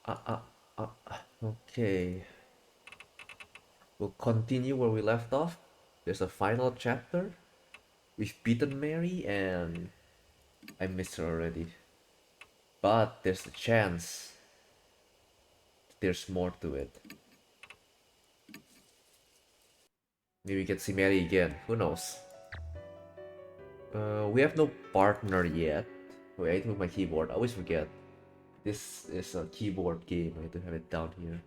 Uh, okay. We'll continue where we left off. There's a final chapter. We've beaten Mary and I missed her already. But there's a chance there's more to it. Maybe we can see Mary again. Who knows? We have no partner yet. Wait, I need to move my keyboard. I always forget. This is a keyboard game. I need to have it down here.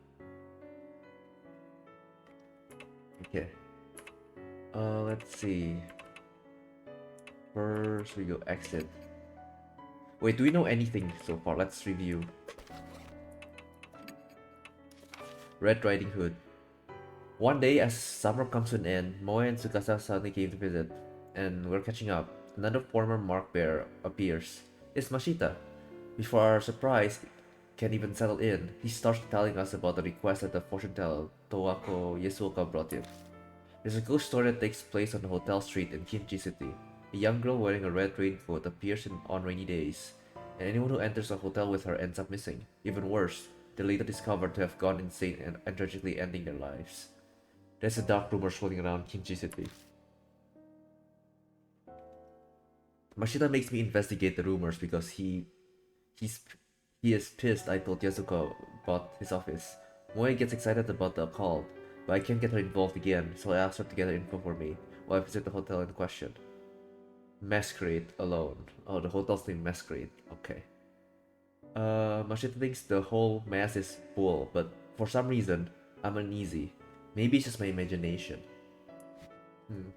Okay. Let's see. First, we go exit. Wait, do we know anything so far? Let's review. Red Riding Hood. One day, as summer comes to an end, Moe and Tsukasa suddenly came to visit, and we're catching up. Another former Mark Bear appears. It's Mashita. Before our surprise can even settle in, he starts telling us about the request that the fortune teller, Towako Yasuoka, brought him. There's a ghost story that takes place on the hotel street in Kimchi City. A young girl wearing a red raincoat appears on rainy days, and anyone who enters the hotel with her ends up missing. Even worse, they're later discovered to have gone insane and tragically ending their lives. There's a dark rumor swirling around Kimchi City. Mashita makes me investigate the rumors because he's he is pissed I told Yasuko about his office. Moe gets excited about the occult, but I can't get her involved again, so I ask her to gather info for me while I visit the hotel in question. Masquerade alone. Oh, the hotel's name Masquerade. Okay. Mashita thinks the whole mess is bull, but for some reason, I'm uneasy. Maybe it's just my imagination. Hmm.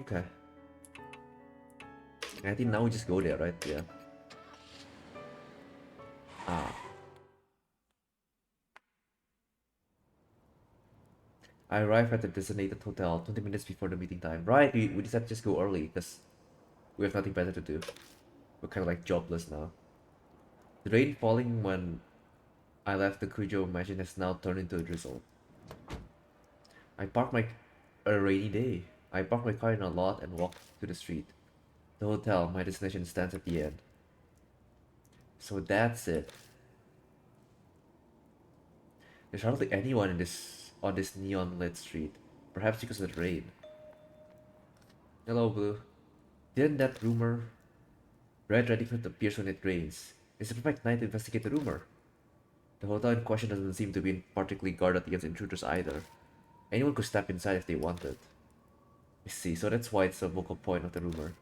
Okay. I think now we just go there, right? Yeah. Ah. I arrive at the designated hotel 20 minutes before the meeting time. Right, we decided to just go early because we have nothing better to do. We're kind of like jobless now. The rain falling when I left the Kujo mansion has now turned into a drizzle. I parked my a rainy day. I parked my car in a lot and walked to the street. The hotel, my destination, stands at the end. So that's it. There's hardly anyone in this on this neon lit street. Perhaps because of the rain. Hello, Blue. Didn't that rumor Red Riding Hood appears when it rains? It's a perfect night to investigate the rumor. The hotel in question doesn't seem to be particularly guarded against intruders either. Anyone could step inside if they wanted. I see, so that's why it's a vocal point of the rumor.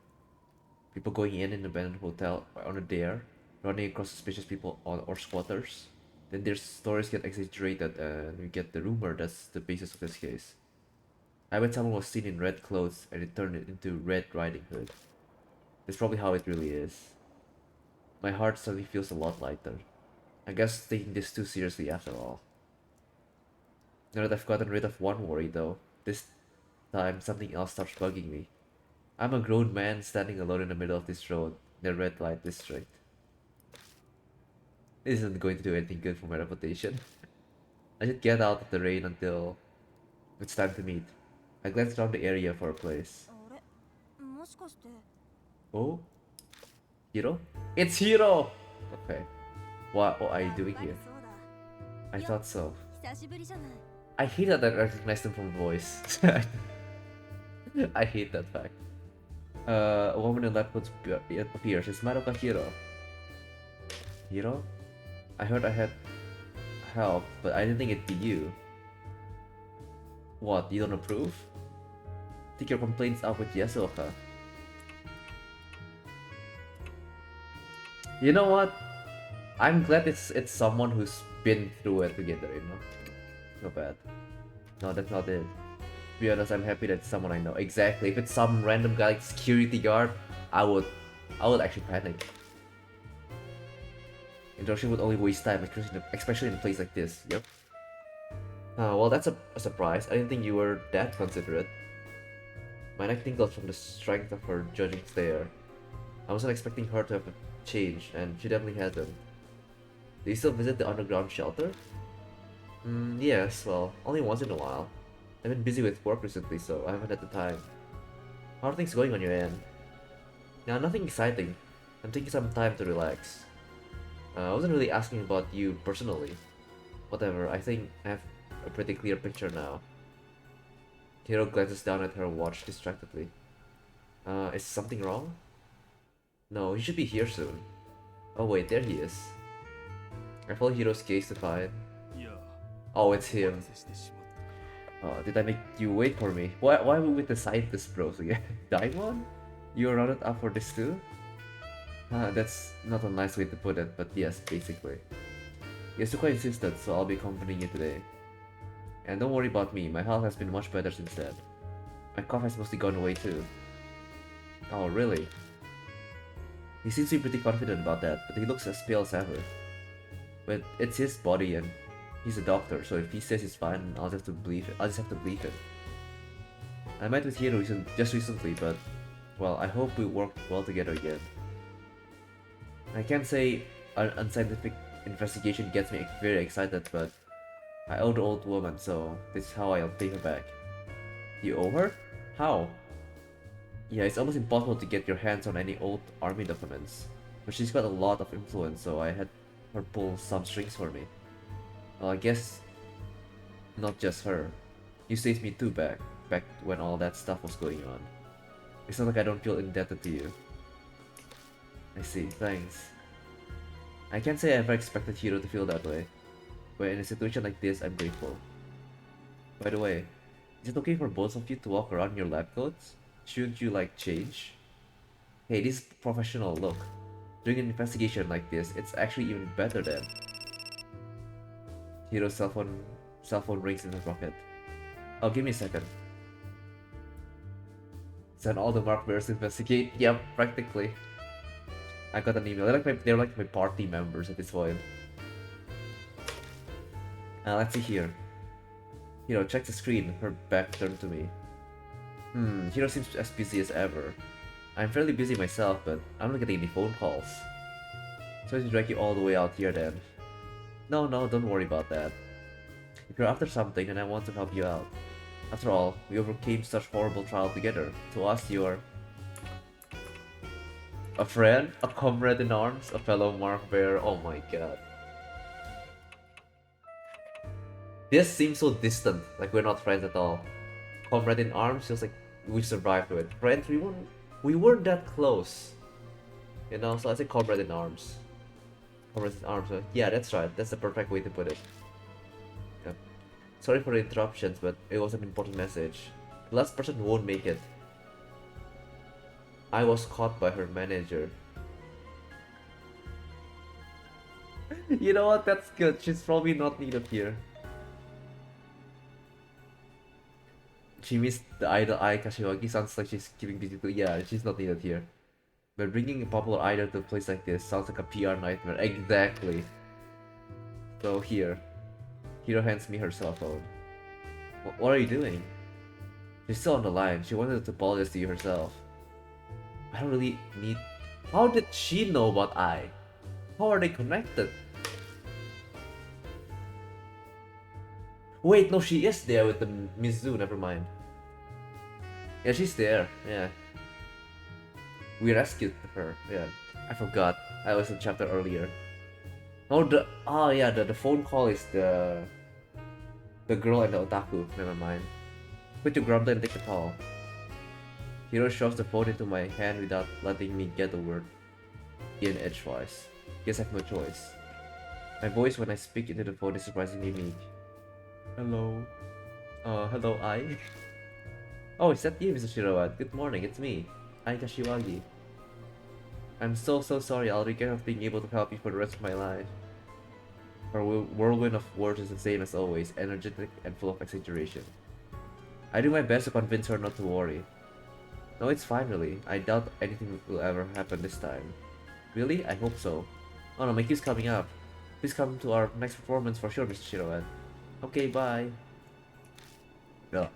People going in an abandoned hotel on a dare, running across suspicious people or squatters. Then their stories get exaggerated and we get the rumor that's the basis of this case. I bet someone was seen in red clothes and it turned it into Red Riding Hood. That's probably how it really is. My heart suddenly feels a lot lighter. I guess taking this too seriously after all. Now that I've gotten rid of one worry though, this time something else starts bugging me. I'm a grown man standing alone in the middle of this road in a red light district. This isn't going to do anything good for my reputation. I should get out of the rain until it's time to meet. I glance around the area for a place. あれもしかして Oh, Hiro? It's Hiro! Okay. What are you doing here? I thought so. やっぱりそうだ。よっ、久しぶりじゃない。I hate that I recognized him from voice. I hate that fact. A woman in leopard's appears. It's Madoka Hiro. Hiro? I heard I had help, but I didn't think it'd be you. What, you don't approve? Take your complaints out with Yasuoka. You know what? I'm glad it's someone who's been through it together, you know? Not bad. No, that's not it. To be honest, I'm happy that it's someone I know. Exactly. If it's some random guy like security guard, I would I would actually panic. Introduction would only waste time, especially in a place like this. Yep. Well, that's a surprise. I didn't think you were that considerate. My neck tingles from the strength of her judging stare. I wasn't expecting her to have changed, and she definitely hasn't. Do you still visit the underground shelter? Yes, well, only once in a while. I've been busy with work recently, so I haven't had the time. How are things going on your end? Yeah, nothing exciting. I'm taking some time to relax. I wasn't really asking about you personally. Whatever, I think I have a pretty clear picture now. Hiro glances down at her watch distractedly. Is something wrong? No, he should be here soon. Oh wait, there he is. I follow Hiro's gaze to find. Oh, it's him. Did I make you wait for me? Why are we with the scientist bros again? Daimon? You rounded up for this too? That's not a nice way to put it, but yes, basically. Yasuko insisted, so I'll be accompanying you today. And don't worry about me, my health has been much better since then. My cough has mostly gone away too. Oh, really? He seems to be pretty confident about that, but he looks as pale as ever. But it's his body and he's a doctor, so if he says he's fine, I'll just have to believe him. I met with Hiro just recently, but well, I hope we work well together again. I can't say an unscientific investigation gets me very excited, but I owe the old woman, so this is how I'll pay her back. You owe her? How? Yeah, it's almost impossible to get your hands on any old army documents, but she's got a lot of influence, so I had her pull some strings for me. Well, I guess not just her. You saved me too back when all that stuff was going on. It's not like I don't feel indebted to you. I see, thanks. I can't say I ever expected Hiro to feel that way, but in a situation like this, I'm grateful. By the way, is it okay for both of you to walk around in your lab coats? Shouldn't you like change? Hey, this is professional, look. During an investigation like this, it's actually even better than. Hiro's cell phone rings in his pocket. Oh, give me a second. Send all the mark bearers to investigate. Yep, practically. I got an email. They're like my party members at this point. Let's see here. Hiro, check the screen. Her back turned to me. Hiro seems as busy as ever. I'm fairly busy myself, but I'm not getting any phone calls. So I to drag you all the way out here then. No, don't worry about that. If you're after something, then I want to help you out. After all, we overcame such horrible trial together. To us, you're a friend, a comrade in arms, a fellow mark bearer. Oh my god. This seems so distant, like we're not friends at all. Comrade in arms feels like we survived it. Friends, we weren't that close. You know, so I say comrade in arms. Comrade in arms, yeah, that's right. That's the perfect way to put it. Yep. Sorry for the interruptions, but it was an important message. The last person won't make it. I was caught by her manager. You know what? That's good. She's probably not needed here. She missed the idol Ai Kashiwagi. Sounds like she's keeping busy too. Yeah, she's not needed here. But bringing a popular idol to a place like this sounds like a PR nightmare. Exactly. So here. Hiro hands me her cell phone. What are you doing? She's still on the line. She wanted to apologize to you herself. I don't really need... How did she know about Ai? How are they connected? Wait, no, she is there with the Mizu, never mind. Yeah, she's there, yeah. We rescued her, yeah. I forgot, I was in chapter earlier. Oh, the phone call is the girl and the otaku, never mind. Put your grumble and take the call. Hiro shoves the phone into my hand without letting me get the word in edgewise. Guess I have no choice. My voice when I speak into the phone is surprisingly meek. Hello. Hello, Ai. Oh, is that you, Mr. Shirawa? Good morning, it's me, Ai Kashiwagi. I'm so sorry, I'll regret not being able to help you for the rest of my life. Her whirlwind of words is the same as always, energetic and full of exaggeration. I do my best to convince her not to worry. No, it's fine really. I doubt anything will ever happen this time. Really? I hope so. Oh no, my cue's coming up. Please come to our next performance for sure, Mr. Shirawa. Okay, bye. Yeah.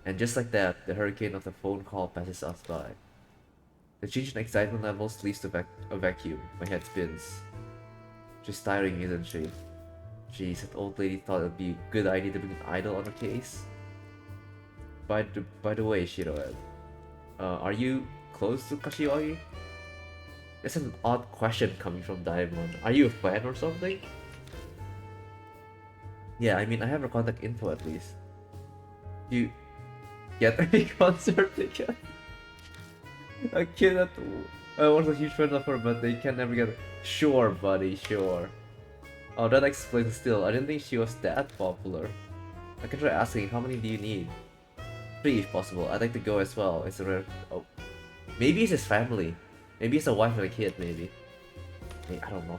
And just like that, the hurricane of the phone call passes us by. The change in excitement levels leads to a vacuum. My head spins. She's tiring, isn't she? Jeez, that old lady thought it'd be a good idea to bring an idol on her case. By the way, Shiroed, are you close to Kashiwagi? It's an odd question coming from Diamond. Are you a fan or something? Yeah, I mean, I have her contact info at least. You get a concert ticket? A kid that I was a huge fan of her, but they can never get. Sure, buddy, sure. Oh, that explains still. I didn't think she was that popular. I can try asking, how many do you need? 3 if possible. I'd like to go as well. It's a rare. Oh. Maybe it's his family. Maybe it's a wife and a kid, maybe. Hey, I don't know.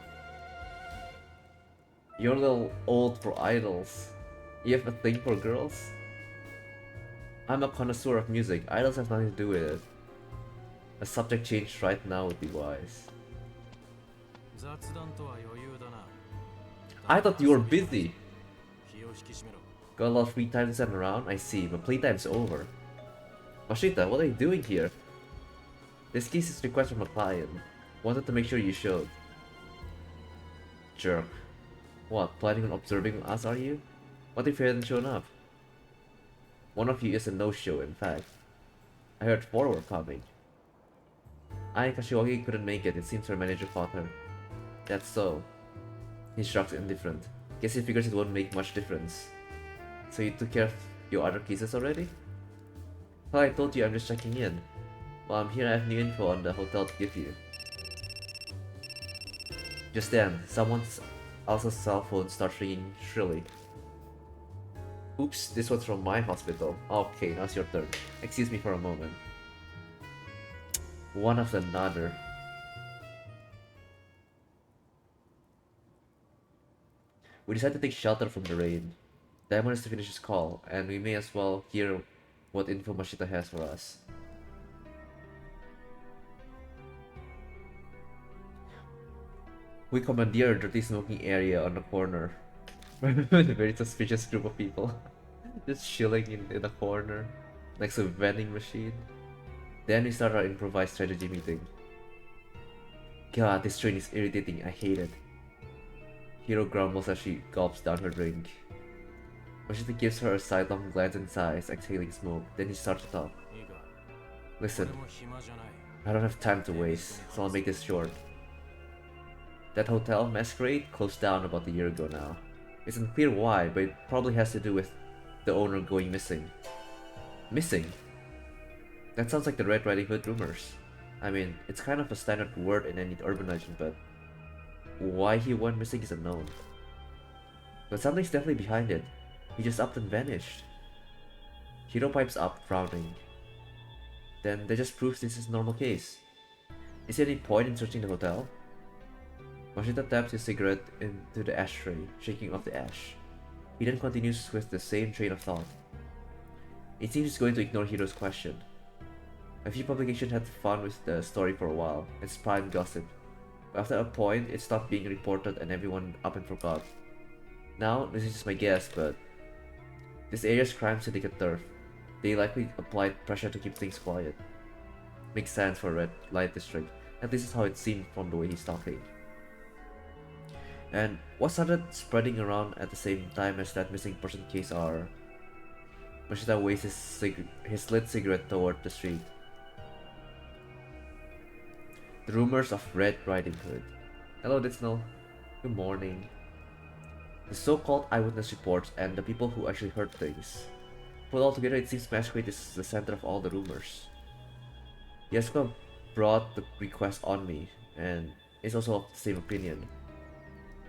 You're a little old for idols. You have a thing for girls? I'm a connoisseur of music. Idols have nothing to do with it. A subject change right now would be wise. I thought you were busy. Got a lot of free time to send around? I see, but playtime's over. Mashita, what are you doing here? This case is a request from a client. Wanted to make sure you showed. Jerk. What, planning on observing us, are you? What if you hadn't shown up? One of you is a no-show, in fact. I heard 4 were coming. Ai Kashiwagi couldn't make it seems her manager fought her. That's so. He shrugs indifferent. Guess he figures it won't make much difference. So you took care of your other cases already? Well, I told you I'm just checking in. While I'm here, I have new info on the hotel to give you. Just then, someone's else's cell phone starts ringing shrilly. Oops, this one's from my hospital. Okay, now's your turn. Excuse me for a moment. One after another. We decide to take shelter from the rain. Diamond has to finish his call, and we may as well hear what info Mashita has for us. We commandeer a dirty smoking area on the corner. A very suspicious group of people. Just chilling in a corner, next to a vending machine. Then we start our improvised strategy meeting. God, this train is irritating, I hate it. Hiro grumbles as she gulps down her drink. Mashita gives her a sidelong glance and sighs, exhaling smoke. Then he starts to talk. Listen, I don't have time to waste, so I'll make this short. That hotel, Masquerade, closed down about a year ago now. It's unclear why, but it probably has to do with the owner going missing. Missing? That sounds like the Red Riding Hood rumors. I mean, it's kind of a standard word in any urban legend, but why he went missing is unknown. But something's definitely behind it. He just up and vanished. Hiro pipes up, frowning. Then that just proves this is a normal case. Is there any point in searching the hotel? Mashita taps his cigarette into the ashtray, shaking off the ash. He then continues with the same train of thought. It seems he's going to ignore Hiro's question. A few publications had fun with the story for a while, and spun gossip. But after a point, it stopped being reported and everyone up and forgot. Now, this is just my guess, but this area's crime syndicate turf. They likely applied pressure to keep things quiet. Makes sense for a red light district, and this is how it seemed from the way he's talking. And what started spreading around at the same time as that missing person case are... Mashita waves his lit cigarette toward the street. The rumors of Red Riding Hood. Hello, Disnell. Good morning. The so-called eyewitness reports and the people who actually heard things. Put all together, it seems Masquerade is the center of all the rumors. Yasuka brought the request on me, and is also of the same opinion.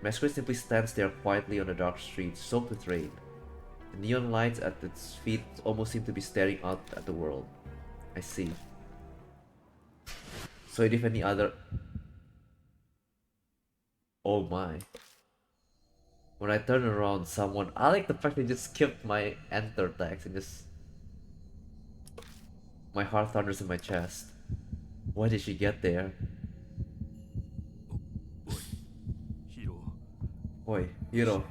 Masquerade simply stands there quietly on the dark streets, soaked with rain. The neon lights at its feet almost seem to be staring out at the world. I see. So if any other... Oh my. When I turn around, someone... I like the fact they just skipped my enter text and just... My heart thunders in my chest. Why did she get there? Oi, Hiro.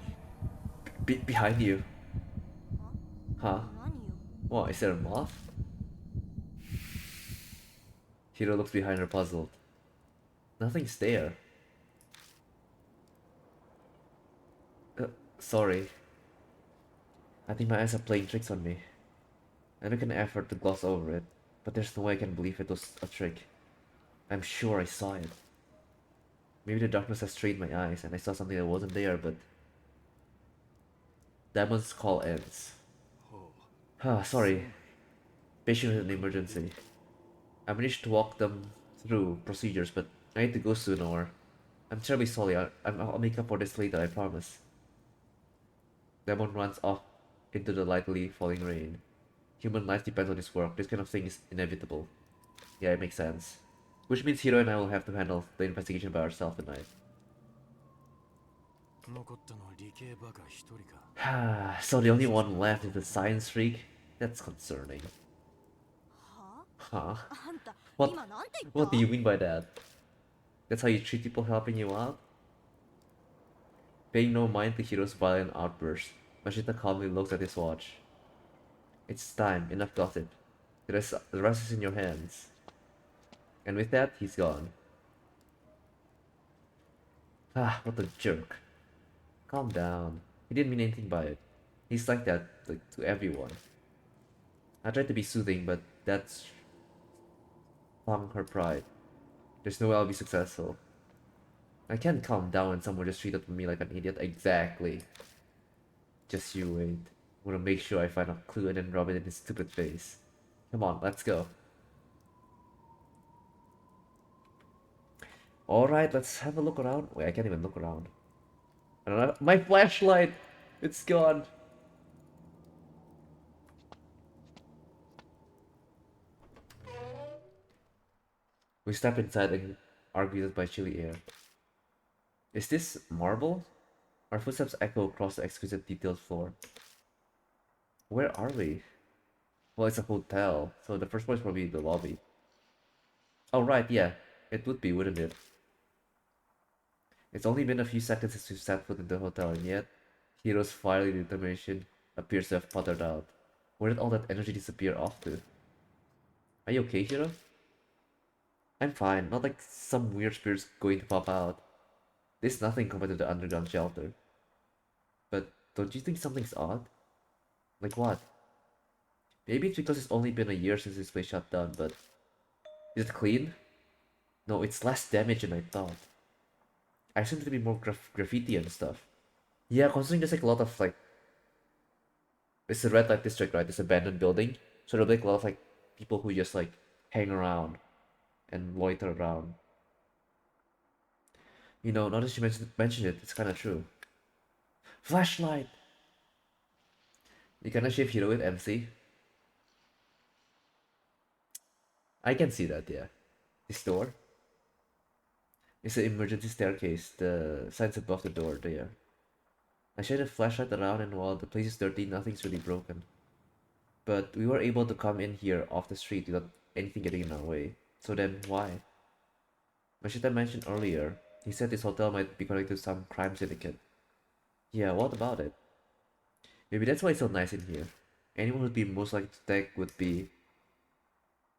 Behind you. Huh? 何よ。 What, is there a moth? Hiro looks behind her puzzled. Nothing's there. Sorry. I think my eyes are playing tricks on me. I make an effort to gloss over it, but there's no way I can believe it was a trick. I'm sure I saw it. Maybe the darkness has strained my eyes and I saw something that wasn't there, but Diamond's call ends. Ah, sorry. Patient with an emergency. I managed to walk them through procedures, but I need to go soon or I'm terribly sorry. I'll make up for this later, I promise. Diamond runs off into the lightly falling rain. Human life depends on his work. This kind of thing is inevitable. Yeah, it makes sense. Which means Hiro and I will have to handle the investigation by ourselves tonight. 残ったのは理系バカ一人か。So the only one left is the science freak? That's concerning. は Huh? ああんた What, 今なんて言った what do you mean by that? That's how you treat people helping you out? Paying no mind to Hiro's violent outburst, Mashita calmly looks at his watch. It's time, enough gossip. The rest is in your hands. And with that, he's gone. Ah, what a jerk. Calm down. He didn't mean anything by it. He's like that, like, to everyone. I tried to be soothing, but that's stung her pride. There's no way I'll be successful. I can't calm down when someone just treated me like an idiot. Exactly. Just you wait. I'm gonna make sure I find a clue and then rub it in his stupid face. Come on, let's go. Alright, let's have a look around. Wait, I can't even look around. I don't know. My flashlight! It's gone. We step inside and are greeted by chilly air. Is this marble? Our footsteps echo across the exquisite detailed floor. Where are we? Well, it's a hotel, so the first floor is probably the lobby. Oh, right, yeah. It would be, wouldn't it? It's only been a few seconds since we've set foot in the hotel, and yet, Hiro's fiery determination appears to have puttered out. Where did all that energy disappear off to? Are you okay, Hiro? I'm fine, not like some weird spirit's going to pop out. There's nothing compared to the underground shelter. But don't you think something's odd? Like what? Maybe it's because it's only been a year since this place shut down, but... Is it clean? No, it's less damage than I thought. I assumed there'd be more graffiti and stuff. Yeah, considering there's like a lot of like... It's a red light district, right? This abandoned building. So there'll be like a lot of like people who just like hang around and loiter around. You know, now that you mentioned it, it's kind of true. Flashlight! You cannot shave Hero with MC? I can see that, yeah. This door? It's an emergency staircase. The signs above the door there. I shine a flashlight around and while the place is dirty, nothing's really broken. But we were able to come in here off the street without anything getting in our way. So then why? Mashita mentioned earlier, he said this hotel might be connected to some crime syndicate. Yeah, what about it? Maybe that's why it's so nice in here. Anyone who'd be most likely to take would be...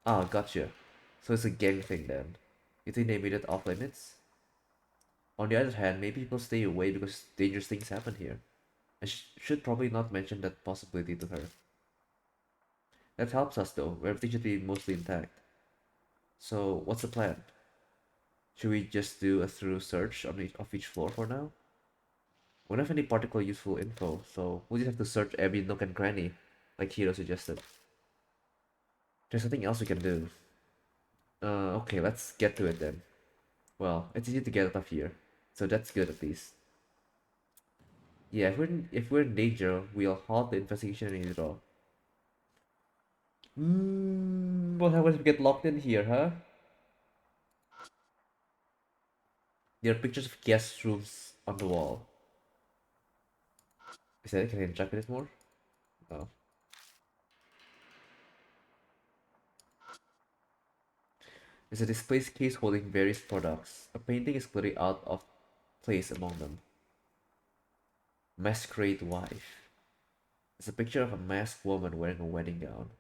Ah, gotcha. So it's a gang thing then. You think they made it off limits? On the other hand, maybe people stay away because dangerous things happen here. I should probably not mention that possibility to her. That helps us though, everything should be mostly intact. So, what's the plan? Should we just do a thorough search on each floor for now? We don't have any particular useful info, so we'll just have to search every nook and cranny, like Hiro suggested. There's nothing else we can do. Okay, let's get to it then. Well, it's easy to get out of here, so that's good at least. Yeah, if we're in danger, we'll halt the investigation and withdraw. What happens if we get locked in here, huh? There are pictures of guest rooms on the wall. Is that it? Can I interact with it more? No. There's a display case holding various products. A painting is clearly out of place among them. Masquerade wife. It's a picture of a masked woman wearing a wedding gown.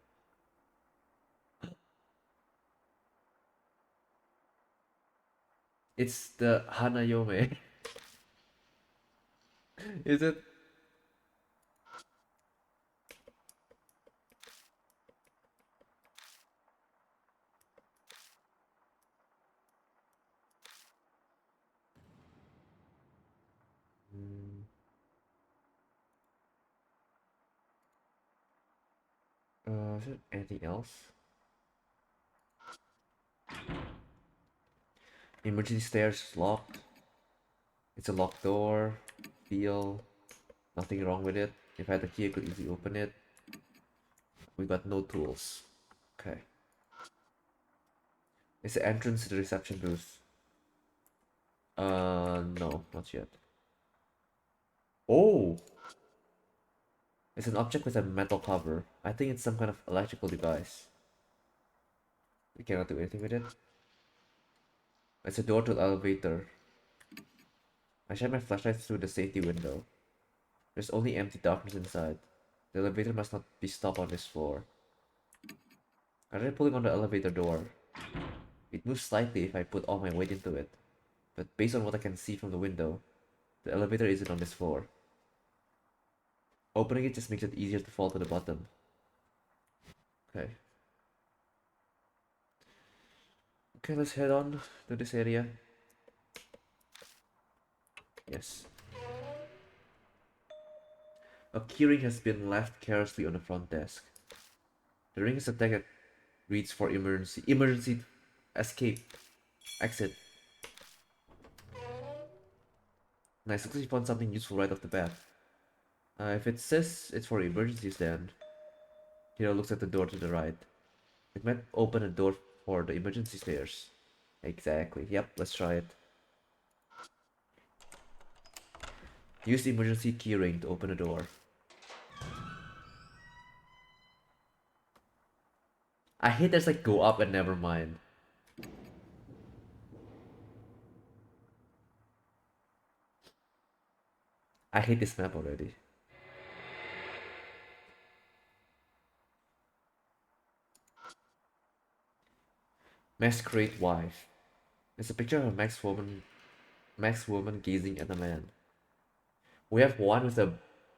It's the Hanayome. Is it? Is there anything else? Emergency stairs is locked. It's a locked door. Feel nothing wrong with it. If I had the key, I could easily open it. We got no tools. Okay. It's the entrance to the reception booth. No, not yet. Oh! It's an object with a metal cover. I think it's some kind of electrical device. We cannot do anything with it. It's a door to the elevator. I shine my flashlight through the safety window. There's only empty darkness inside. The elevator must not be stopped on this floor. I tried pulling on the elevator door. It moves slightly if I put all my weight into it. But based on what I can see from the window, the elevator isn't on this floor. Opening it just makes it easier to fall to the bottom. Okay. Okay, let's head on to this area. Yes. A keyring has been left carelessly on the front desk. The ring is a tag that reads for emergency, escape, exit. Nice, looks like you found something useful right off the bat. If it says it's for emergencies, then Hiro looks at the door to the right. It might open a door for the emergency stairs. Exactly. Yep, let's try it. Use the emergency keyring to open a door. I hate there's like go up and never mind. I hate this map already. Masquerade wife. It's a picture of a Max woman gazing at a man. We have one with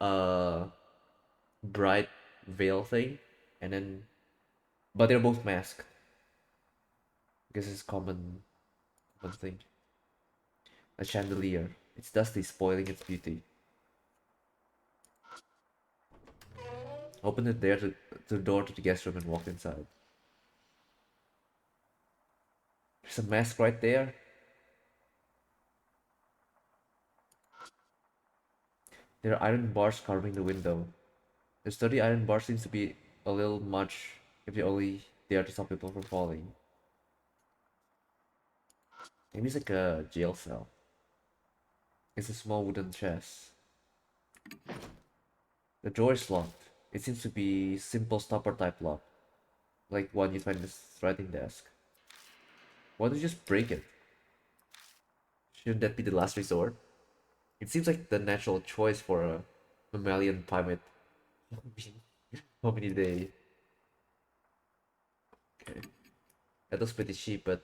a bright veil thing, and then but they're both masked. I guess it's common thing. A chandelier. It's dusty, spoiling its beauty. Open it there to the door to the guest room and walk inside. There's a mask right there. There are iron bars carving the window. The sturdy iron bar seems to be a little much if you only dare to stop people from falling. Maybe it's like a jail cell. It's a small wooden chest. The door is locked. It seems to be simple stopper type lock, like one you find in this writing desk. Why don't you just break it? Shouldn't that be the last resort? It seems like the natural choice for a mammalian primate. How many day? Okay. That was pretty cheap, but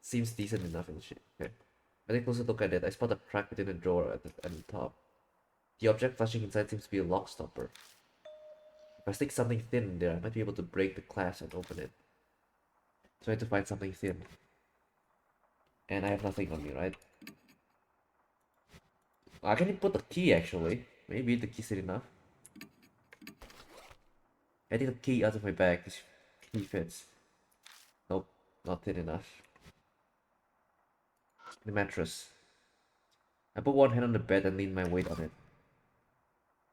seems decent enough in shape. Okay. I take a closer look at it. I spot a crack within the drawer at the top. The object flashing inside seems to be a lock stopper. If I stick something thin in there, I might be able to break the clasp and open it. So I have to find something thin. And I have nothing on me, right? I can put the key actually. Maybe the key's enough. I take the key out of my bag. This key fits. Nope, not thin enough. The mattress. I put one hand on the bed and lean my weight on it.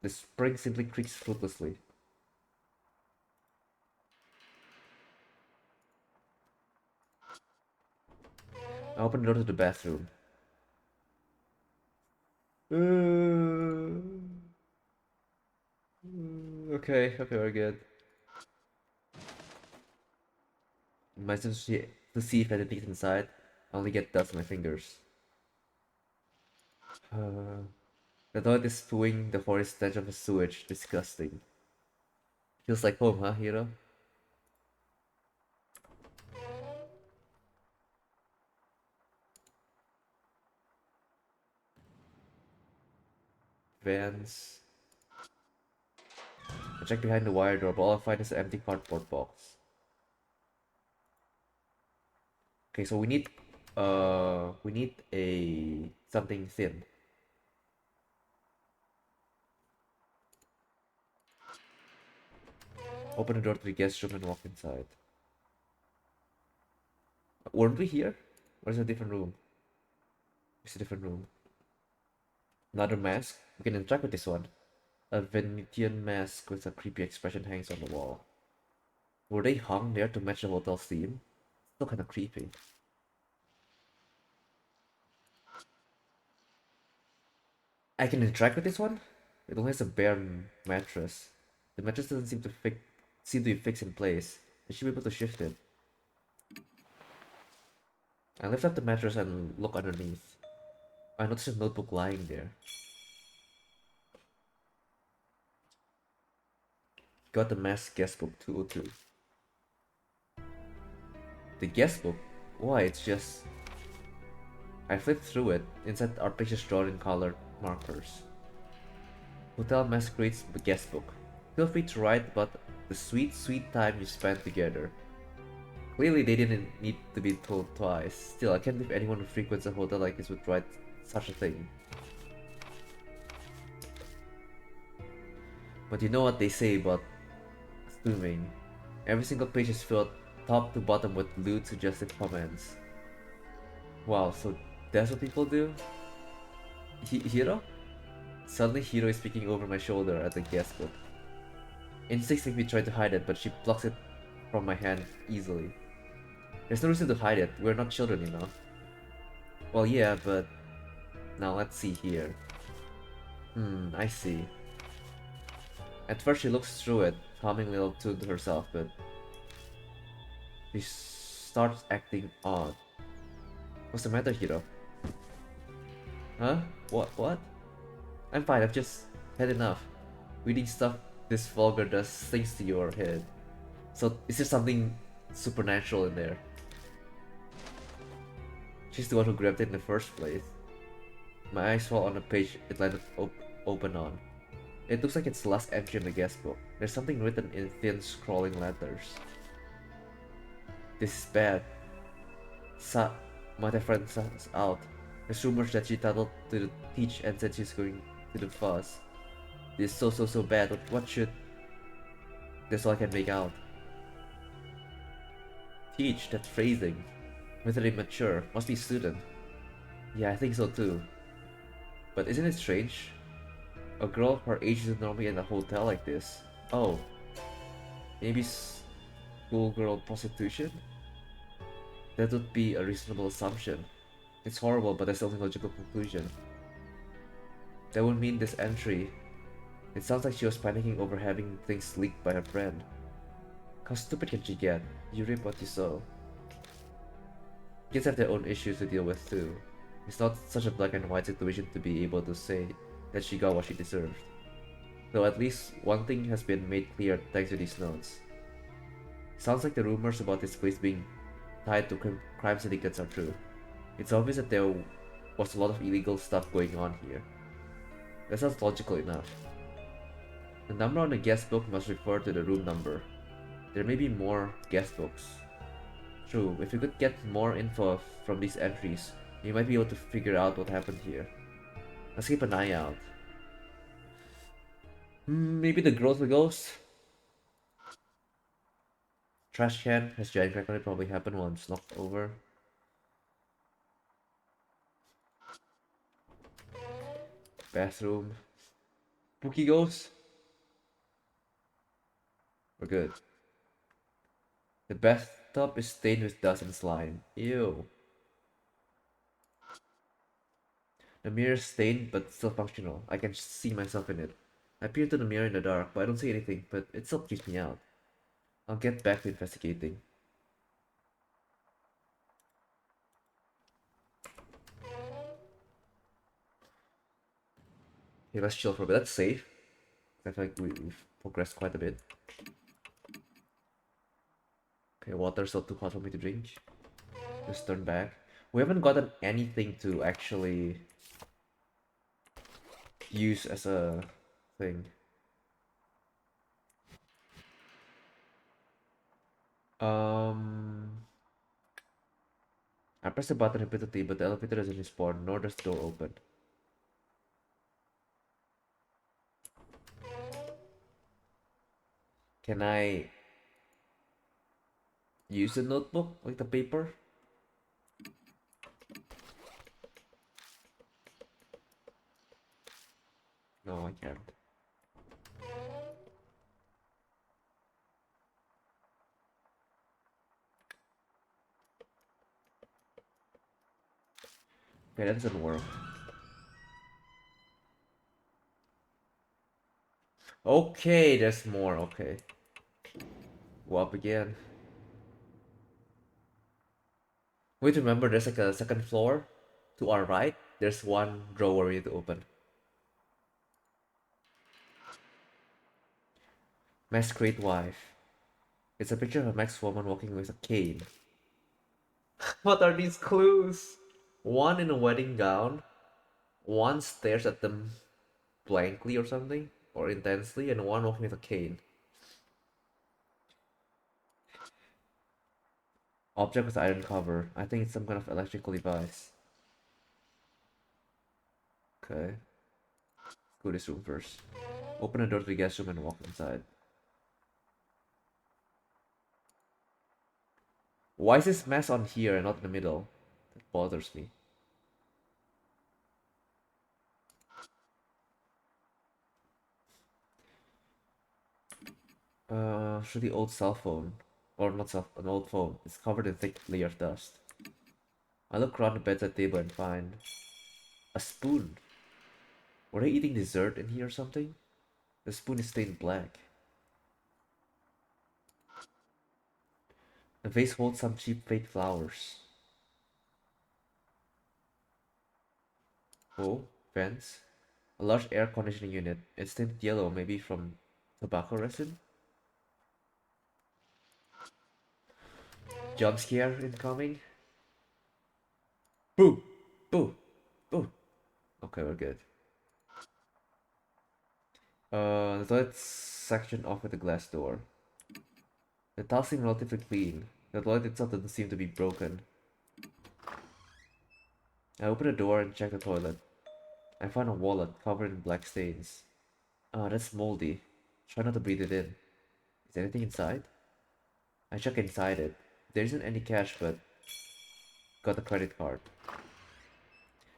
The spring simply creaks fruitlessly. I open the door to the bathroom. Okay, we're good. My sense to see if anything's inside. I only get dust on my fingers. The toilet is spewing the forest stench of a sewage. Disgusting. Feels like home, huh, Hiro? Vans. I check behind the wire door, but all I find is an empty cardboard box. Okay, so we need a something thin. Open the door to the guest room and walk inside. Weren't we here? Or is it a different room? It's a different room. Another mask? We can interact with this one. A Venetian mask with a creepy expression hangs on the wall. Were they hung there to match the hotel's theme? Still kinda creepy. I can interact with this one? It only has a bare mattress. The mattress doesn't seem to be fixed in place. I should be able to shift it. I lift up the mattress and look underneath. I notice a notebook lying there. Got the mask guestbook 202. The guestbook? Why, it's just... I flipped through it. Inside are pictures drawn in colored markers. Hotel Masquerade's guestbook. Feel free to write about the sweet, sweet time you spent together. Clearly they didn't need to be told twice. Still, I can't believe anyone who frequents a hotel like this would write such a thing. But you know what they say about assuming. Every single page is filled top to bottom with lewd, suggestive comments. Wow, so that's what people do? Hiro? Suddenly Hiro is speaking over my shoulder at the guestbook. Instincts make me try to hide it, but she plucks it from my hand easily. There's no reason to hide it, we're not children, you know. Well, yeah, but... Now let's see here. I see. At first she looks through it, humming a little tune to herself, but... She starts acting odd. What's the matter, Hiro? Huh? What? I'm fine, I've just had enough. Reading stuff this vulgar does things to your head. So, is there something supernatural in there? She's the one who grabbed it in the first place. My eyes fall on a page it landed open on. It looks like it's the last entry in the guestbook. There's something written in thin, scrawling letters. This is bad. Might have friend us out. There's rumors that she tattled to the teach and said she's going to the fuzz. This is so bad. What should... That's all I can make out. Teach, that phrasing. Mentally mature. Must be student. Yeah, I think so too. But isn't it strange? A girl her age isn't normally in a hotel like this. Oh. Maybe schoolgirl prostitution? That would be a reasonable assumption. It's horrible, but that's the only logical conclusion. That would mean this entry. It sounds like she was panicking over having things leaked by her friend. How stupid can she get? You reap what you sow. Kids have their own issues to deal with too. It's not such a black and white situation to be able to say that she got what she deserved. Though at least one thing has been made clear thanks to these notes. Sounds like the rumors about this place being tied to crime syndicates are true. It's obvious that there was a lot of illegal stuff going on here. That sounds logical enough. The number on the guest book must refer to the room number. There may be more guest books. True, if you could get more info from these entries, you might be able to figure out what happened here. Let's keep an eye out. Maybe the girl's a ghost? Trash can has giant crack on it, probably happened while it's knocked over. Bathroom. Spooky ghost? We're good. The bathtub is stained with dust and slime. Ew. The mirror is stained but still functional. I can see myself in it. I peer into the mirror in the dark, but I don't see anything, but it still creeps me out. I'll get back to investigating. Okay, let's chill for a bit. That's safe. I feel like we've progressed quite a bit. Okay, water's still too hot for me to drink. Just turn back. We haven't gotten anything to actually use as a thing. I press the button repeatedly, but the elevator doesn't respond, nor does the door open. Can I use the notebook, like the paper? No, I can't. Okay, that doesn't work. Okay, there's more. Okay. Go up again. Wait, remember there's like a second floor to our right. There's one drawer we need to open. Masquerade wife. It's a picture of a Max woman walking with a cane. What are these clues? One in a wedding gown. One stares at them blankly or something, or intensely, and one walking with a cane. Object with iron cover. I think it's some kind of electrical device. Okay. Let's go to this room first. Open the door to the guest room and walk inside. Why is this mess on here and not in the middle? That bothers me. Should the old cell phone. Or not cell an old phone. It's covered in thick layer of dust. I look around the bedside table and find a spoon. Were they eating dessert in here or something? The spoon is stained black. The vase holds some cheap fake flowers. Oh, vents. A large air conditioning unit. It's tinted yellow, maybe from tobacco resin? Jump scare incoming? Boo! Boo! Boo! Okay, we're good. The toilet section off with a glass door. The tiles seem relatively clean. The toilet itself doesn't seem to be broken. I open the door and check the toilet. I find a wallet covered in black stains. Ah, that's moldy. Try not to breathe it in. Is there anything inside? I check inside it. There isn't any cash, but got a credit card.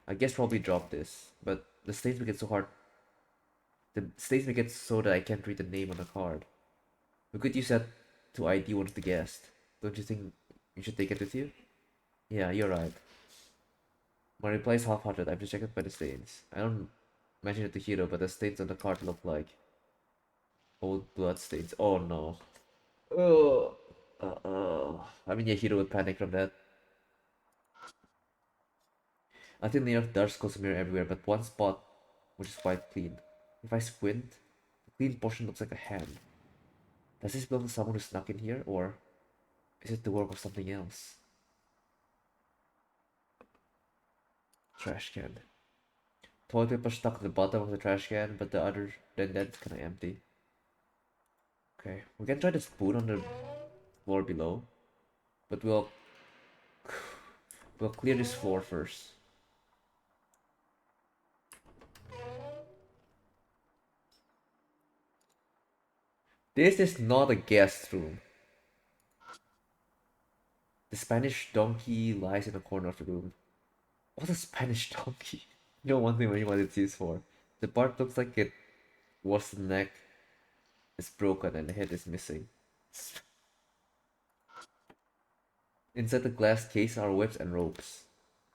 I guess probably dropped this, but the stains make it so hard. The stains make it so that I can't read the name on the card. We could use that to ID one of the guests. Don't you think you should take it with you? Yeah, you're right. My reply is half-hearted. I'm distracted by the stains. I don't mention it to Hiro, but the stains on the card look like old blood stains. Oh no. Oh. I mean, yeah, Hiro would panic from that. I think the dust goes mirror everywhere, but one spot which is quite clean. If I squint, the clean portion looks like a hand. Does this belong to someone who snuck in here, or is it the work of something else? Trash can. Toilet paper stuck at the bottom of the trash can, but the other than that, it's kind of empty. Okay, we can try the spoon on the floor below, but we'll clear this floor first. This is not a guest room. The Spanish donkey lies in the corner of the room. What's a Spanish donkey? You know, one thing when you what it's used for. The part looks like it was the neck is broken and the head is missing. Inside the glass case are whips and ropes.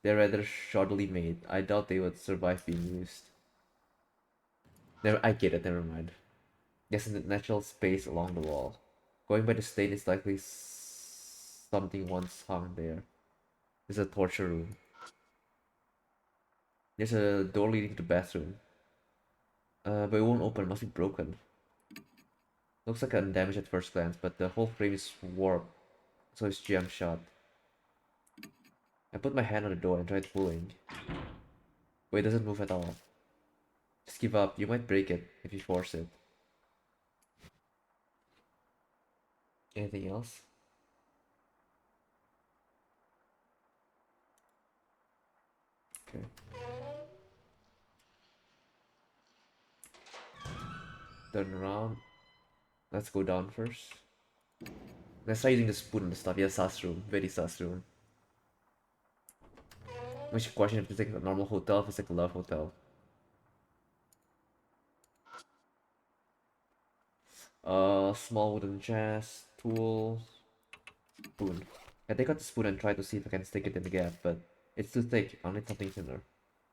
They're rather shoddily made. I doubt they would survive being used. I get it, never mind. There's a natural space along the wall. Going by the stain, it's likely something once hung there. There's a torture room. There's a door leading to the bathroom. But it won't open, it must be broken. Looks like undamaged at first glance, but the whole frame is warped, so it's jammed shut. I put my hand on the door and tried pulling. But it doesn't move at all. Just give up, you might break it if you force it. Anything else? Okay. Turn around. Let's go down first. Let's try using the spoon and stuff. Yeah, sus room. Very sus room. We should question if it's like a normal hotel, if it's like a love hotel. Small wooden chest, tools, spoon. I take out the spoon and try to see if I can stick it in the gap, but it's too thick. I'll need something thinner.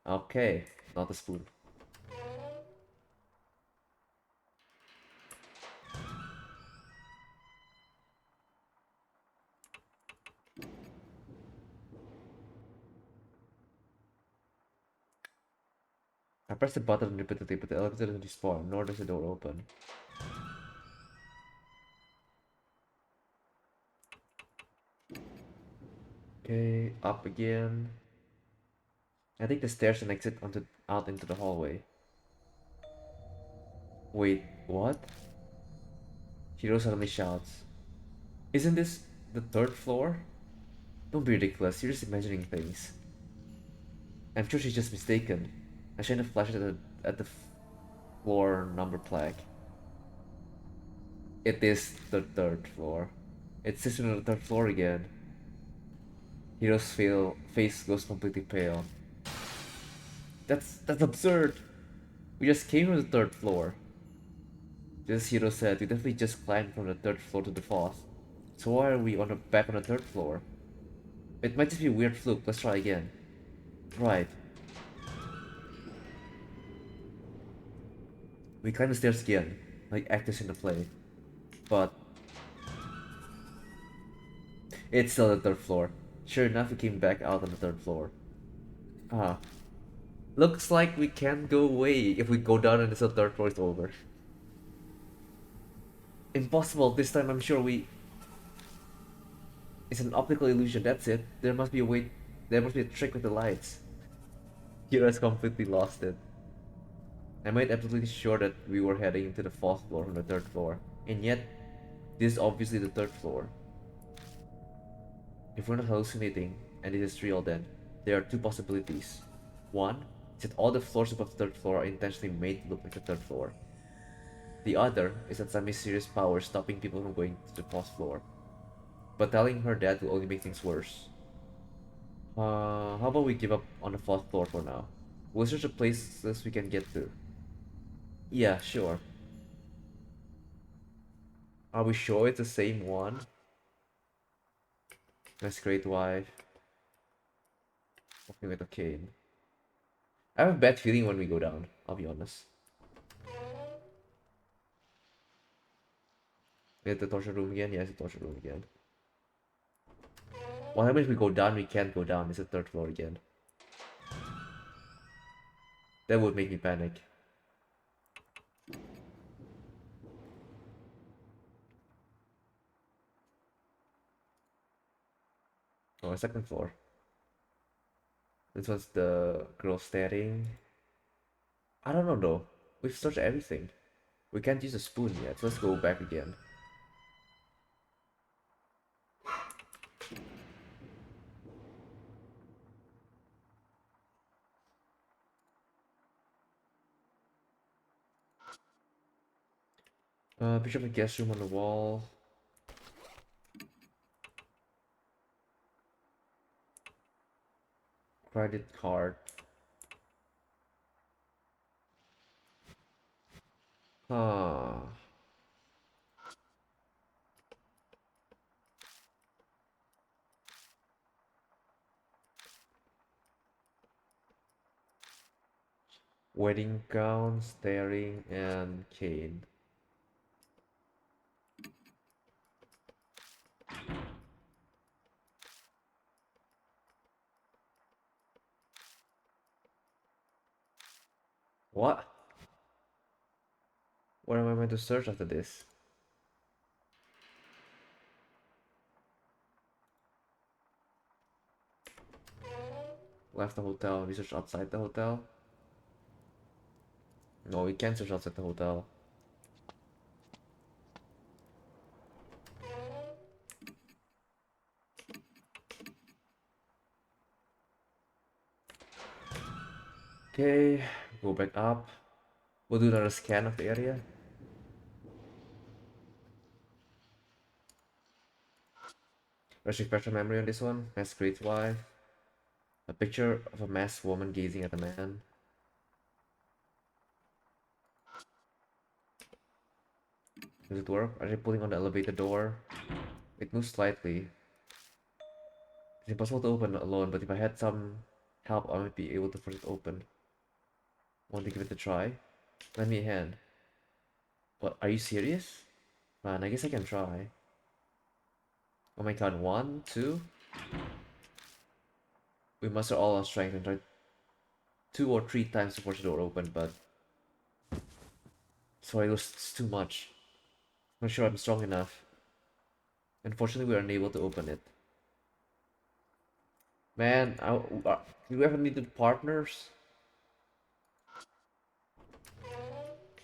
Okay, not a spoon. I press the button repeatedly, but the elevator doesn't respawn, nor does the door open. Okay, up again. I think the stairs and exit out into the hallway. Wait, what? Hiro suddenly shouts. Isn't this the third floor? Don't be ridiculous, you're just imagining things. I'm sure she's just mistaken. I shine a flashlight at the floor number plaque. It is the third floor. It's just on the third floor again. Hiro's face goes completely pale. That's absurd. We just came from the third floor. Just as Hiro said, we definitely just climbed from the third floor to the fourth. So why are we back on the third floor? It might just be a weird fluke. Let's try again. Right. We climb the stairs again, like actors in the play. But it's still the third floor. Sure enough, we came back out on the third floor. Ah. Looks like we can't go away if we go down and the third floor is over. Impossible. This time I'm sure it's an optical illusion, that's it. There must be a way. There must be a trick with the lights. Kira's completely lost it. I made absolutely sure that we were heading to the fourth floor from the third floor. And yet, this is obviously the third floor. If we're not hallucinating, and it is real then, there are two possibilities. One is that all the floors above the third floor are intentionally made to look like the third floor. The other is that some mysterious power is stopping people from going to the fourth floor. But telling her that will only make things worse. How about we give up on the fourth floor for now? We'll search the places we can get to. Yeah, sure. Are we sure it's the same one? That's Great Wife. Walking with a cane. I have a bad feeling when we go down, I'll be honest. Is it the torture room again? Yeah, it's the torture room again. What happens if we go down? We can't go down. It's the third floor again. That would make me panic. Oh, second floor. This one's the girl staring. I don't know though. We've searched everything. We can't use a spoon yet, so let's go back again. Picture of a guest room on the wall. Credit card. Huh. Wedding gown, staring, and cane. What? What am I meant to search after this? Left the hotel, research outside the hotel? No, we can't search outside the hotel. Okay, go back up. We'll do another scan of the area. Refresh your memory on this one. Masked Great Wife. A picture of a masked woman gazing at a man. Does it work? Are they pulling on the elevator door? It moves slightly. It's impossible to open alone, but if I had some help, I might be able to force it open. Want to give it a try? Lend me a hand. What? Are you serious? Man, I guess I can try. Oh my god, 1, 2. We muster all our strength and try 2 or 3 times to force the door open, but sorry, it was too much. I'm not sure I'm strong enough. Unfortunately, we are unable to open it. Man, do we ever needed partners?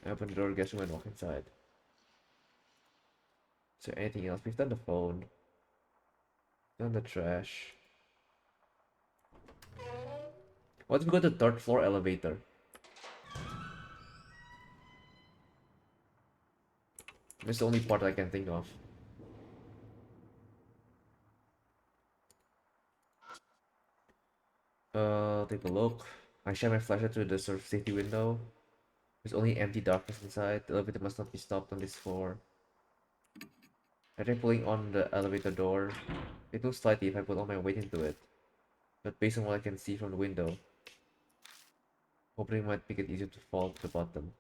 I opened the door, guess we went walk inside. Is there anything else? We've done the phone. Done the trash. What if we go to the 3rd floor elevator? That's the only part I can think of. Take a look. I shine my flashlight through the sort of safety window. There's only empty darkness inside. The elevator must not be stopped on this floor. I try pulling on the elevator door. It moves slightly if I put all my weight into it. But based on what I can see from the window, opening might make it easier to fall to the bottom.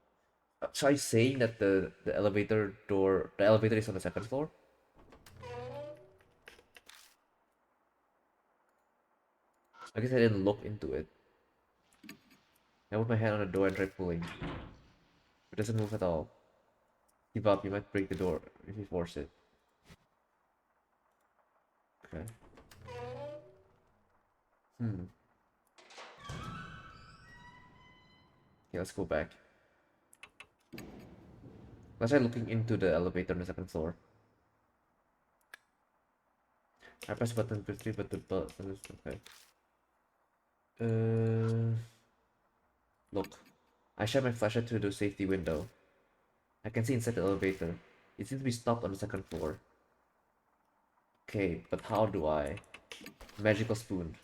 So are you saying that the elevator is on the 2nd floor? I guess I didn't look into it. I put my hand on the door and try pulling. It doesn't move at all. Give up, you might break the door if you force it. Okay. Okay, let's go back. Let's try looking into the elevator on the 2nd floor. I press button quickly, but the button is okay. Look. I shine my flashlight through the safety window. I can see inside the elevator. It seems to be stopped on the 2nd floor. Okay, but how do I? Magical spoon.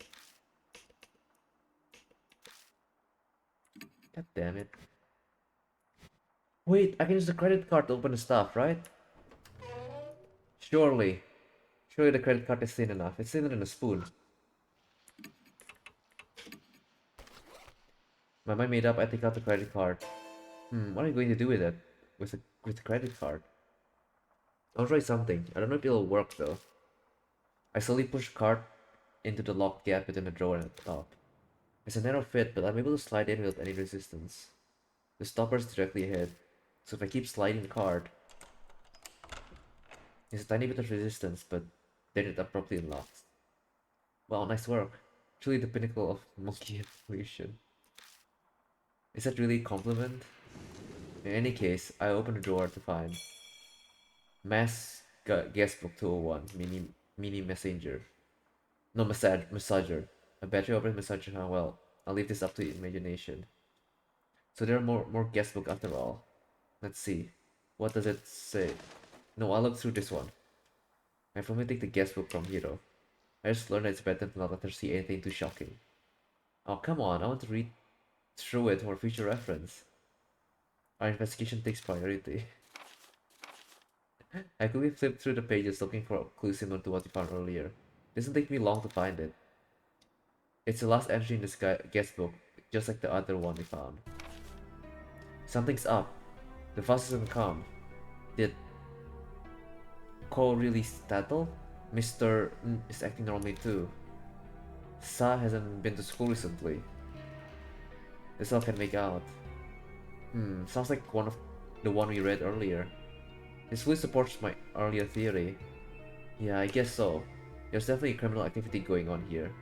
God damn it. Wait, I can use the credit card to open the stuff, right? Surely. Surely the credit card is thin enough. It's thinner than a spoon. My mind made up, I take out the credit card. What are you going to do with it? With the credit card? I'll try something. I don't know if it'll work though. I slowly push the card into the locked gap within the drawer at the top. It's a narrow fit, but I'm able to slide in without any resistance. The stopper is directly ahead, so if I keep sliding the card, there's a tiny bit of resistance, but then it abruptly unlocks. Wow, nice work. Truly the pinnacle of monkey evolution. Is that really a compliment? In any case, I open the drawer to find Mass Guestbook 201 mini messenger. No, massager. A battery operated massager. Oh, well, I'll leave this up to your imagination. So there are more guestbook after all. Let's see. What does it say? No, I'll look through this one. I probably take the guestbook from Hiro. I just learned that it's better to not let her see anything too shocking. Oh, come on, I want to read through it for future reference. Our investigation takes priority. I quickly flipped through the pages looking for a clue similar to what we found earlier. It doesn't take me long to find it. It's the last entry in this guestbook, just like the other one we found. Something's up. The fuss doesn't come. Did Ko really startle? Mr. N is acting normally too. Sa hasn't been to school recently. This all can make out. Sounds like the one we read earlier. This fully supports my earlier theory. Yeah, I guess so. There's definitely criminal activity going on here.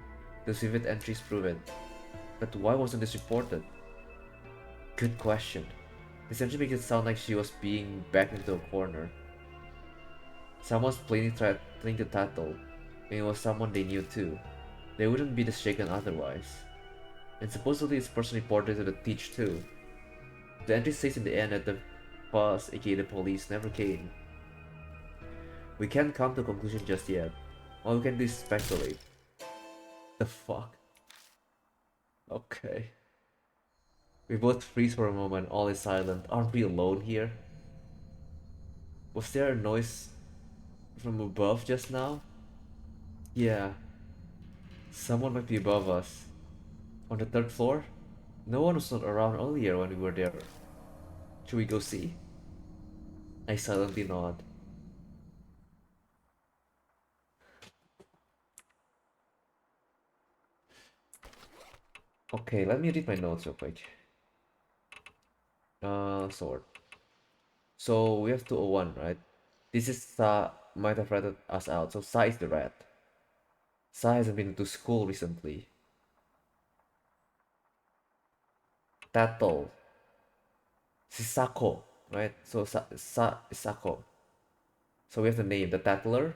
Those vivid entries prove it. But why wasn't this reported? Good question. This entry makes it sound like she was being backed into a corner. Someone's plainly threatening to tattle, and it was someone they knew too. They wouldn't be this shaken otherwise. And supposedly this person reported to the teach too. The entry says in the end that the boss, aka the police, never came. We can't come to a conclusion just yet. All we can do is speculate. The fuck? Okay. We both freeze for a moment, all is silent. Aren't we alone here? Was there a noise from above just now? Yeah, someone might be above us. On the third floor? No one was not around earlier when we were there. Should we go see? I silently nod. Okay, let me read my notes real quick. Sword. So we have 201, right? This is Sa might have ratted us out, so Sa is the rat. Sa hasn't been to school recently. Tattle. Sisako, right? So Sa is Sako. So we have the name. The Tattler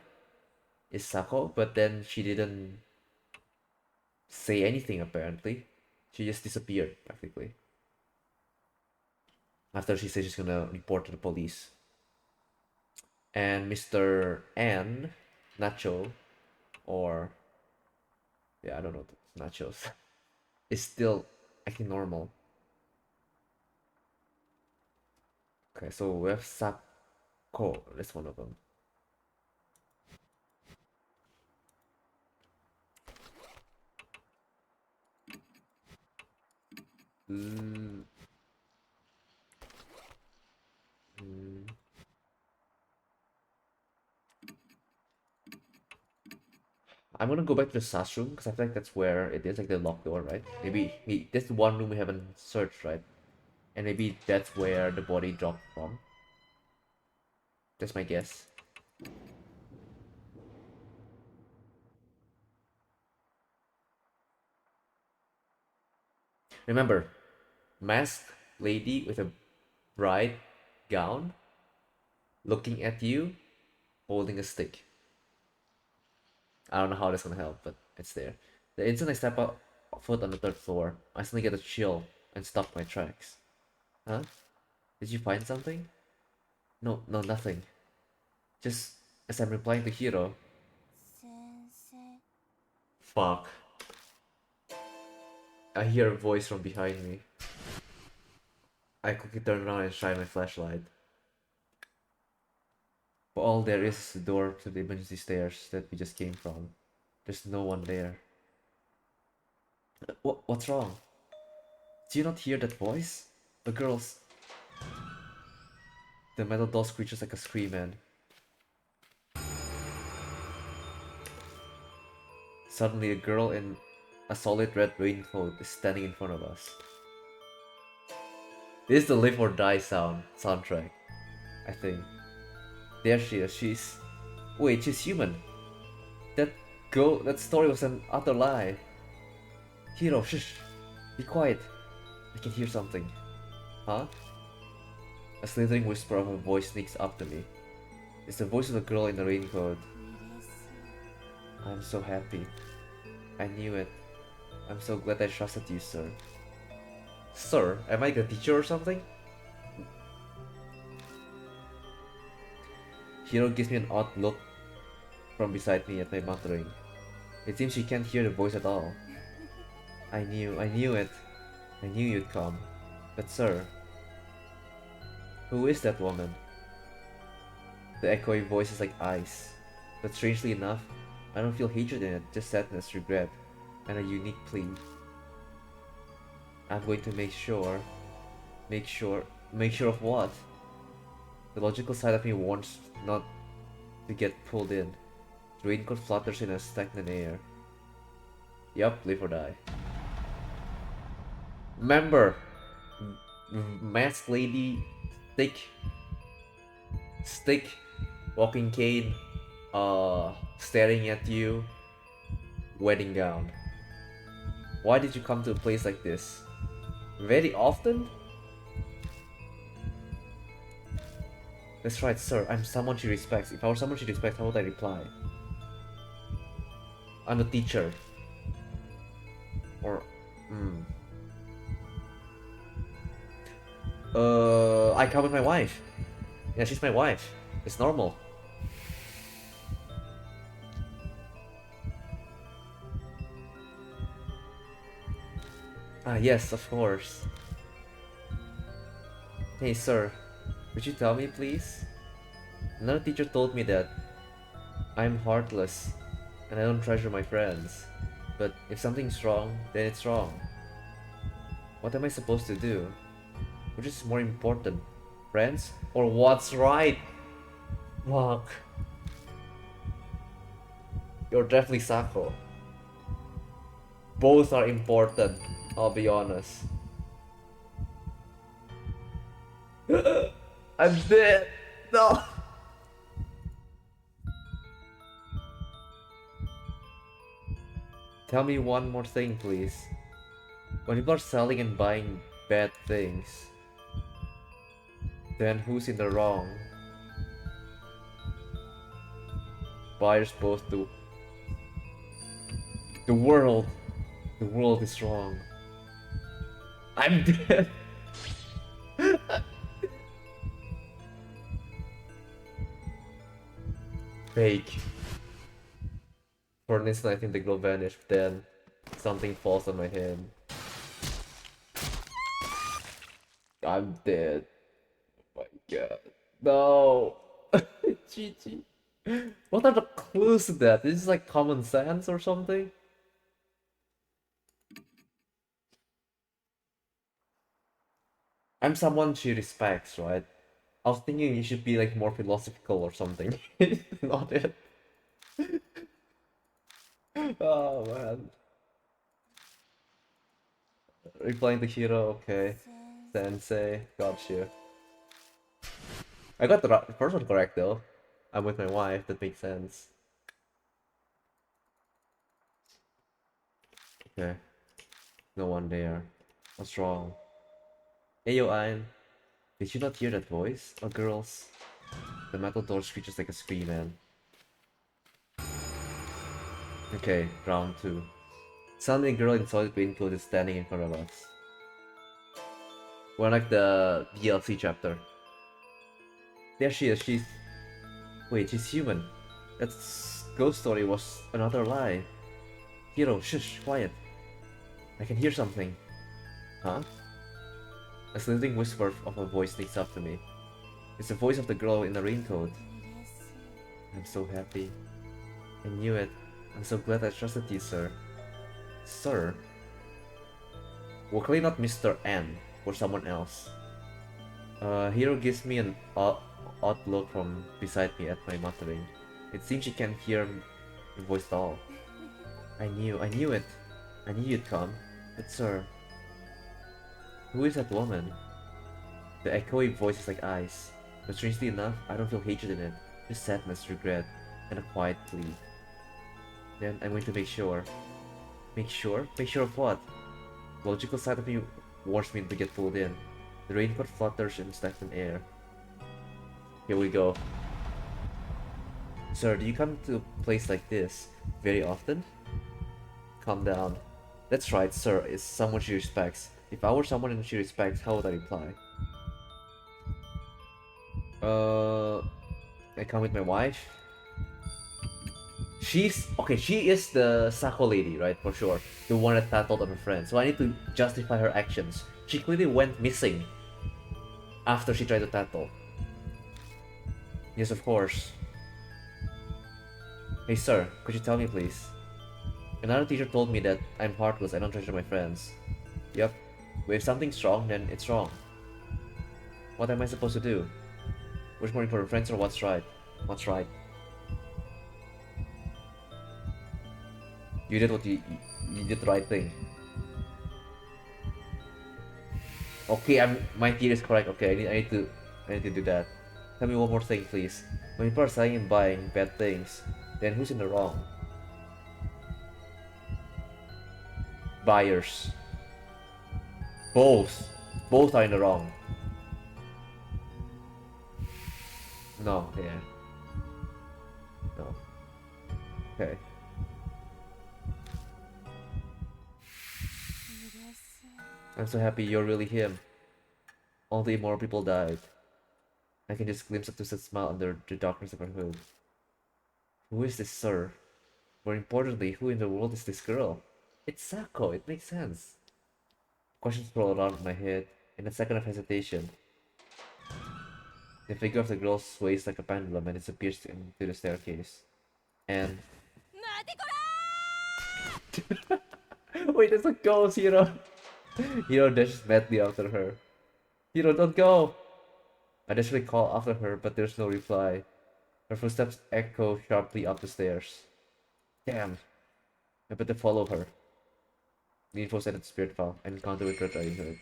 is Sako, but then she didn't say anything apparently. She just disappeared practically. After she said she's gonna report to the police. And Mr. N, Nacho, or yeah, I don't know, Nachos, is still acting normal. Okay, so we have Sako, that's one of them. Mm. Mm. I'm gonna go back to the SAS room because I feel like that's where it is, like the locked door, right? Maybe that's the one room we haven't searched, right? And maybe that's where the body dropped from. That's my guess. Remember, masked lady with a bright gown looking at you, holding a stick. I don't know how that's gonna help, but it's there. The instant I step out foot on the third floor, I suddenly get a chill and stop my tracks. Huh? Did you find something? No, no, nothing. Just as I'm replying to Hiro, 先生 fuck. I hear a voice from behind me. I quickly turn around and shine my flashlight. But all there is the door to the emergency stairs that we just came from. There's no one there. What's wrong? Do you not hear that voice? The girl's... The metal doll screeches like a scream, man. Suddenly, a girl in a solid red raincoat is standing in front of us. This is the Live or Die soundtrack, I think. There she is. Wait, she's human. That story was an utter lie. Hiro, shush. Be quiet. I can hear something. Huh? A slithering whisper of a voice sneaks up to me. It's the voice of the girl in the raincoat. 嬉しい I'm so happy. I knew it. I'm so glad I trusted you, sir. Sir? Am I like a teacher or something? Hiro gives me an odd look from beside me at my muttering. It seems she can't hear the voice at all. I knew it. I knew you'd come. But sir, who is that woman? The echoing voice is like ice. But strangely enough, I don't feel hatred in it, just sadness, regret, and a unique plea. I'm going to make sure of what? The logical side of me wants not to get pulled in. The raincoat flutters in a stagnant air. Yup, live or die. Remember, masked lady, stick, walking cane, staring at you, wedding gown. Why did you come to a place like this? Very often? That's right, sir. I'm someone she respects. If I were someone she respects, how would I reply? I'm a teacher. Or, I come with my wife. Yeah, she's my wife. It's normal. Ah, yes, of course. Hey, sir, could you tell me, please? Another teacher told me that I'm heartless and I don't treasure my friends. But if something's wrong, then it's wrong. What am I supposed to do? Which is more important, friends or what's right? Fuck. You're definitely Sako. Both are important, I'll be honest. I'm dead! No! Tell me one more thing, please. When people are selling and buying bad things, then who's in the wrong? Buyers both do. The world! The world is wrong. I'm dead! Fake. For an instant I think the glow vanished, then something falls on my head. I'm dead. Oh my god. No! GG. What are the clues to that? Is this like common sense or something? I'm someone she respects, right? I was thinking you should be like more philosophical or something. Not it. Oh man. Replying to Hiro, okay. Sensei, got you. I got the first one correct though. I'm with my wife, that makes sense. Okay. No one there. What's wrong? Ayo, Ein. Did you not hear that voice? Oh, girls. The metal door screeches like a scream, man. Okay, round 2. Suddenly a girl in solid green clothes is standing in front of us. We're like the DLC chapter. There she is, she's... Wait, she's human. That ghost story was another lie. Hiro, shush, quiet. I can hear something. Huh? A slithering whisper of a voice sneaks up to me. It's the voice of the girl in the raincoat. I'm so happy. I knew it. I'm so glad I trusted you, sir. Sir? Well, clearly not Mr. N or someone else. Hiro gives me an odd look from beside me at my muttering. It seems she can't hear my voice at all. I knew it. I knew you'd come. But sir... Who is that woman? The echoey voice is like ice. But strangely enough, I don't feel hatred in it. Just sadness, regret, and a quiet plea. Then I'm going to make sure. Make sure? Make sure of what? The logical side of me warns me to get pulled in. The raincoat flutters in stagnant air. Here we go. Sir, do you come to a place like this very often? Calm down. That's right, sir, is someone she respects. If I were someone she respects, how would I reply? I come with my wife. Okay, she is the Sako lady, right? For sure. The one that tattled on her friend. So I need to justify her actions. She clearly went missing after she tried to tattle. Yes, of course. Hey, sir, could you tell me, please? Another teacher told me that I'm heartless, I don't treasure my friends. Yep. But if something's wrong, then it's wrong. What am I supposed to do? Which more important, friends or what's right? What's right? You did what you did the right thing. Okay, my theory is correct. Okay, I need to do that. Tell me one more thing, please. When people are selling and buying bad things, then who's in the wrong? Buyers. Both. Both are in the wrong. No, yeah. No. Okay. I'm so happy you're really him. All the immoral people died. I can just glimpse a twisted smile under the darkness of her hood. Who is this, sir? More importantly, who in the world is this girl? It's Sako, it makes sense. Questions roll around in my head. In a second of hesitation, the figure of the girl sways like a pendulum and disappears into the staircase. And wait, there's a ghost, Hiro. Hiro dashes madly after her. Hiro, don't go! I desperately call after her, but there's no reply. Her footsteps echo sharply up the stairs. Damn, I better follow her. The info said it's spirit file. I encounter with Red Riding Hood.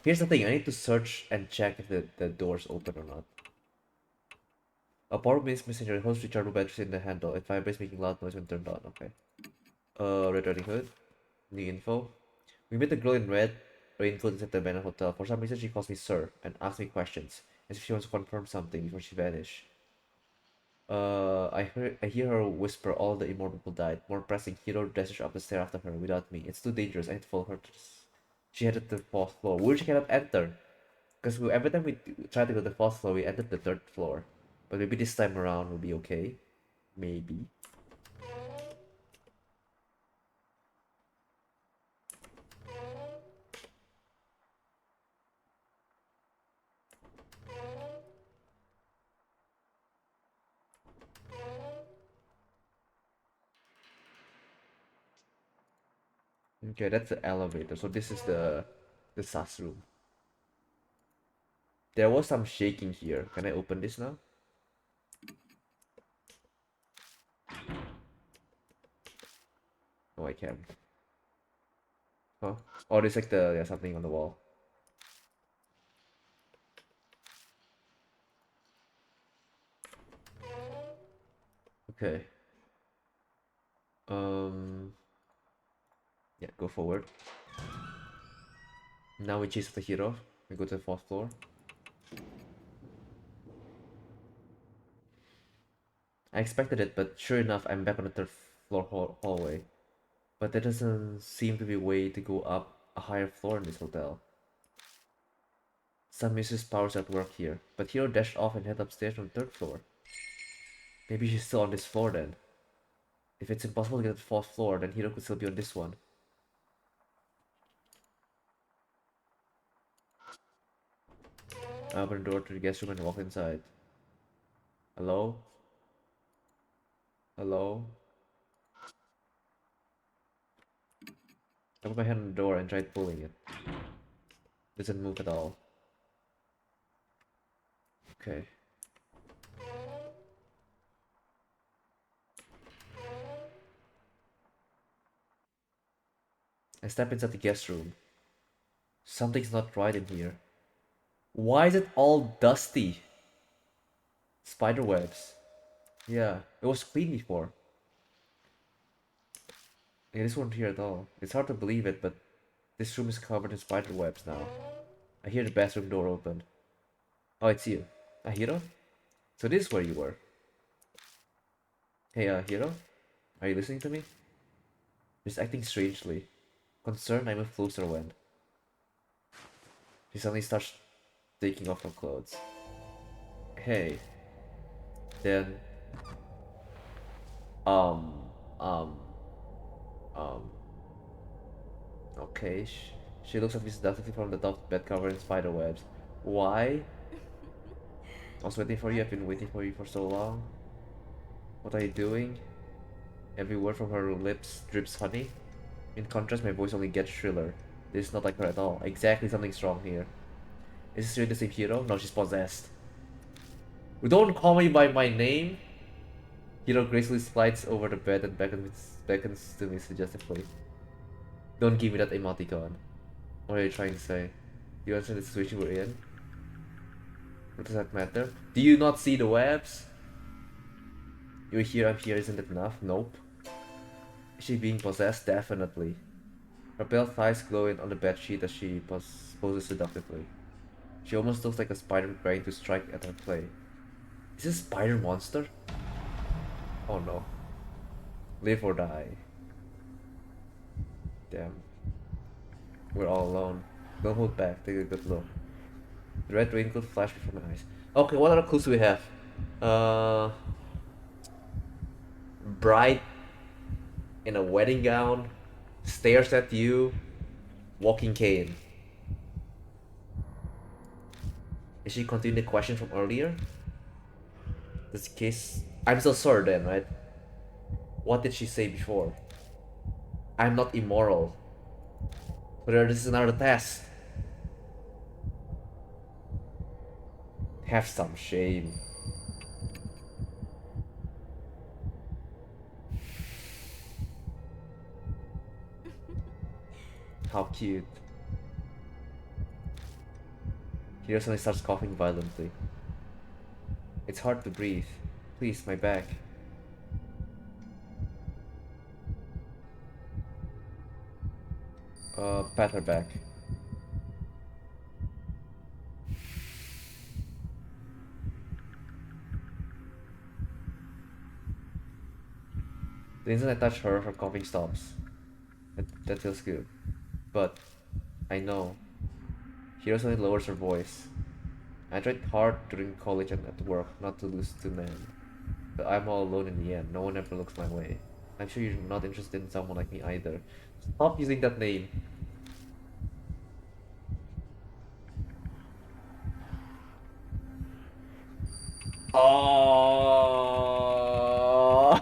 Here's the thing, I need to search and check if the door's open or not. A power means messenger holds rechargeable batteries in the handle. It vibrates, making loud noise when turned on. Okay. Red Riding Hood. New info. We met the girl in red raincoat at the abandoned hotel. For some reason, she calls me sir and asks me questions, as if she wants to confirm something before she vanished. I hear her whisper, all the immortal people died. More pressing, Hiro dashes up the stair after her without me. It's too dangerous. I need to follow her to She headed to the fourth floor, which she cannot enter. Because every time we try to go to the fourth floor, we entered the third floor. But maybe this time around will be okay. Maybe. Okay, that's the elevator. So this is the SAS room. There was some shaking here. Can I open this now? No, I can't. Huh? Oh, there's like something on the wall. Okay. Yeah, go forward. Now we chase the hero. We go to the fourth floor. I expected it, but sure enough, I'm back on the third floor hallway. But there doesn't seem to be a way to go up a higher floor in this hotel. Some missus powers at work here, but Hiro dashed off and head upstairs from the third floor. Maybe she's still on this floor then. If it's impossible to get to the fourth floor, then Hiro could still be on this one. I open the door to the guest room and walk inside. Hello? Hello? I put my hand on the door and tried pulling it. Doesn't move at all. Okay. I step inside the guest room. Something's not right in here. Why is it all dusty? Spider webs. Yeah, it was clean before. Yeah, this wasn't here at all. It's hard to believe it, but this room is covered in spider webs now. I hear the bathroom door open. Oh, it's you. Hiro? So this is where you were. Hey, Hiro? Are you listening to me? She's acting strangely. Concerned, I move closer when she suddenly starts taking off her clothes. Hey. Then... Okay, she looks at me seductively from the top of the bed covered in spider webs. Why? I was waiting for you, I've been waiting for you for so long. What are you doing? Every word from her lips drips honey. In contrast, my voice only gets shriller. This is not like her at all. Exactly, something's wrong here. Is this really the same Hiro? No, she's possessed. Don't call me by my name! Hiro gracefully slides over the bed and beckons to me suggestively. Don't give me that emoticon. What are you trying to say? Do you understand the situation we're in? What does that matter? Do you not see the webs? You're here, I'm here, isn't it enough? Nope. Is she being possessed? Definitely. Her pale thighs glowing on the bedsheet as she poses seductively. She almost looks like a spider trying to strike at her prey. Is this a spider monster? Oh no. Live or die. Damn. We're all alone. Don't hold back, take a good look. The red raincoat flashed before my eyes. Okay, what other clues do we have? Bride in a wedding gown, Stares at you. Walking cane. Is she continuing the question from earlier? This case. I'm still sore then, right? What did she say before? I'm not immoral. But this is another test. Have some shame. How cute. Hiro suddenly starts coughing violently. It's hard to breathe. Please, my back. Pat her back. The instant I touch her, her coughing stops. That feels good. But, I know. Hiro suddenly lowers her voice. I tried hard during college and at work not to lose to men. But I'm all alone in the end. No one ever looks my way. I'm sure you're not interested in someone like me either. Stop using that name. Oh,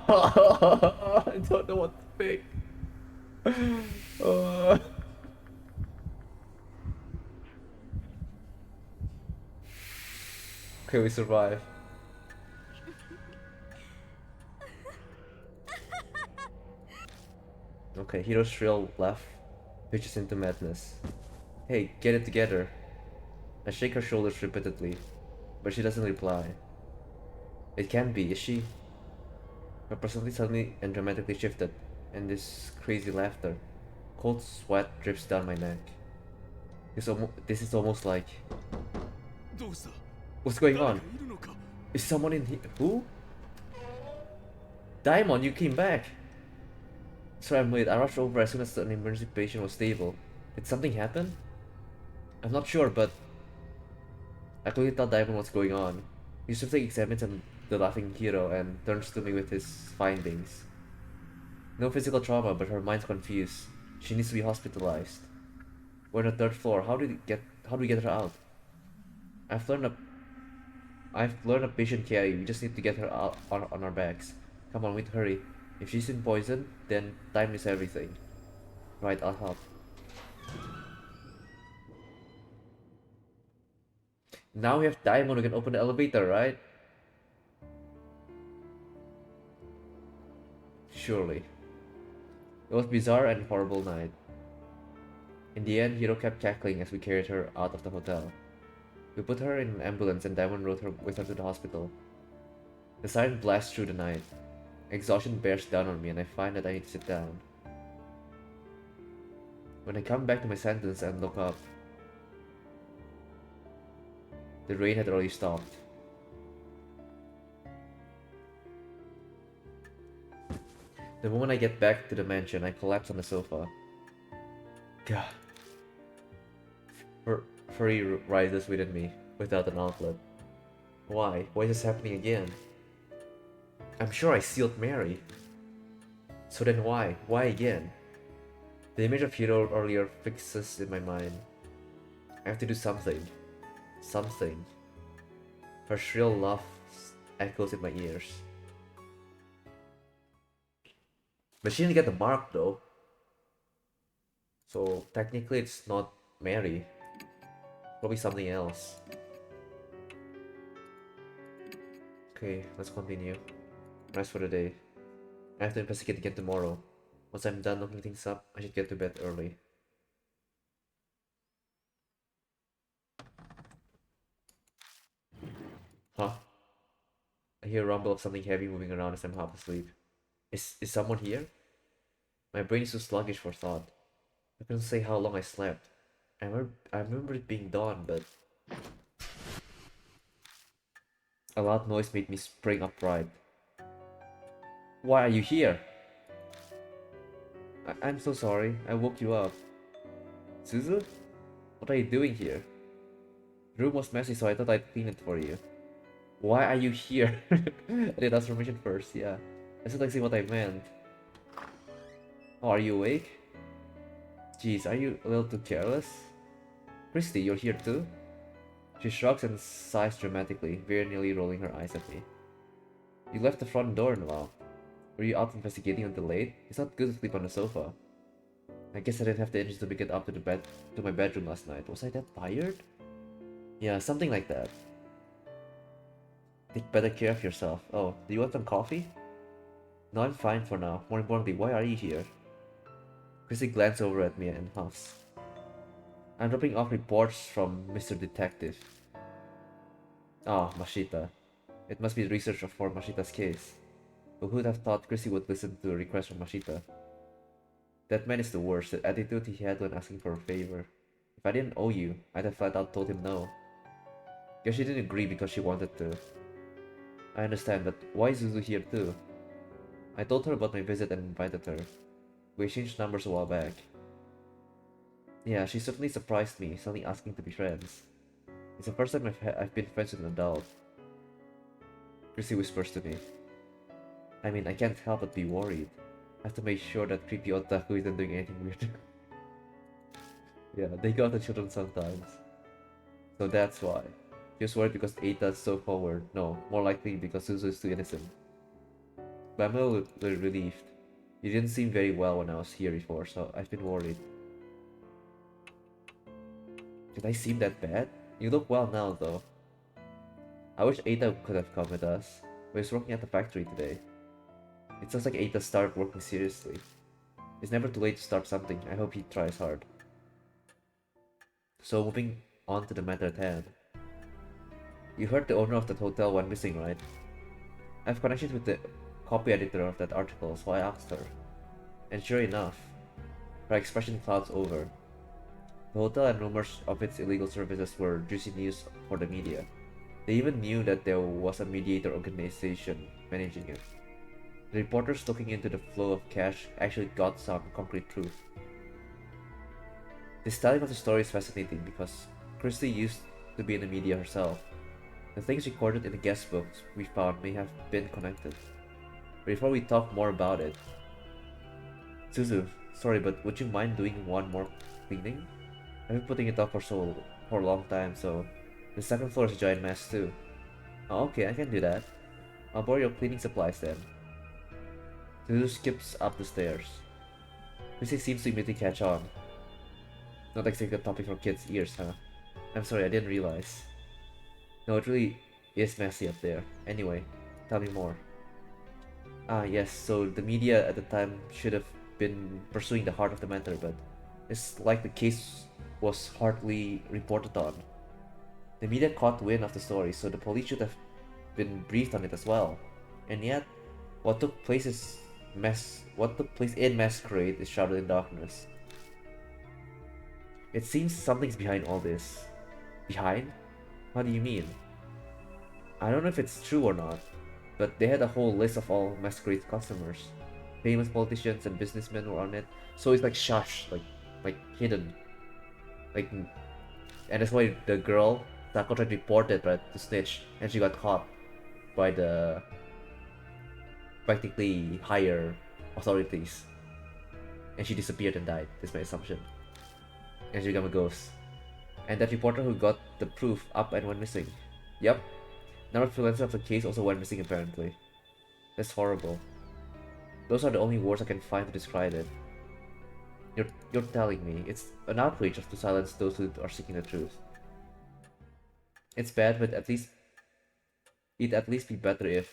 I don't know what to think. Uh, okay, we survive. Okay, Hiro's shrill laugh pitches into madness. Hey, get it together. I shake her shoulders repeatedly, but she doesn't reply. It can't be, is she? Her personality suddenly and dramatically shifted, and this crazy laughter. Cold sweat drips down my neck. This is almost like... どうした What's going 誰 on? かいるのか Is someone in here? Who? Diamond, you came back! Sorry I'm late. I rushed over as soon as an emergency patient was stable. Did something happen? I'm not sure, but... I clearly thought Diamond what's going on. He swiftly examines the laughing hero and turns to me with his findings. No physical trauma, but her mind's confused. She needs to be hospitalized. We're on the third floor. How do we get her out? I've learned a patient carry. We just need to get her out on our backs. Come on, we need to hurry. If she's in poison, then time is everything. Right, I'll help. Now we have Diamond, we can open the elevator, right? Surely. It was a bizarre and horrible night. In the end, Hiro kept cackling as we carried her out of the hotel. We put her in an ambulance and Diamond rode her with her to the hospital. The siren blasts through the night. Exhaustion bears down on me and I find that I need to sit down. When I come back to my sentence and look up, the rain had already stopped. The moment I get back to the mansion, I collapse on the sofa. God. Fury rises within me, without an outlet. Why? Why is this happening again? I'm sure I sealed Mary. So then why? Why again? The image of Hiro earlier fixes in my mind. I have to do something. Something. Her shrill laugh echoes in my ears. But she didn't get the mark though. So technically it's not Mary. Probably something else. Okay, let's continue. Rest for the day. I have to investigate again tomorrow. Once I'm done looking things up, I should get to bed early. Huh? I hear a rumble of something heavy moving around as I'm half asleep. Is someone here? My brain is too sluggish for thought. I couldn't say how long I slept. I remember it being dawn, but... A loud noise made me spring upright. Why are you here? I'm so sorry, I woke you up. Suzu? What are you doing here? The room was messy, so I thought I'd clean it for you. Why are you here? I did ask permission first, yeah. I still like see what I meant. Oh, are you awake? Geez, are you a little too careless? Christy, you're here too? She shrugs and sighs dramatically, very nearly rolling her eyes at me. You left the front door unlocked. Were you out investigating until late? It's not good to sleep on the sofa. I guess I didn't have the energy to make it up to my bedroom last night. Was I that tired? Yeah, something like that. Take better care of yourself. Oh, do you want some coffee? No, I'm fine for now. More importantly, why are you here? Chrissy glanced over at me and huffs. I'm dropping off reports from Mr. Detective. Ah, Mashita. It must be research for Mashita's case. But who'd have thought Chrissy would listen to a request from Mashita? That man is the worst. The attitude he had when asking for a favor. If I didn't owe you, I'd have flat out told him no. Guess she didn't agree because she wanted to. I understand, but why is Zuzu here too? I told her about my visit and invited her. We exchanged numbers a while back. Yeah, she certainly surprised me, suddenly asking to be friends. It's the first time I've been friends with an adult. Chrissy whispers to me. I mean, I can't help but be worried. I have to make sure that creepy otaku isn't doing anything weird. Yeah, they got the children sometimes. So that's why. She was worried because Eita's so forward. No, more likely because Suzu is too innocent. But I'm a little relieved. You didn't seem very well when I was here before, so I've been worried. Did I seem that bad? You look well now, though. I wish Eita could have come with us, but he's working at the factory today. It sounds like Eita started working seriously. It's never too late to start something. I hope he tries hard. So moving on to the matter at hand. You heard the owner of that hotel went missing, right? I have connections with the copy editor of that article, so I asked her. And sure enough, her expression clouds over. The hotel and rumors of its illegal services were juicy news for the media. They even knew that there was a mediator organization managing it. The reporters looking into the flow of cash actually got some concrete proof. This telling of the story is fascinating because Christy used to be in the media herself. The things recorded in the guest books we found may have been connected. But before we talk more about it, Suzu, sorry, but would you mind doing one more cleaning? I've been putting it off for a long time, so the second floor is a giant mess too. Oh, okay, I can do that. I'll borrow your cleaning supplies then. Suzu skips up the stairs. Chrissy seems to immediately catch on. Not exactly a topic for kids' ears, huh? I'm sorry, I didn't realize. No, it really is messy up there. Anyway, tell me more. Ah, yes, so the media at the time should have been pursuing the heart of the matter, but it's like the case was hardly reported on. The media caught wind of the story, so the police should have been briefed on it as well. And yet, what took place in Masquerade is shrouded in darkness. It seems something's behind all this. Behind? What do you mean? I don't know if it's true or not, but they had a whole list of all Masquerade's customers. Famous politicians and businessmen were on it, so it's like shush, like hidden. Like, and that's why the girl, Tako, tried to report it, right, to snitch, and she got caught by the practically higher authorities. And she disappeared and died, is my assumption. And she became a ghost. And that reporter who got the proof up and went missing. Yep. Another freelancer of the case also went missing apparently. That's horrible. Those are the only words I can find to describe it. You're telling me it's an outrage to silence those who are seeking the truth. It's bad, but it'd at least be better if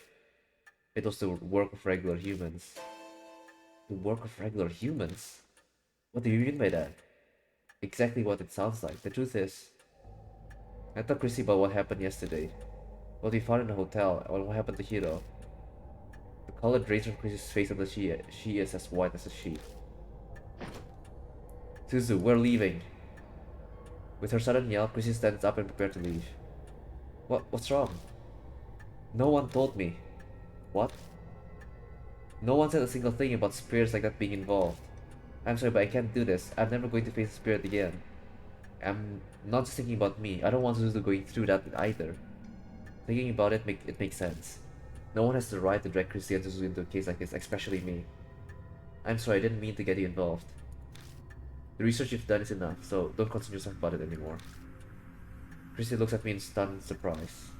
it was the work of regular humans. The work of regular humans? What do you mean by that? Exactly what it sounds like. The truth is, I talked Chrissy about what happened yesterday. What we found in the hotel, and what happened to Hiro. The color drains from Chrissy's face until she is as white as a sheet. Suzu, we're leaving. With her sudden yell, Chrissy stands up and prepares to leave. What's wrong? No one told me. What? No one said a single thing about spirits like that being involved. I'm sorry, but I can't do this. I'm never going to face a spirit again. I'm not just thinking about me. I don't want Suzu going through that either. Thinking about it, it makes sense. No one has the right to drag Chrissy and Suzu into a case like this, especially me. I'm sorry, I didn't mean to get you involved. The research you've done is enough, so don't concern yourself about it anymore. Chrissy looks at me in stunned surprise.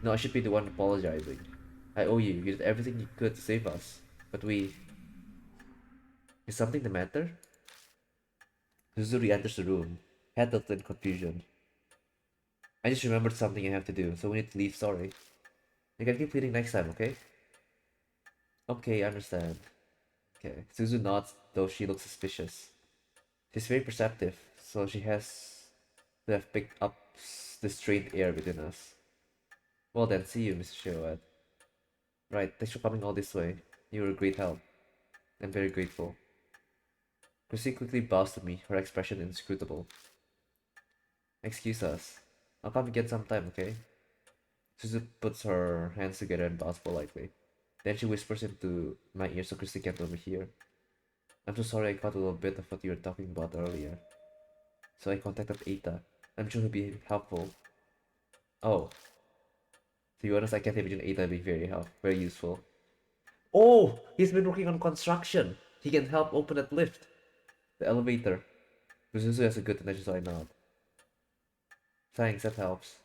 No, I should be the one apologizing. I owe you. You did everything you could to save us. But we... Is something the matter? Suzu re-enters the room, head tilted in confusion. I just remembered something I have to do, so we need to leave, sorry. You can keep pleading next time, okay? Okay, I understand. Okay, Suzu nods, though she looks suspicious. She's very perceptive, so she has to have picked up the strained air within us. Well then, see you, Mr. Shoad. Right, thanks for coming all this way. You were a great help. I'm very grateful. Chrissy quickly bows to me, her expression inscrutable. Excuse us. I'll come again sometime, okay? Suzu puts her hands together and bows politely. Then she whispers into my ear so Chrissy can't overhear. I'm so sorry I caught a little bit of what you were talking about earlier. So I contacted Eita. I'm sure he'll be helpful. Oh. To be honest, I can't imagine Eita being very useful. Oh! He's been working on construction! He can help open that lift. The elevator. Suzu has a good intention, so I nod. Thanks, that helps.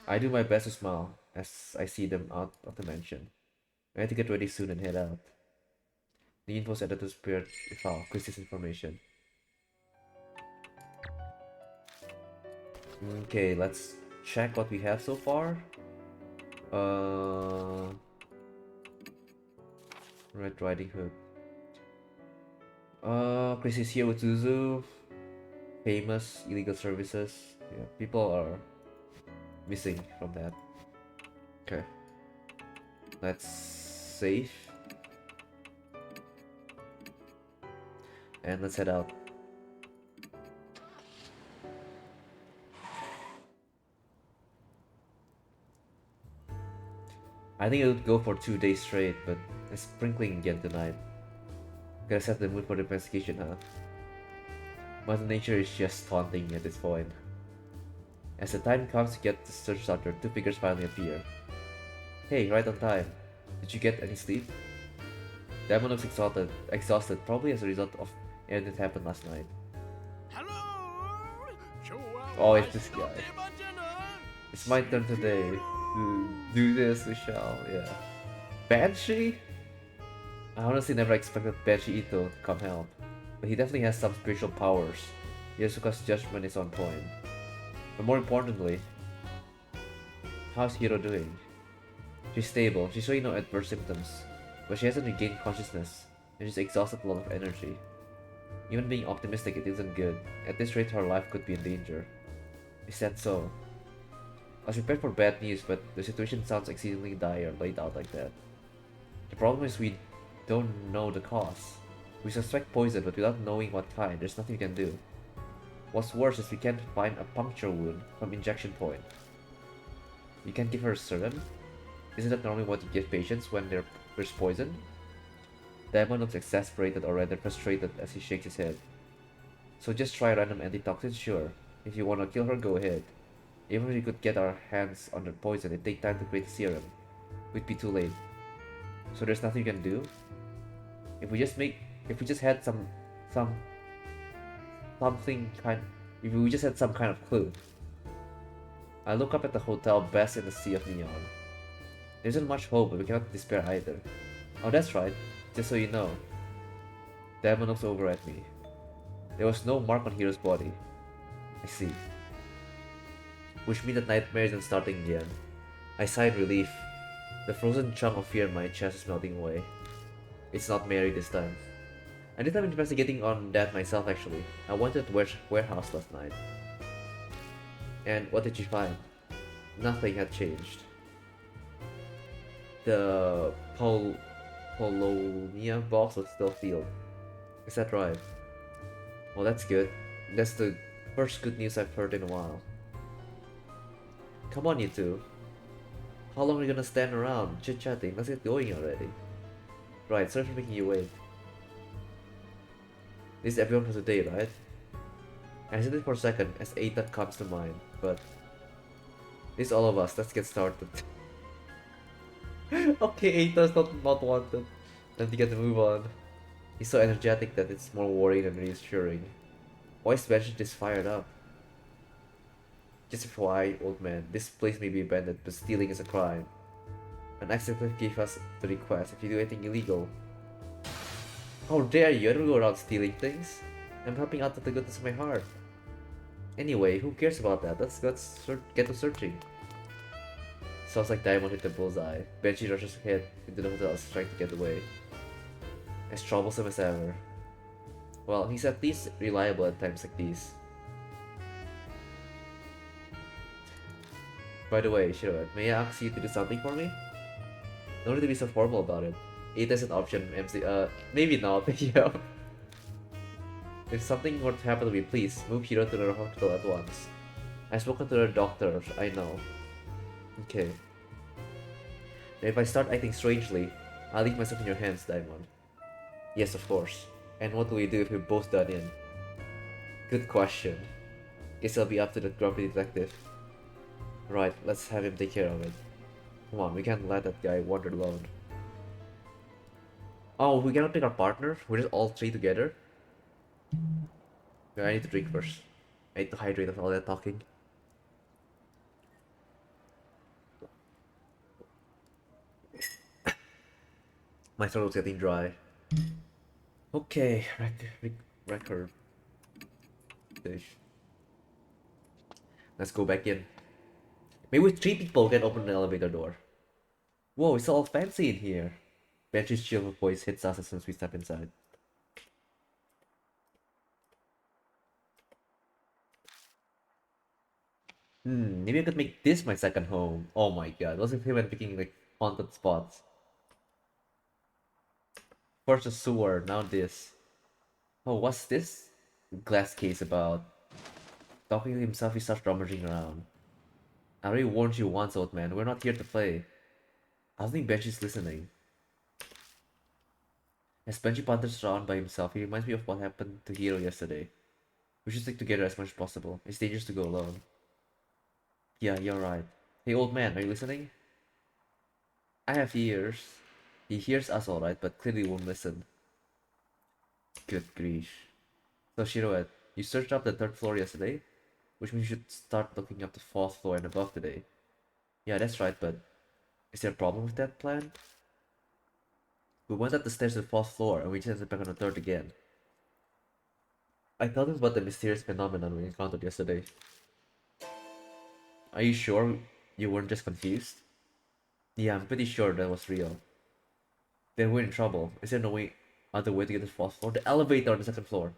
I do my best to smile as I see them out of the mansion. I have to get ready soon and head out. The info's added to the spirit file, Christie's information. Okay, let's check what we have so far. Red Riding Hood. Christie's here with Suzu. Famous illegal services. Yeah, people are missing from that. Okay. Let's save. And let's head out. I think it would go for 2 days straight, but it's sprinkling again tonight. Gotta set the mood for the investigation, huh? Mother Nature is just taunting me at this point. As the time comes to get the search started, two figures finally appear. Hey, right on time. Did you get any sleep? Damon looks exhausted, probably as a result of everything that happened last night. Oh, it's this guy. It's my turn today. Do this, we shall, yeah. Banshee? I honestly never expected Banshee Ito to come help. But he definitely has some spiritual powers. Yasuka's judgment is on point. But more importantly, how's Hiro doing? She's stable, she's showing no adverse symptoms, but she hasn't regained consciousness, and she's exhausted a lot of energy. Even being optimistic, it isn't good. At this rate, her life could be in danger. Is that so? I was prepared for bad news, but the situation sounds exceedingly dire laid out like that. The problem is we don't know the cause. We suspect poison, but without knowing what kind, there's nothing we can do. What's worse is we can't find a puncture wound from injection point. You can't give her a serum? Isn't that normally what you give patients when there's poison? Diamond looks exasperated or rather frustrated as he shakes his head. So just try random antitoxins, sure. If you wanna kill her, go ahead. Even if we could get our hands on the poison, it'd take time to create a serum. We'd be too late. So there's nothing you can do? If we just had some kind of clue. I look up at the hotel best in the sea of neon. There isn't much hope, but we cannot despair either. Oh, that's right. Just so you know. Diamond looks over at me. There was no mark on Hiro's body. I see. Which means that nightmare isn't starting again. I sighed relief. The frozen chunk of fear in my chest is melting away. It's not Mary this time. I did some investigating on that myself actually. I went to the warehouse last night. And what did you find? Nothing had changed. The Polonia box was still sealed. Is that right? Well, that's good. That's the first good news I've heard in a while. Come on, you two. How long are you gonna stand around chit-chatting? Let's get going already. Right, sorry for making you wait. This is everyone for today, right? I hesitated for a second as Eita comes to mind, but this is all of us. Let's get started. Okay, Eita's not wanted. Time to get to move on. He's so energetic that it's more worrying than reassuring. Why is Benji this fired up? Just FYI, old man, this place may be abandoned, but stealing is a crime. An ex-executive gave us the request if you do anything illegal. How dare you? I don't go around stealing things. I'm helping out with the goodness of my heart. Anyway, who cares about that? Let's get to searching. Sounds like Diamond hit the bullseye. Benji rushes ahead into the hotel, trying to get away. As troublesome as ever. Well, he's at least reliable at times like these. By the way, Shiro, may I ask you to do something for me? Don't need to be so formal about it. It is an option, MC. Maybe not. Yeah. If something were to happen to me, please move Hiro to the hospital at once. I've spoken to the doctor, I know. Okay. Now if I start acting strangely, I'll leave myself in your hands, Diamond. Yes, of course. And what will we do if we're both done in? Good question. Guess it'll be up to the grumpy detective. Right, let's have him take care of it. Come on, we can't let that guy wander alone. Oh, we cannot pick our partner? We're just all three together? Okay, I need to drink first. I need to hydrate after all that talking. My throat was getting dry. Okay, record. Let's go back in. Maybe with 3 people can open the elevator door. Whoa, it's all fancy in here. Benji's chill voice hits us as soon as we step inside. Maybe I could make this my second home. Oh my god, what's if him and picking like haunted spots? First the sewer, now this. Oh, what's this glass case about? Talking to himself, he starts rummaging around. I already warned you once, old man. We're not here to play. I don't think Benji's listening. As Benji ponders around by himself, he reminds me of what happened to Hiro yesterday. We should stick together as much as possible. It's dangerous to go alone. Yeah, you're right. Hey, old man, are you listening? I have ears. He hears us alright, but clearly won't listen. Good grief. So, Shiroed, you searched up the 3rd floor yesterday? Which means you should start looking up the 4th floor and above today. Yeah, that's right, but is there a problem with that plan? We went up the stairs to the 4th floor and we just ended back on the 3rd again. I told him about the mysterious phenomenon we encountered yesterday. Are you sure you weren't just confused? Yeah, I'm pretty sure that was real. Then we're in trouble. Is there no other way to get to the 4th floor? The elevator on the 2nd floor.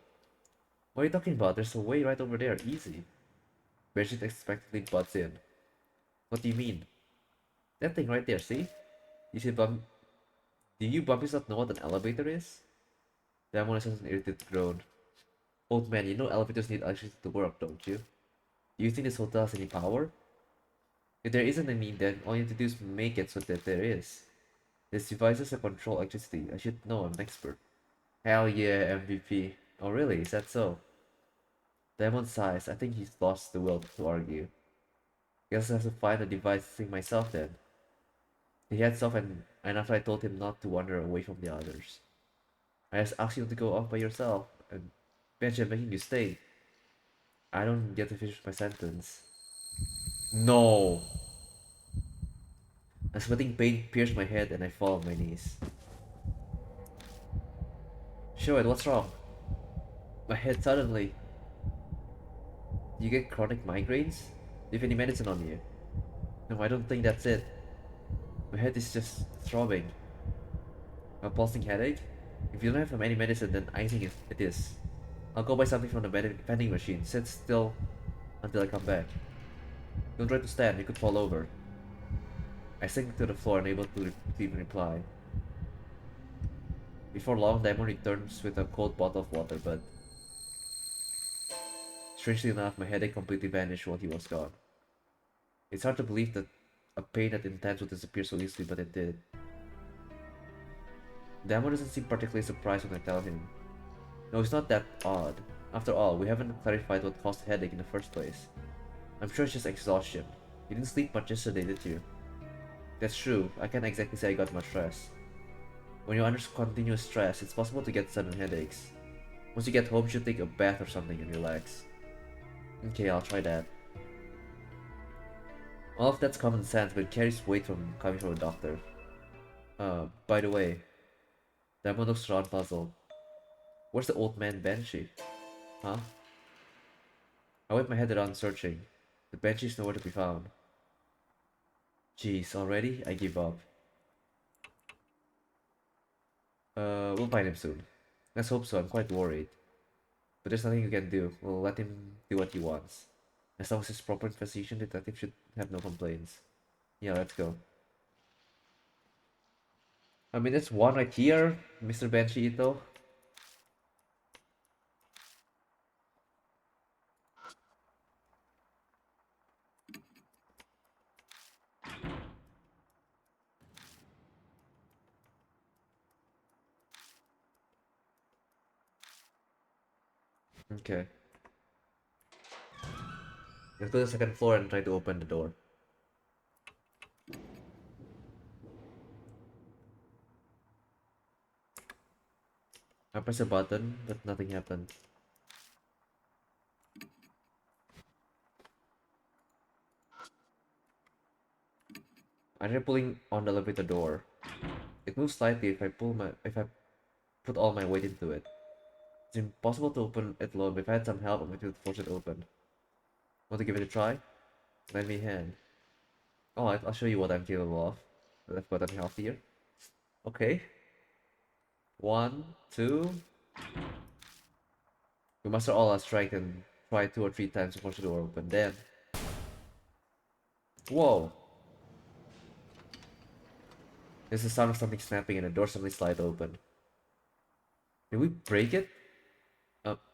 What are you talking about? There's a way right over there. Easy. Bridget expectantly butts in. What do you mean? That thing right there, see? You see do you bumpies not know what an elevator is? Diamond says an irritated groan. Old man, you know elevators need electricity to work, don't you? Do you think this hotel has any power? If there isn't any, then all you have to do is make it so that there is. This devices that control electricity. I should know, I'm an expert. Hell yeah, MVP. Oh really, is that so? Diamond sighs. I think he's lost the will to argue. Guess I have to find a device thing myself then. He heads off and after I told him not to wander away from the others. I just asked you to go off by yourself, and Benji, I'm making you stay. I don't get to finish my sentence. No! A sweating pain pierced my head and I fall on my knees. Show it, what's wrong? My head suddenly. You get chronic migraines? Do you have any medicine on you? No, I don't think that's it. My head is just throbbing. A pulsing headache? If you don't have any medicine, then I think it is. I'll go buy something from the vending machine. Sit still until I come back. Don't try to stand, you could fall over. I sink to the floor, unable to even reply. Before long, Diamond returns with a cold bottle of water, but strangely enough, my headache completely vanished while he was gone. It's hard to believe that a pain that intense would disappear so easily, but it did. Diamond doesn't seem particularly surprised when I tell him. No, it's not that odd. After all, we haven't clarified what caused the headache in the first place. I'm sure it's just exhaustion. You didn't sleep much yesterday, did you? That's true. I can't exactly say I got much rest. When you're under continuous stress, it's possible to get sudden headaches. Once you get home, you should take a bath or something and relax. Okay, I'll try that. All of that's common sense, but it carries weight from coming from a doctor. By the way, Diamond looks around puzzled. Where's the old man Banshee? Huh? I whip my head around searching. The Banshee's nowhere to be found. Jeez, already? I give up. We'll find him soon. Let's hope so, I'm quite worried. But there's nothing you can do. We'll let him do what he wants. As long as it's proper investigation, the detective should have no complaints. Yeah, let's go. I mean, there's one right here, Mr. Banshee Ito. Okay. Let's go to the second floor and try to open the door. I press a button, but nothing happened. I try pulling on the elevator door. It moves slightly if I put all my weight into it. It's impossible to open it alone, but if I had some help, I might be able to force it open. Want to give it a try? Lend me a hand. Alright, I'll show you what I'm capable of. The left button healthier. Okay. 1, 2. We muster all our strength and try 2 or 3 times to force the door open. Then. Whoa! There's the sound of something snapping and the door suddenly slides open. Did we break it?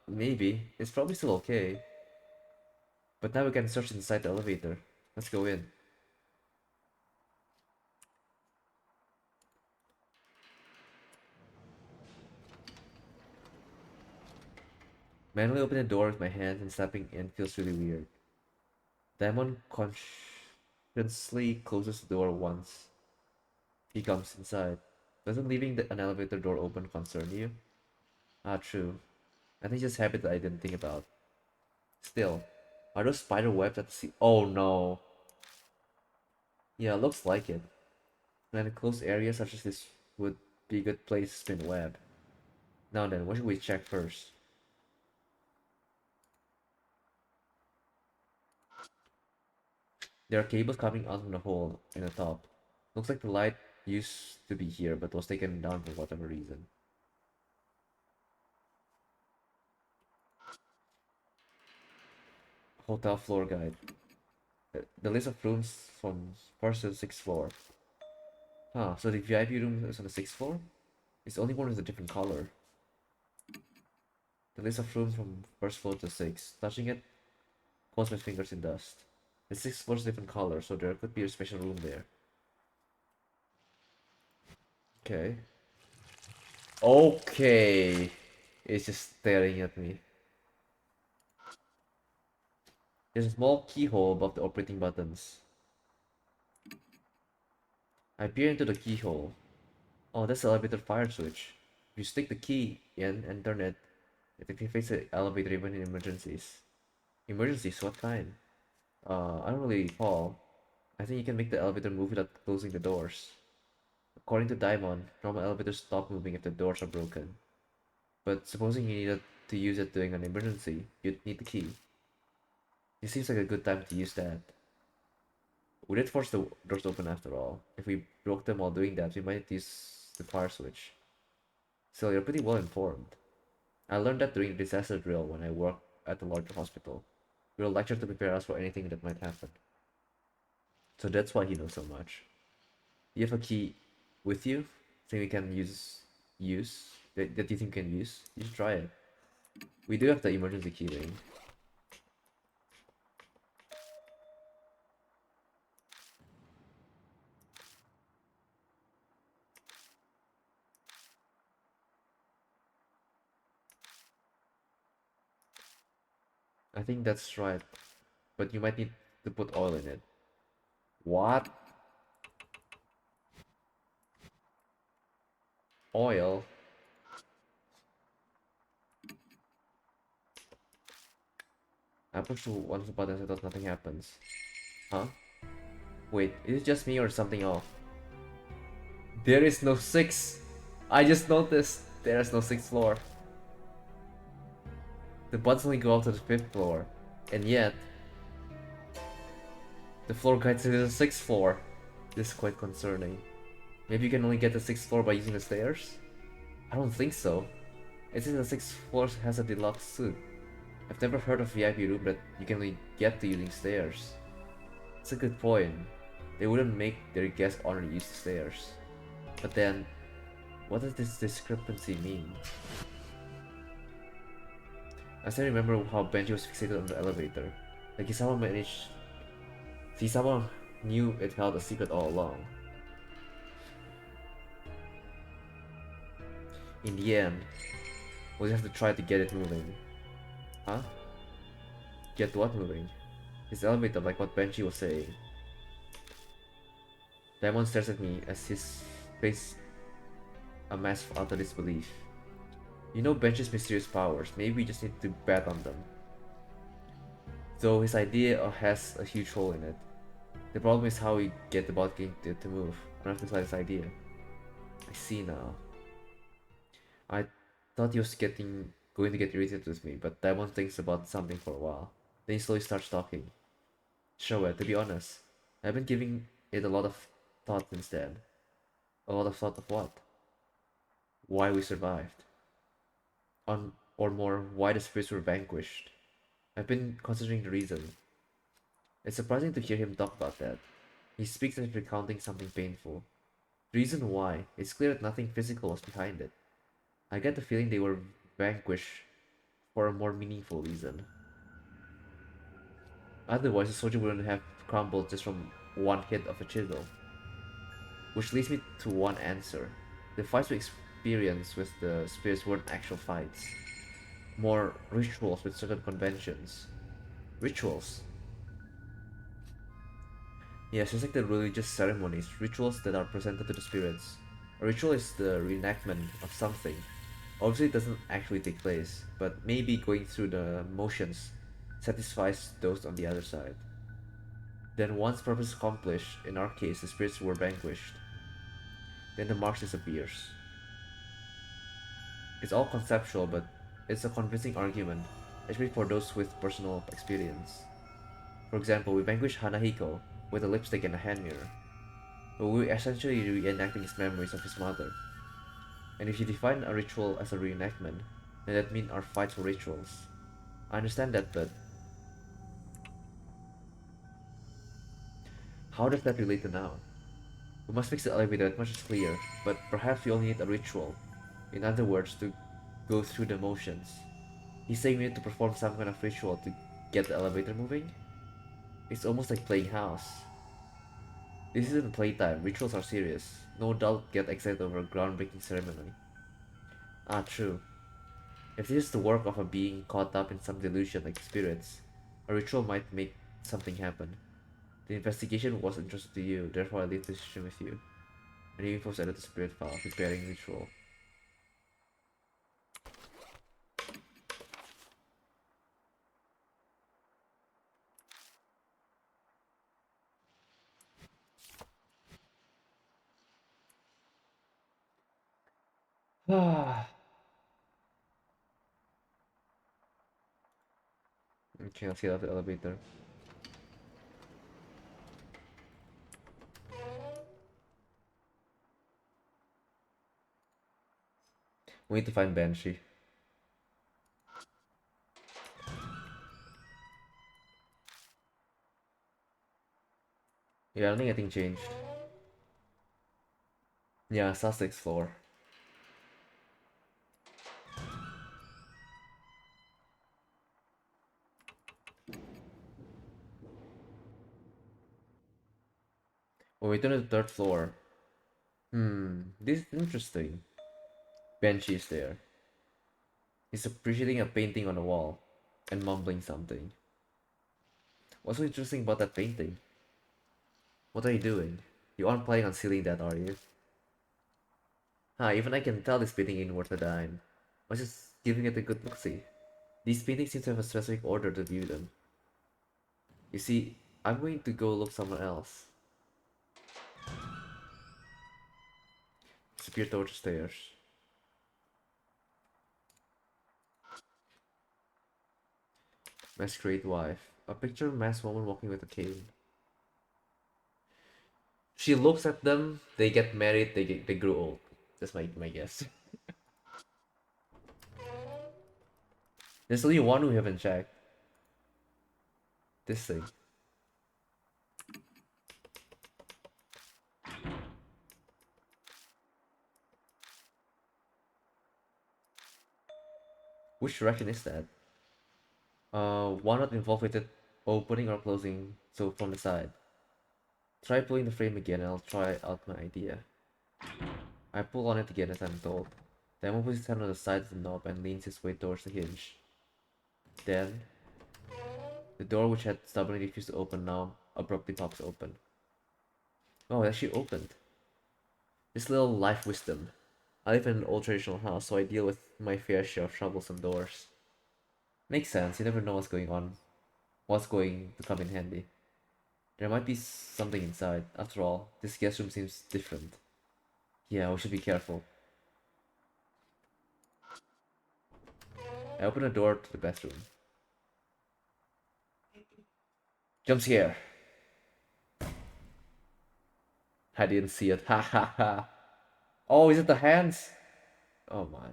Maybe. It's probably still okay. But now we can search inside the elevator. Let's go in. Manually opening the door with my hands and stepping in feels really weird. Diamond consciously closes the door once he comes inside. Doesn't leaving an elevator door open concern you? Ah, true. I think it's just habit that I didn't think about. Still, are those spider webs at the sea? Oh no. Yeah, looks like it. And in a closed area such as this would be a good place to spin a web. Now then, what should we check first? There are cables coming out from the hole in the top. Looks like the light used to be here but was taken down for whatever reason. Hotel floor guide. The list of rooms from first to the sixth floor. Huh, so the VIP room is on the sixth floor? It's the only one with a different color. The list of rooms from first floor to sixth. Touching it, cause my fingers in dust. The sixth floor is a different color, so there could be a special room there. Okay. Okay. It's just staring at me. There's a small keyhole above the operating buttons. I peer into the keyhole. Oh, that's the elevator fire switch. If you stick the key in and turn it, it activates the elevator even in emergencies. Emergencies? What kind? I don't really recall. I think you can make the elevator move without closing the doors. According to Daimon, normal elevators stop moving if the doors are broken. But supposing you needed to use it during an emergency, you'd need the key. It seems like a good time to use that. We did force the doors open after all. If we broke them while doing that, we might use the fire switch. So you're pretty well informed. I learned that during the disaster drill when I worked at the larger hospital. We were lectured to prepare us for anything that might happen. So that's why he knows so much. You have a key with you? Think we can use? That you think we can use? You should try it. We do have the emergency key ring. I think that's right. But you might need to put oil in it. What? oil. I push one of the buttons and nothing happens. Huh? Wait, is it just me or something off? There is no 6! I just noticed there is no 6th floor. The buttons only go up to the 5th floor. And yet, the floor guide to the 6th floor. This is quite concerning. Maybe you can only get the 6th floor by using the stairs? I don't think so. It says the 6th floor has a deluxe suite. I've never heard of VIP room that you can only get to using stairs. It's a good point. They wouldn't make their guests already use the stairs. But then, what does this discrepancy mean? I still remember how Benji was fixated on the elevator. Like Hisama knew it held a secret all along. In the end, we'll have to try to get it moving. Huh? Get what moving? His elevator, like what Benji was saying. Diamond stares at me as his face a mask of utter disbelief. You know Benji's mysterious powers, maybe we just need to bet on them. Though his idea has a huge hole in it. The problem is how we get the bot game to move. I don't have to decide his idea. I see now. I thought he was going to get irritated with me, but Diamond thinks about something for a while. Then he slowly starts talking. Sure, to be honest, I've been giving it a lot of thought since then. A lot of thought of what? Why we survived. Or more, why the spirits were vanquished. I've been considering the reason. It's surprising to hear him talk about that. He speaks as if recounting something painful. The reason why, it's clear that nothing physical was behind it. I get the feeling they were vanquished for a more meaningful reason. Otherwise, the soldier wouldn't have crumbled just from one hit of a chisel. Which leads me to one answer. The fights we experienced with the spirits weren't actual fights. More rituals with certain conventions. Rituals? Yes, just like the religious ceremonies, rituals that are presented to the spirits. A ritual is the reenactment of something. Obviously it doesn't actually take place, but maybe going through the motions satisfies those on the other side. Then once purpose accomplished, in our case the spirits were vanquished, then the mark disappears. It's all conceptual, but it's a convincing argument, especially for those with personal experience. For example, we vanquished Hanahiko with a lipstick and a hand mirror, but we were essentially reenacting his memories of his mother. And if you define a ritual as a reenactment, then that means our fights were rituals. I understand that, but how does that relate to now? We must fix the elevator, that much is clear, but perhaps we only need a ritual. In other words, to go through the motions. He's saying we need to perform some kind of ritual to get the elevator moving? It's almost like playing house. This isn't playtime, rituals are serious. No adult get excited over a groundbreaking ceremony. Ah, true. If this is the work of a being caught up in some delusion like spirits, a ritual might make something happen. The investigation was entrusted to you, therefore I leave the decision with you. And the info's added to spirit file, preparing ritual. Ah. Okay, let's get out the elevator. We need to find Banshee. Yeah, I don't think anything changed. Yeah, Sussex floor. When we turn to the third floor. This is interesting. Banshee is there. He's appreciating a painting on the wall and mumbling something. What's so interesting about that painting? What are you doing? You aren't planning on sealing that, are you? Even I can tell this painting ain't worth a dime. I was just giving it a good look-see. These paintings seem to have a specific order to view them. You see, I'm going to go look somewhere else. Disappear towards the stairs. Masquerade wife. A picture of a masked woman walking with a cane. She looks at them, they get married, they grow old. That's my guess. There's only one we haven't checked. This thing. Which direction is that? One not involved with it opening or closing, so from the side. Try pulling the frame again and I'll try out my idea. I pull on it again as I'm told. Demo puts his hand on the side of the knob and leans his way towards the hinge. Then, the door which had stubbornly refused to open now abruptly pops open. Oh, it actually opened. This little life wisdom. I live in an old traditional house, so I deal with my fair share of troublesome doors. Makes sense, you never know what's going on. What's going to come in handy. There might be something inside. After all, this guest room seems different. Yeah, we should be careful. I open the door to the bathroom. Jump scare! I didn't see it. Ha ha ha. Oh, is it the hands? Oh my.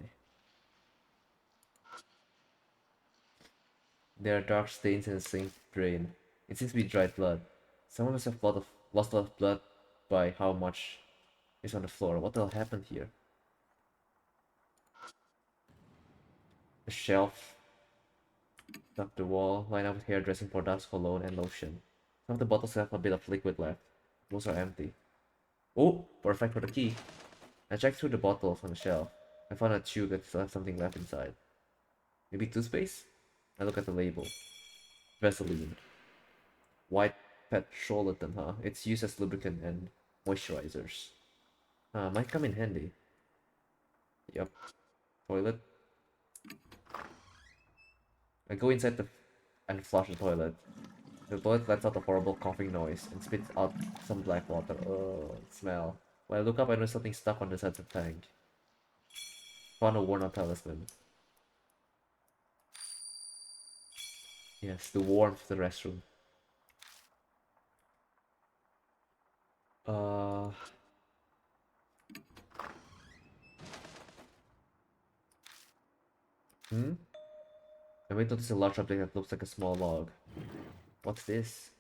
There are dark stains in the sink drain. It seems to be dried blood. Someone must have lost a lot of blood by how much is on the floor. What the hell happened here? A shelf. Up the wall, line up with hairdressing products, cologne, and lotion. Some of the bottles have a bit of liquid left. Most are empty. Oh, perfect for the key. I checked through the bottles on the shelf. I found a tube that still has something left inside. Maybe toothpaste? I look at the label. Vaseline. White petrolatum, huh? It's used as lubricant and moisturizers. Might come in handy. Yup. Toilet. I go inside and flush the toilet. The toilet lets out a horrible coughing noise and spits out some black water. Oh, smell. When I look up, I notice something stuck on the side of the tank. Found a worn-out talisman. Yes, the warmth of the restroom. Uh... Hmm? I might notice a large object that looks like a small log. What's this?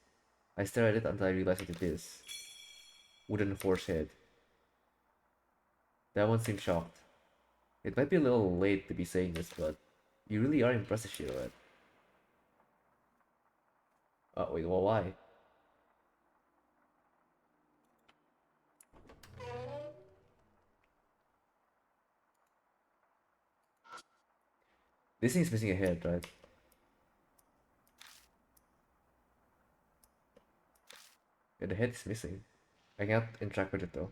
I stare at it until I realize what it is. Wooden horse head. That one seems shocked. It might be a little late to be saying this, but you really are impressive, Shiroed. Wait, well, why? This thing's missing a head, right? Yeah, the head is missing. I can't interact with it though.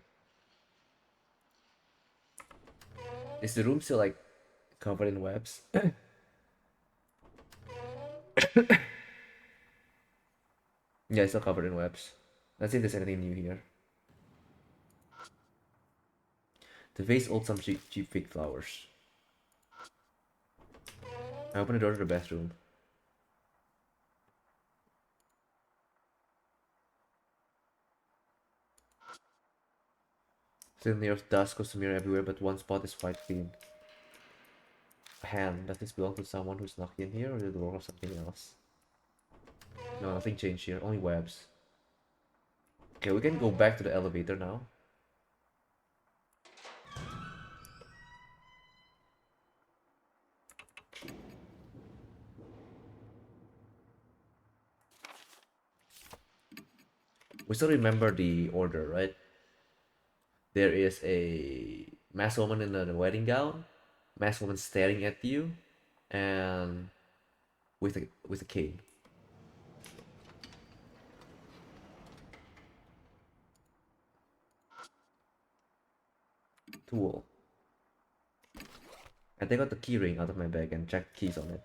Is the room still like covered in webs? Yeah, it's still covered in webs. Let's see if there's anything new here. The vase holds some cheap fake flowers. I open the door to the bathroom. Still near dust goes to mirror everywhere, but one spot is quite clean. A hand. Does this belong to someone who snuck in here, or did it belong to something else? No, nothing changed here. Only webs. Okay, we can go back to the elevator now. We still remember the order, right? There is a masked woman in a wedding gown, masked woman staring at you, and with a cane. Tool. I take out the key ring out of my bag and check keys on it.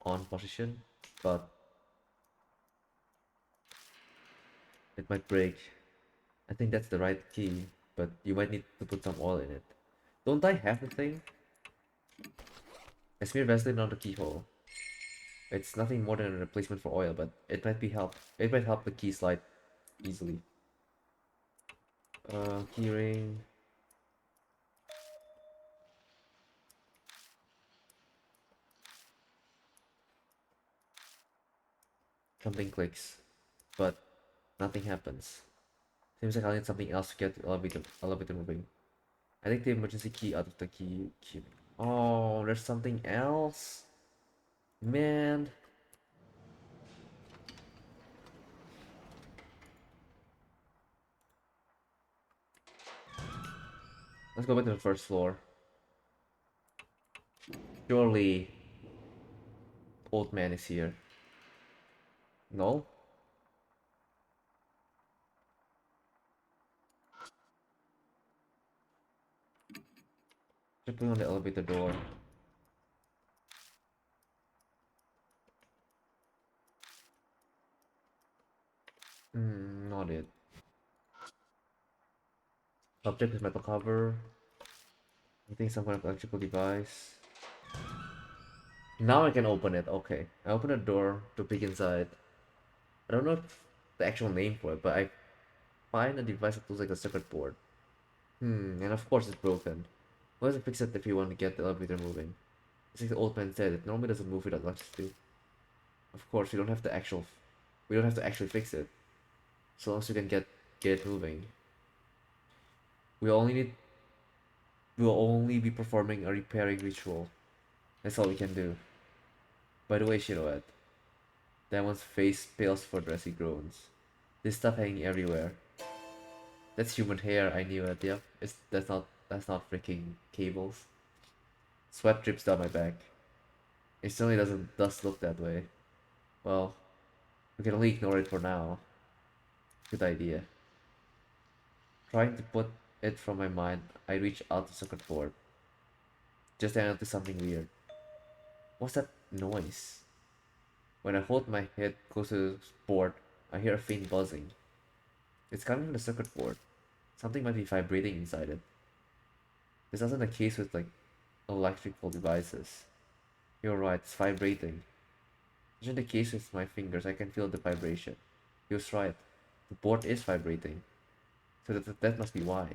On position, but it might break. I think that's the right key, but you might need to put some oil in it. Don't I have the thing? I smear Vaseline on the keyhole. It's nothing more than a replacement for oil, but it might be help. It might help the key slide easily. Keyring. Something clicks, but nothing happens. Seems like I'll need something else to get the elevator moving. I take the emergency key out of the key. Oh, there's something else? Man. Let's go back to the first floor. Surely, old man is here. No? Tripping on the elevator door. Not it. Object is metal cover. I think some kind of electrical device. Now I can open it. Okay. I open the door to peek inside. I don't know the actual name for it, but I find a device that looks like a circuit board. And of course it's broken. Why does it fix it if you want to get the elevator moving? It's like the old man said, it normally doesn't move without electricity. Of course, we don't have to actually fix it. So long as we can get it moving. We only need We'll only be performing a repairing ritual. That's all we can do. By the way, Shiroed, that one's face pales further as he groans. This stuff hanging everywhere. That's human hair, I knew it, yep. That's not freaking cables. Sweat drips down my back. It certainly does look that way. Well, we can only ignore it for now. Good idea. Trying to put it from my mind, I reach out to circuit board. Just then I notice something weird. What's that noise? When I hold my head close to the board, I hear a faint buzzing. It's coming from the circuit board. Something might be vibrating inside it. This isn't the case with like electrical devices. You're right, it's vibrating. It's in the case with my fingers, I can feel the vibration. He was right. The board is vibrating. So that must be why.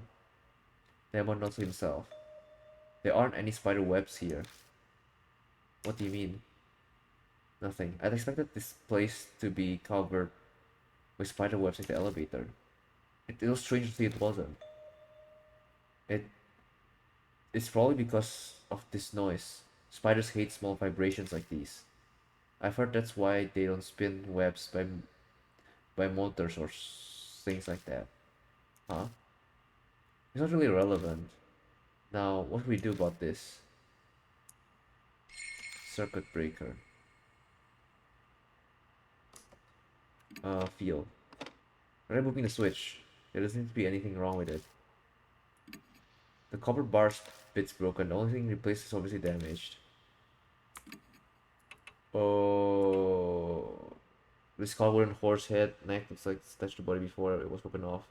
Demon notes to himself. There aren't any spider webs here. What do you mean? Nothing. I'd expected this place to be covered with spider webs like the elevator. It was strange to see it wasn't. It's probably because of this noise. Spiders hate small vibrations like these. I've heard that's why they don't spin webs by motors or things like that. Huh? It's not really relevant. Now, what do we do about this? Circuit breaker. Field. Removing the switch. There doesn't seem to be anything wrong with it. The copper bar's bit's broken. The only thing replaced is obviously damaged. Oh, this skull wooden horse head neck looks like it's touched the body before it was broken off.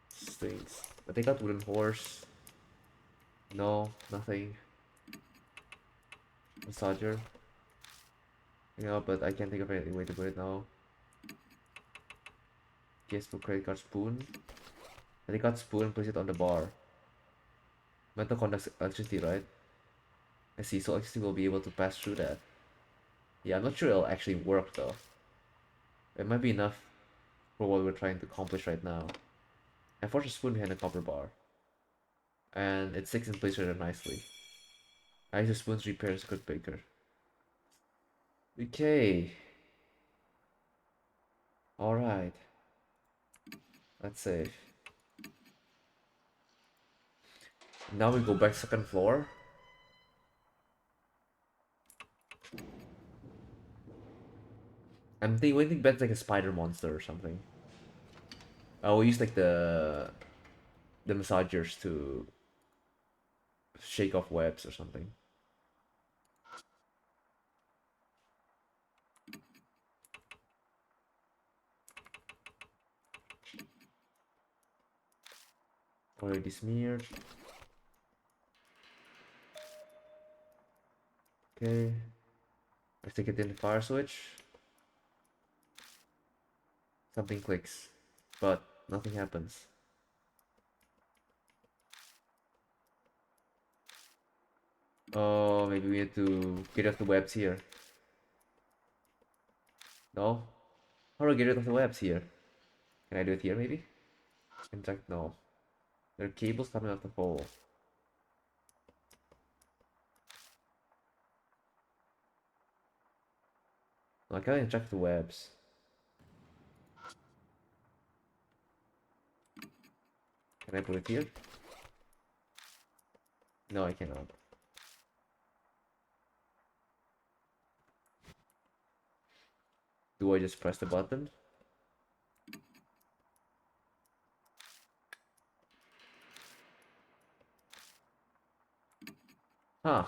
Stinks. I take out wooden horse. No, nothing. Massager. Yeah, but I can't think of any way to put it now. Case for credit card spoon. I take out spoon and place it on the bar. Metal conducts electricity, right? I see, so electricity will be able to pass through that. Yeah, I'm not sure it'll actually work though. It might be enough for what we're trying to accomplish right now. I force a spoon behind the copper bar. And it sticks in place rather nicely. I use the spoon's repair as a good baker. Okay. Alright. Let's save. Now we go back second floor. I'm thinking back like a spider monster or something. I will use like the massagers to shake off webs or something. Already smeared. Okay. I stick it in the fire switch. Something clicks, but nothing happens. Oh, maybe we need to get rid of the webs here. No? How do I get rid of the webs here? Can I do it here maybe? Inject, no. There are cables coming out the hole. No, I can't inject the webs. Can I put it here? No, I cannot. Do I just press the button? Huh.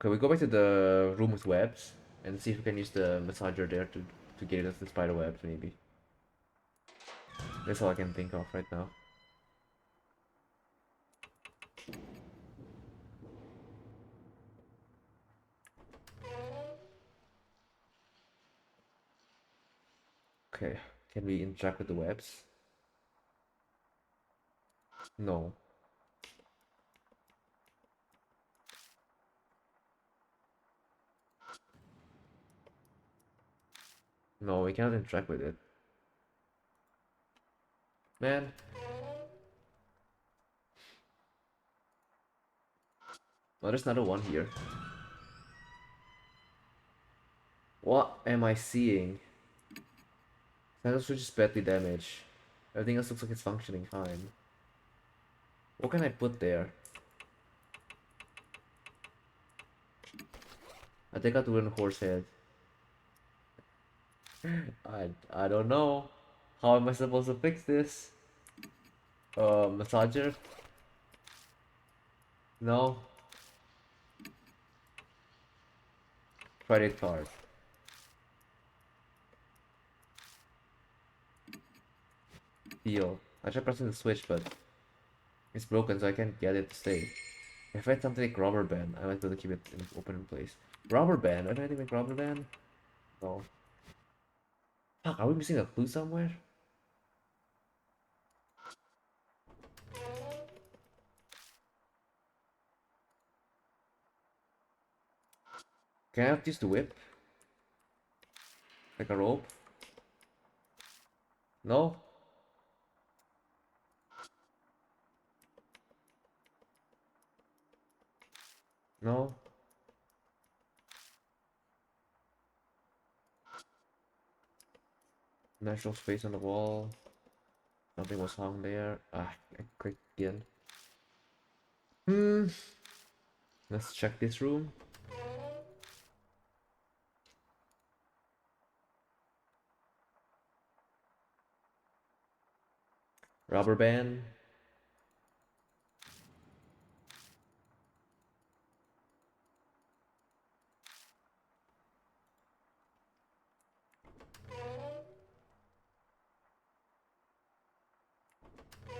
Okay, we go back to the room with webs and see if we can use the massager there to get rid of the spider webs maybe. That's all I can think of right now. Okay, can we interact with the webs? No. No, we cannot interact with it. Man. Oh, there's another one here. What am I seeing? Sensor switch is badly damaged. Everything else looks like it's functioning fine. What can I put there? I take out the wooden horse head. I don't know. How am I supposed to fix this? Massager? No. Credit card. Deal. I tried pressing the switch, but it's broken, so I can't get it to stay. If I had something like rubber band, I might be able to keep it open in place. Rubber band? I don't think like rubber band? No. Fuck, are we missing a clue somewhere? Can I have to use the whip? Like a rope? No? No? Natural space on the wall. Something was hung there. Ah, I clicked again. Let's check this room. Rubber band.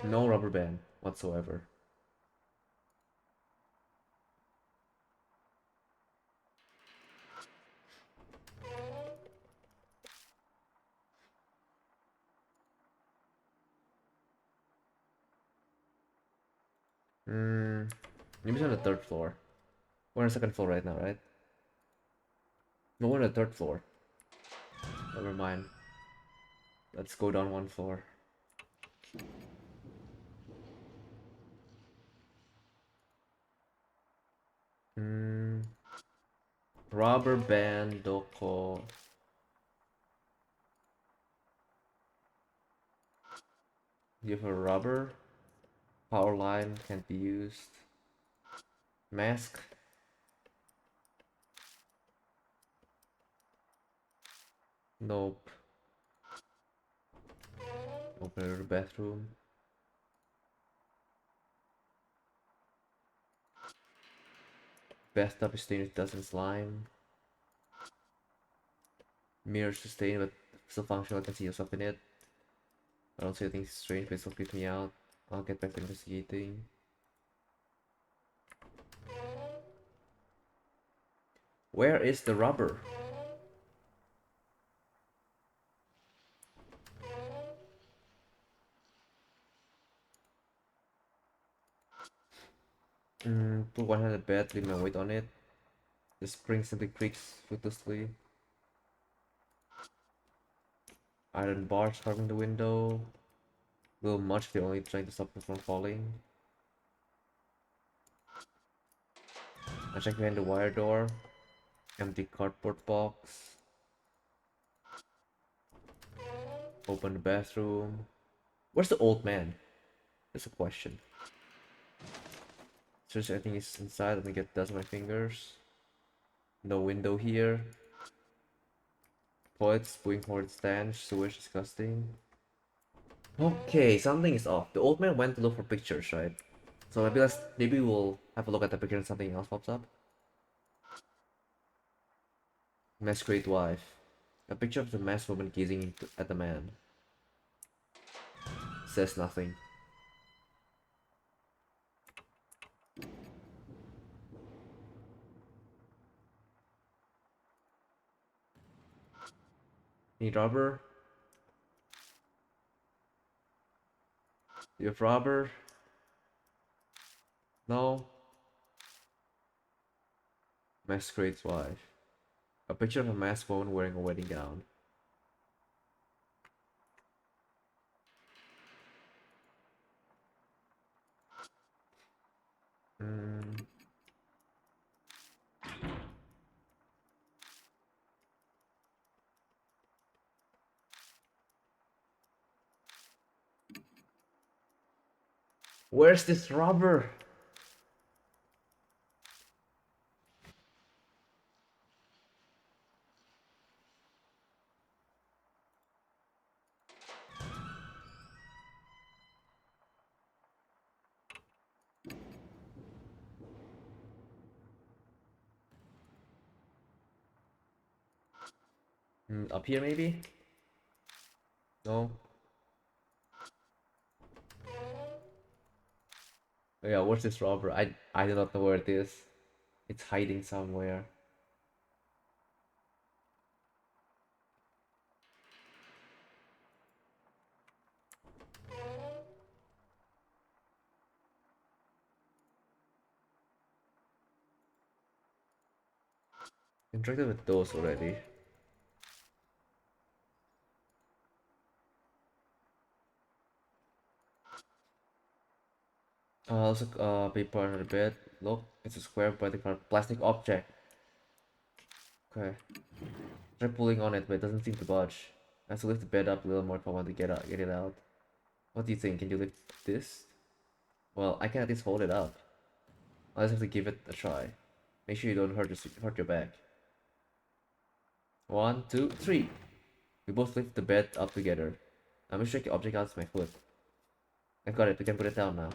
No rubber band whatsoever. Maybe it's on the third floor. We're on the second floor right now, right? No, we're on the third floor. Never mind. Let's go down one floor. Rubber band doko. You have a rubber. Power line can't be used. Mask. Nope. Open the bathroom. Bathtub is stained with dust and slime. Mirrors are stained but still functional. I can see yourself in it. I don't see anything strange, but it still creeps me out. I'll get back to investigating. Where is the rubber? Put one hand on the bed, leave my weight on it. The spring simply creaks ruthlessly. Iron bars carving the window. Little much, they're only trying to stop me from falling. I check behind the wire door. Empty cardboard box. Open the bathroom. Where's the old man? That's a question. Search anything is inside. Let me get dust on my fingers. No window here. Toilet spewing horrid stench. Sewage disgusting. Okay, something is off. The old man went to look for pictures, right? So maybe we'll have a look at the picture and something else pops up. Masquerade wife. A picture of the masked woman gazing at the man. Says nothing. Need rubber? You have rubber? No. Masquerade's wife. A picture of a masked woman wearing a wedding gown. Where's this rubber? Up here maybe? No. Oh yeah, where's this rubber? I do not know where it is. It's hiding somewhere. Interacted with those already. Also, paper under the bed. Look, it's a square vertical plastic object. Okay. Try pulling on it, but it doesn't seem to budge. I have to lift the bed up a little more if I want to get it out. What do you think? Can you lift this? Well, I can at least hold it up. I'll just have to give it a try. Make sure you don't hurt your back. 1, 2, 3. We both lift the bed up together. I'm gonna shake the object out with my foot. I got it. We can put it down now.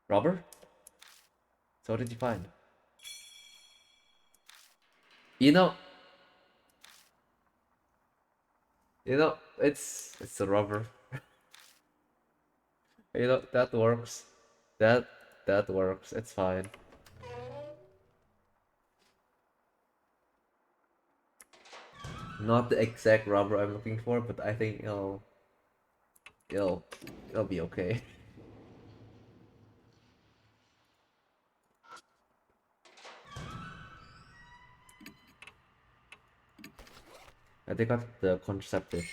Rubber? So what did you find? You know, it's a rubber. That works. That works. It's fine. Not the exact rubber I'm looking for, but I think it'll be okay. I think that's the contraceptive.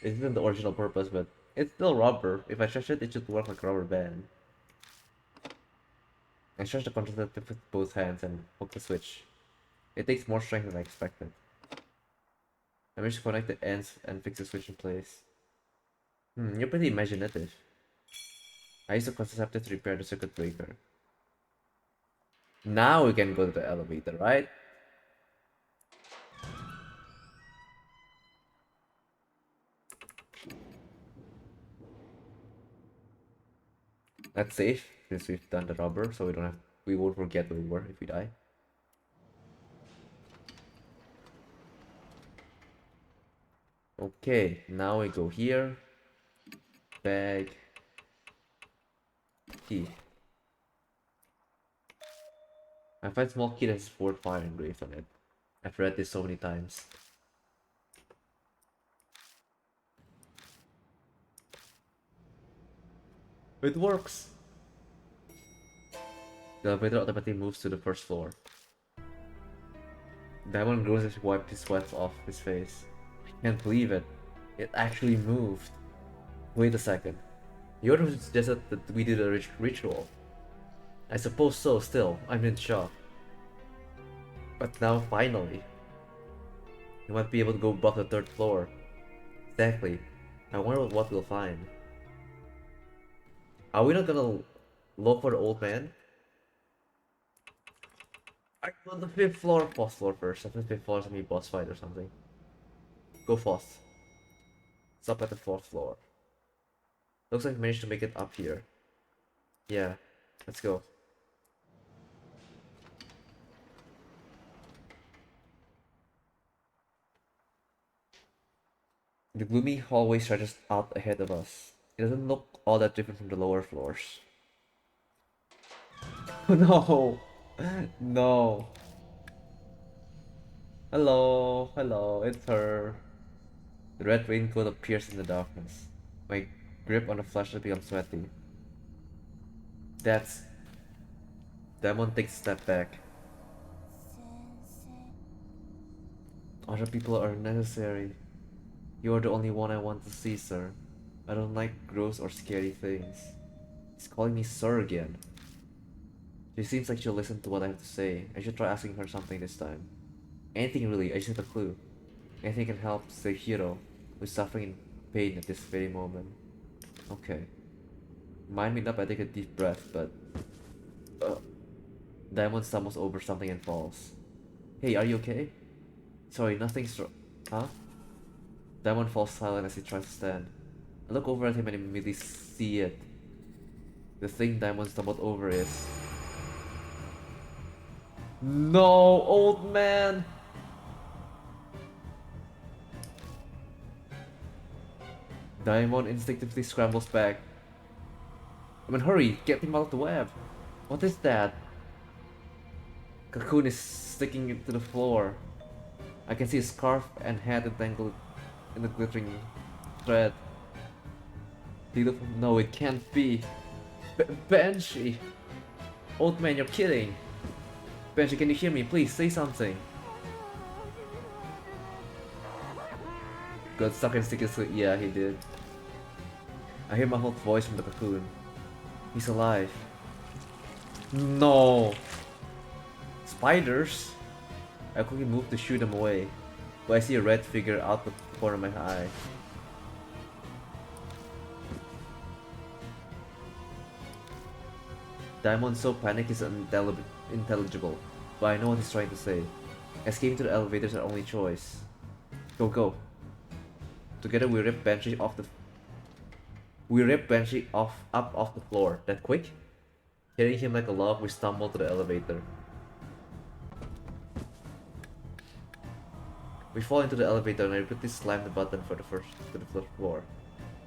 It isn't the original purpose, but it's still rubber. If I stretch it, it should work like a rubber band. I stretch the contraceptive with both hands and hook the switch. It takes more strength than I expected. I managed to connect the ends and fix the switch in place. You're pretty imaginative. I used the contraceptive to repair the circuit breaker. Now we can go to the elevator, right? Let's save since we've done the rubber, so we won't forget where we were if we die. Okay, now we go here. Bag. Key. I find small key that has Fort Fire engraved on it. I've read this so many times. It works! The elevator automatically moves to the first floor. Diamond grows as he wiped his sweat off his face. I can't believe it. It actually moved. Wait a second. You would have suggested that we do the ritual. I suppose so, still. I'm in shock. But now, finally. You might be able to go above the third floor. Exactly. I wonder what we'll find. Are we not gonna look for the old man? I go on the fifth floor. Fourth floor first. I think fifth floor is gonna be boss fight or something. Go fourth. Stop at the fourth floor. Looks like we managed to make it up here. Yeah, let's go. The gloomy hallway stretches out ahead of us. It doesn't look all that different from the lower floors. No! No! Hello, hello, it's her. The red raincoat appears in the darkness. My grip on the flashlight becomes sweaty. That's... Demon takes a step back. Sensei. Other people are necessary. You are the only one I want to see, sir. I don't like gross or scary things. He's calling me sir again. She seems like she'll listen to what I have to say. I should try asking her something this time. Anything really, I just need a clue. Anything can help the hero who's suffering in pain at this very moment. Okay. Mind me up, I take a deep breath, but... Diamond stumbles over something and falls. Hey, are you okay? Sorry, nothing's wrong. Huh? Diamond falls silent as he tries to stand. I look over at him and immediately see it. The thing Diamond stumbled over is... No, old man! Diamond instinctively scrambles back. I mean, hurry! Get him out of the web! What is that? Cocoon is sticking into the floor. I can see a scarf and hat entangled in the glittering thread. No, it can't be. Banshee! Old man, you're kidding! Banshee, can you hear me? Please, say something! Got stuck in sticky sleep. Yeah, he did. I hear muffled voice from the cocoon. He's alive. No! Spiders? I quickly move to shoo them away, but I see a red figure out the corner of my eye. Diamond's so panicked is unintelligible, but I know what he's trying to say. Escaping to the elevator is our only choice. Go, go. Together we rip Banshee off the... We rip Banshee up off the floor. That quick? Hitting him like a log, we stumble to the elevator. We fall into the elevator and I repeatedly slam the button for the first floor.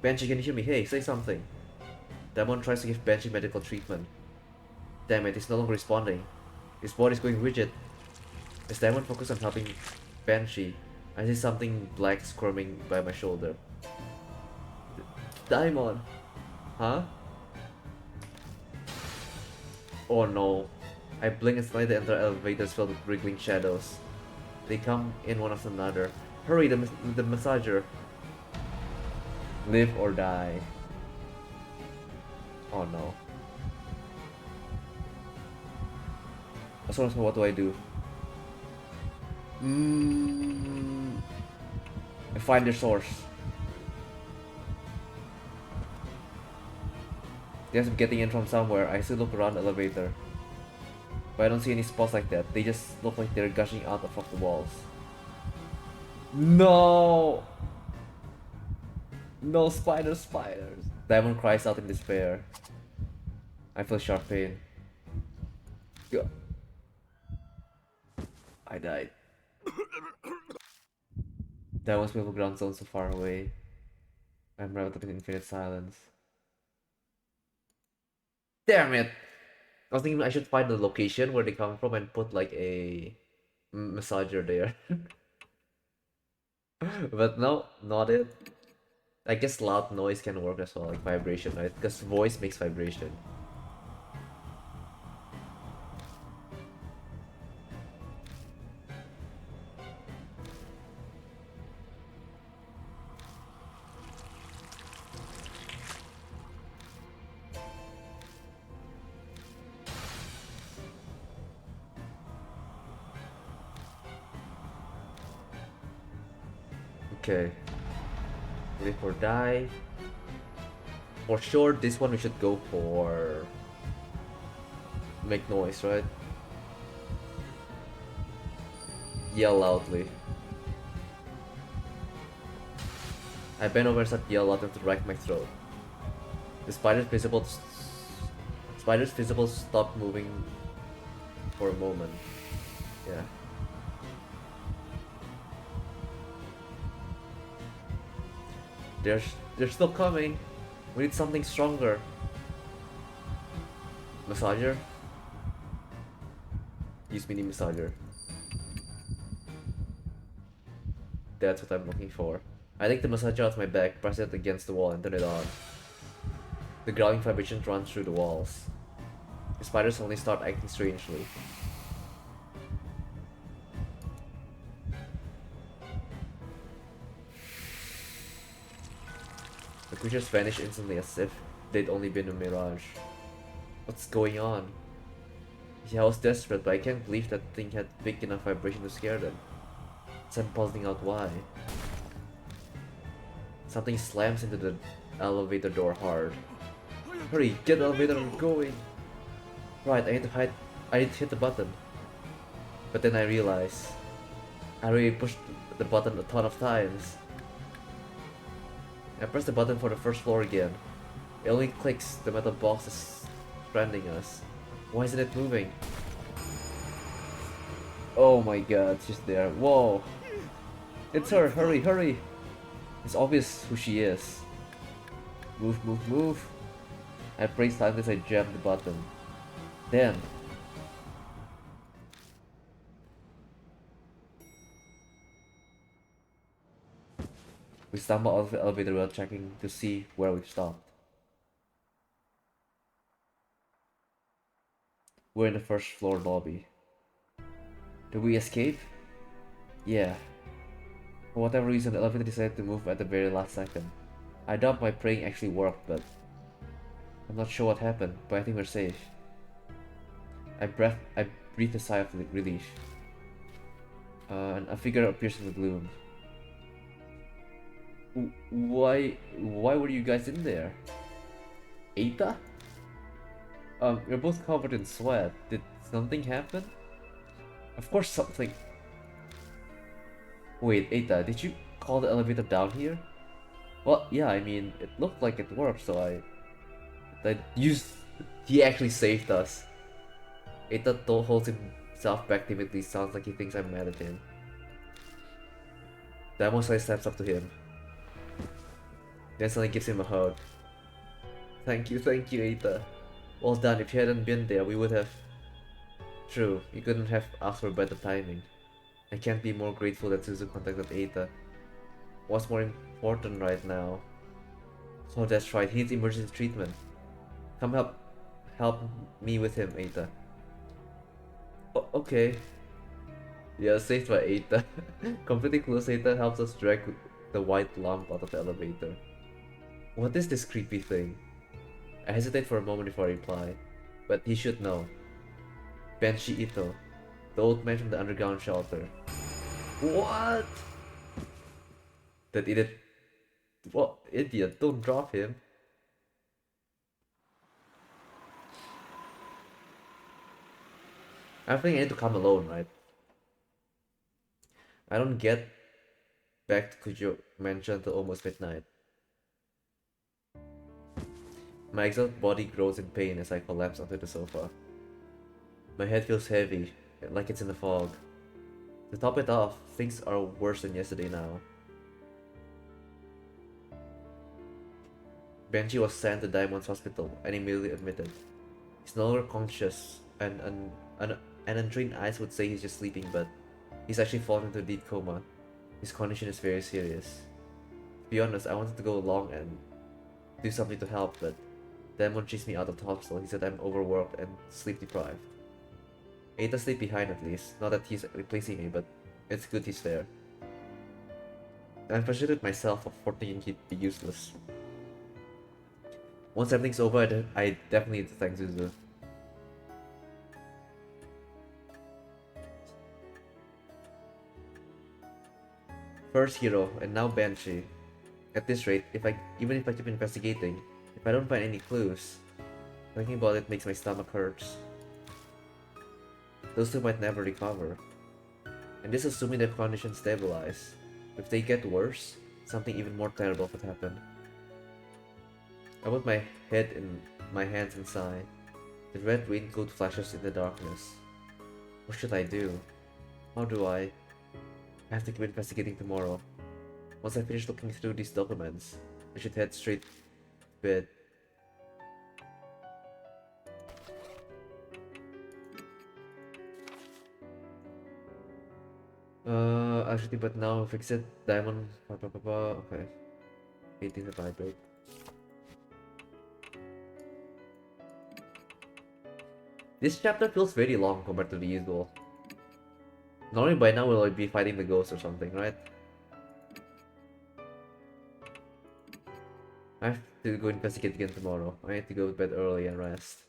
Banshee, can you hear me? Hey, say something. Diamond tries to give Banshee medical treatment. Damn it, he's no longer responding. His body's going rigid. As Diamond focuses on helping Banshee, I see something black squirming by my shoulder. Diamond! Huh? Oh no. I blink and suddenly the entire elevator is filled with wriggling shadows. They come in one after another. Hurry, the massager! Live or die. Oh no. So what do I do? I find their source. Guess I'm getting in from somewhere. I still look around the elevator, but I don't see any spots like that. They just look like they're gushing out of the walls. No! No, spiders! Diamond cries out in despair. I feel sharp pain. Yeah. I died. That was with a ground zone so far away. I'm wrapped up in infinite silence. Damn it! I was thinking I should find the location where they come from and put like a massager there. But no, not it. I guess loud noise can work as well, like vibration, right? Because voice makes vibration. Okay. Live or die. For sure, this one we should go for make noise, right? Yell loudly. I bend over and start yell loud enough to rack my throat. The spider's visible stopped moving for a moment. Yeah. They're still coming. We need something stronger. Massager? Use mini massager. That's what I'm looking for. I take the massager out of my bag, press it against the wall, and turn it on. The growling vibrations run through the walls. The spiders suddenly start acting strangely. The creatures vanish instantly as if they'd only been a mirage. What's going on? Yeah, I was desperate, but I can't believe that thing had big enough vibration to scare them. So I'm puzzling out why. Something slams into the elevator door hard. Hurry, get the elevator going! Right, I need to hit the button. But then I realize I already pushed the button a ton of times. I press the button for the first floor again. It only clicks, the metal box is stranding us. Why isn't it moving? Oh my god, she's there. Whoa! It's her! Hurry, hurry! It's obvious who she is. Move, move, move! I prayed silently as I jammed the button. Then, we stumble out of the elevator while checking to see where we've stopped. We're in the first floor lobby. Did we escape? Yeah. For whatever reason, the elevator decided to move at the very last second. I doubt my praying actually worked, but I'm not sure what happened, but I think we're safe. I breathed a sigh of relief. And a figure appears in the gloom. Why were you guys in there? Eita? You're both covered in sweat. Did something happen? Of course something. Wait, Eita, did you call the elevator down here? Well, yeah, I mean, it looked like it worked, so I used... He actually saved us. Eita holds himself back timidly, sounds like he thinks I'm mad at him. Damosai steps up to him. Then suddenly gives him a hug. Thank you, Eita. Well done, if you hadn't been there, we would have... True, you couldn't have asked for better timing. I can't be more grateful that Suzu contacted Eita. What's more important right now? Oh, that's right, he needs emergency treatment. Come help me with him, Eita. Okay. Yeah, saved by Eita. Completely close, Eita helps us drag the white lump out of the elevator. What is this creepy thing? I hesitate for a moment before I reply, but he should know. Benshi Ito, the old man from the underground shelter. What? That idiot. What? Idiot, don't drop him. I think I need to come alone, right? I don't get back to Kujo Mansion until almost midnight. My exhausted body grows in pain as I collapse onto the sofa. My head feels heavy, like it's in a fog. To top it off, things are worse than yesterday now. Benji was sent to Diamond's hospital and immediately admitted. He's no longer conscious, and an untrained eyes would say he's just sleeping, but he's actually fallen into a deep coma. His condition is very serious. To be honest, I wanted to go along and do something to help, but Diamond chased me out of the hospital. He said I'm overworked and sleep deprived. Ada stayed behind at least, not that he's replacing me, but it's good he's there. I'm frustrated with myself for thinking he'd be useless. Once everything's over, I definitely need to thank Zuzu. First Hero, and now Banshee. At this rate, even if I keep investigating, if I don't find any clues, thinking about it makes my stomach hurts. Those two might never recover. And this assuming their conditions stabilize. If they get worse, something even more terrible could happen. I put my head in my hands and sigh. The red raincoat flashes in the darkness. What should I do? How do I have to keep investigating tomorrow. Once I finish looking through these documents, I should head straight to bed. Actually, but now fix it. Diamond. Okay. 18 to vibrate. This chapter feels very long compared to the usual. Normally by now we'll be fighting the ghost or something, right? I have to go investigate again tomorrow. I need to go to bed early and rest.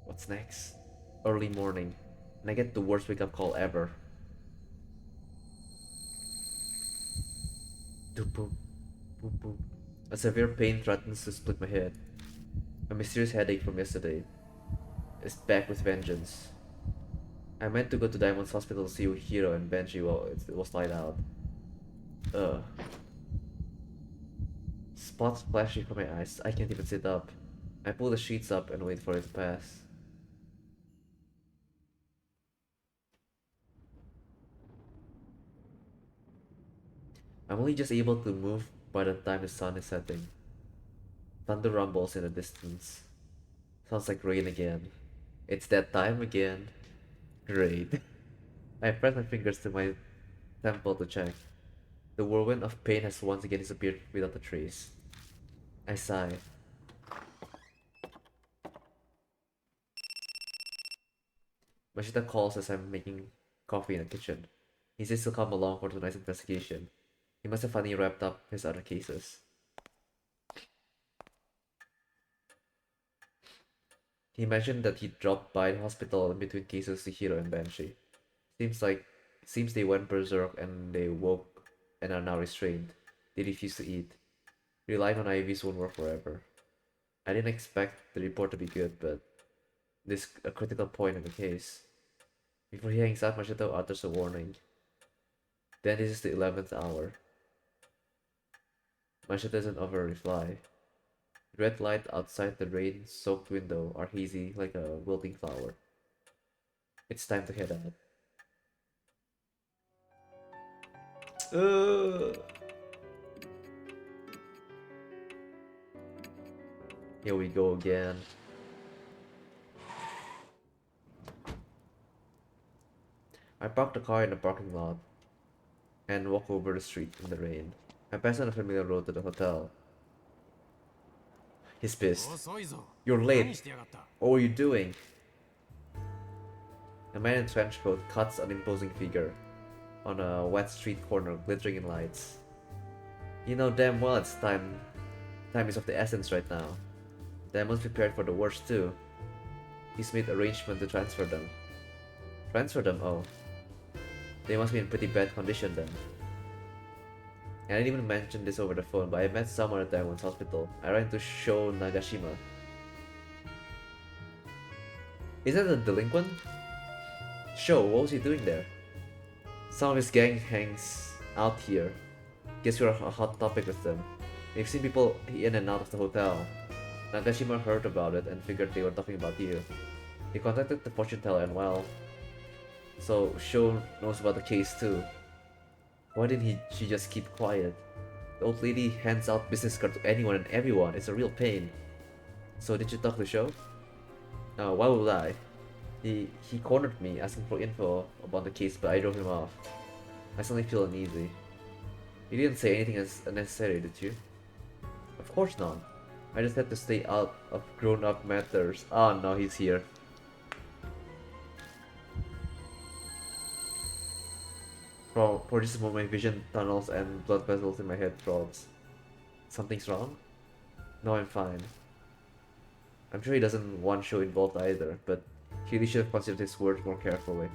What's next? Early morning, and I get the worst wake-up call ever. Doop boop, boop boop. A severe pain threatens to split my head. A mysterious headache from yesterday is back with vengeance. I meant to go to Diamond's hospital to see Hiro and Benji while it was light out. Spots flashing from my eyes. I can't even sit up. I pull the sheets up and wait for it to pass. I'm only just able to move by the time the sun is setting. Thunder rumbles in the distance. Sounds like rain again. It's that time again. Great. I press my fingers to my temple to check. The whirlwind of pain has once again disappeared without a trace. I sigh. Mashita calls as I'm making coffee in the kitchen. He says he'll come along for tonight's investigation. He must have finally wrapped up his other cases. He mentioned that he dropped by the hospital in between cases to Hiro and Banshee. Seems they went berserk and they woke and are now restrained. They refuse to eat. Relying on IVs won't work forever. I didn't expect the report to be good, but this is a critical point in the case. Before he hangs up, Machito utters a warning. Then this is the 11th hour. Machito doesn't offer a reply. The red light outside the rain-soaked window are hazy like a wilting flower. It's time to head out. Here we go again. I park the car in the parking lot and walk over the street in the rain. I pass on a familiar road to the hotel. He's pissed. You're late. What were you doing? A man in trench coat cuts an imposing figure on a wet street corner glittering in lights. You know damn well it's time. Time is of the essence right now. Diamond's prepared for the worst too. He's made arrangement to transfer them. Transfer them? Oh. They must be in pretty bad condition then. And I didn't even mention this over the phone, but I met someone at Diamond's hospital. I ran into Sho Nagashima. Is that a delinquent? Sho, what was he doing there? Some of his gang hangs out here. Guess you're a hot topic with them. You've seen people in and out of the hotel. Nagashima heard about it and figured they were talking about you. He contacted the fortune teller and well, so Sho knows about the case too. Why didn't she just keep quiet? The old lady hands out business cards to anyone and everyone. It's a real pain. So did you talk to Sho? No, why would I? He cornered me asking for info about the case, but I drove him off. I suddenly feel uneasy. You didn't say anything as unnecessary, did you? Of course not. I just had to stay out of grown-up matters. Oh no, he's here. For just a moment, my vision tunnels and blood vessels in my head throbs. Something's wrong? No, I'm fine. I'm sure he doesn't want Sho involved either, but he really should have considered his words more carefully.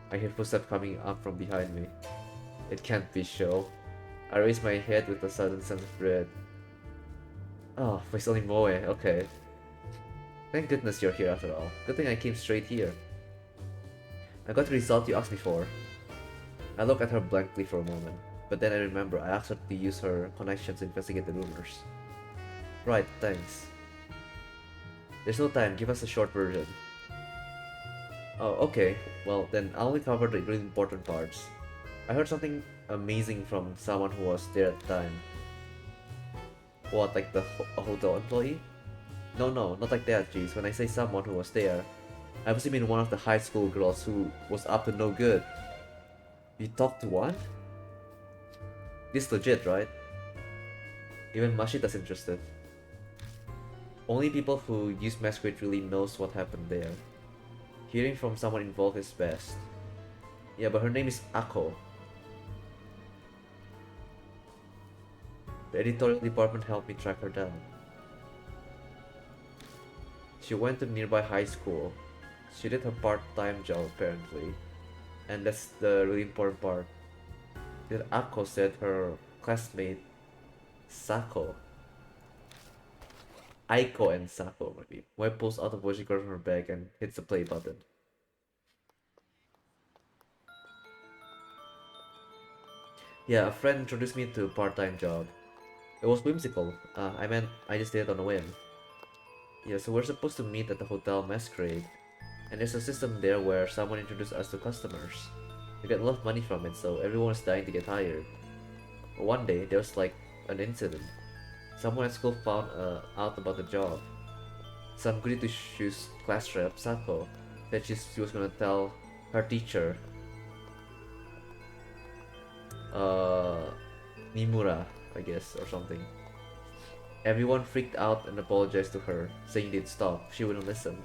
I hear footsteps coming up from behind me. It can't be Sho. I raise my head with a sudden sense of dread. Oh, it's only Moe, okay. Thank goodness you're here after all. Good thing I came straight here. I got the result you asked me for. I look at her blankly for a moment, but then I remember I asked her to use her connections to investigate the rumors. Right, thanks. There's no time, give us a short version. Oh, okay. Well, then I'll only cover the really important parts. I heard something amazing from someone who was there at the time. What, like a hotel employee? No, not like that, jeez. When I say someone who was there, I was mean one of the high school girls who was up to no good. You talked to one? This legit, right? Even Mashita's interested. Only people who use Masquerade really knows what happened there. Hearing from someone involved is best. Yeah, but her name is Ako. The editorial department helped me track her down. She went to nearby high school. She did her part-time job apparently. And that's the really important part. That Ako said her classmate Sako. Aiko and Sako maybe. Moe pulls out a voice recorder from her bag and hits the play button. Yeah, a friend introduced me to a part-time job. It was whimsical. I just did it on a whim. Yeah, so we're supposed to meet at the Hotel Masquerade. And there's a system there where someone introduced us to customers. We get a lot of money from it, so everyone is dying to get hired. But one day, there was like an incident. Someone at school found out about the job. Some goody two-shoes class rep, Sako, said she was gonna tell her teacher, Nimura, I guess, or something. Everyone freaked out and apologized to her, saying they'd stop. She wouldn't listen.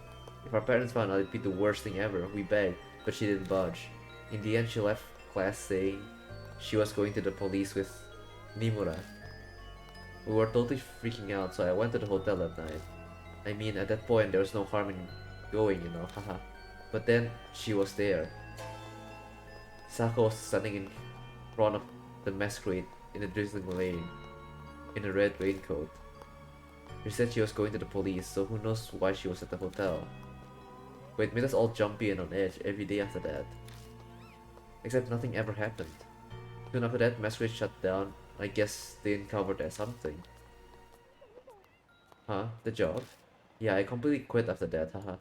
If our parents found out, it'd be the worst thing ever. We begged, but she didn't budge. In the end, she left class saying she was going to the police with Nimura. We were totally freaking out, so I went to the hotel that night. I mean, at that point, there was no harm in going, you know, haha. But then, she was there. Sako was standing in front of the Masquerade in a drizzling rain, in a red raincoat. She said she was going to the police, so who knows why she was at the hotel. But it made us all jumpy and on edge every day after that. Except nothing ever happened. Soon after that, Masquerade shut down. I guess they uncovered as something. Huh? The job? Yeah, I completely quit after that, haha.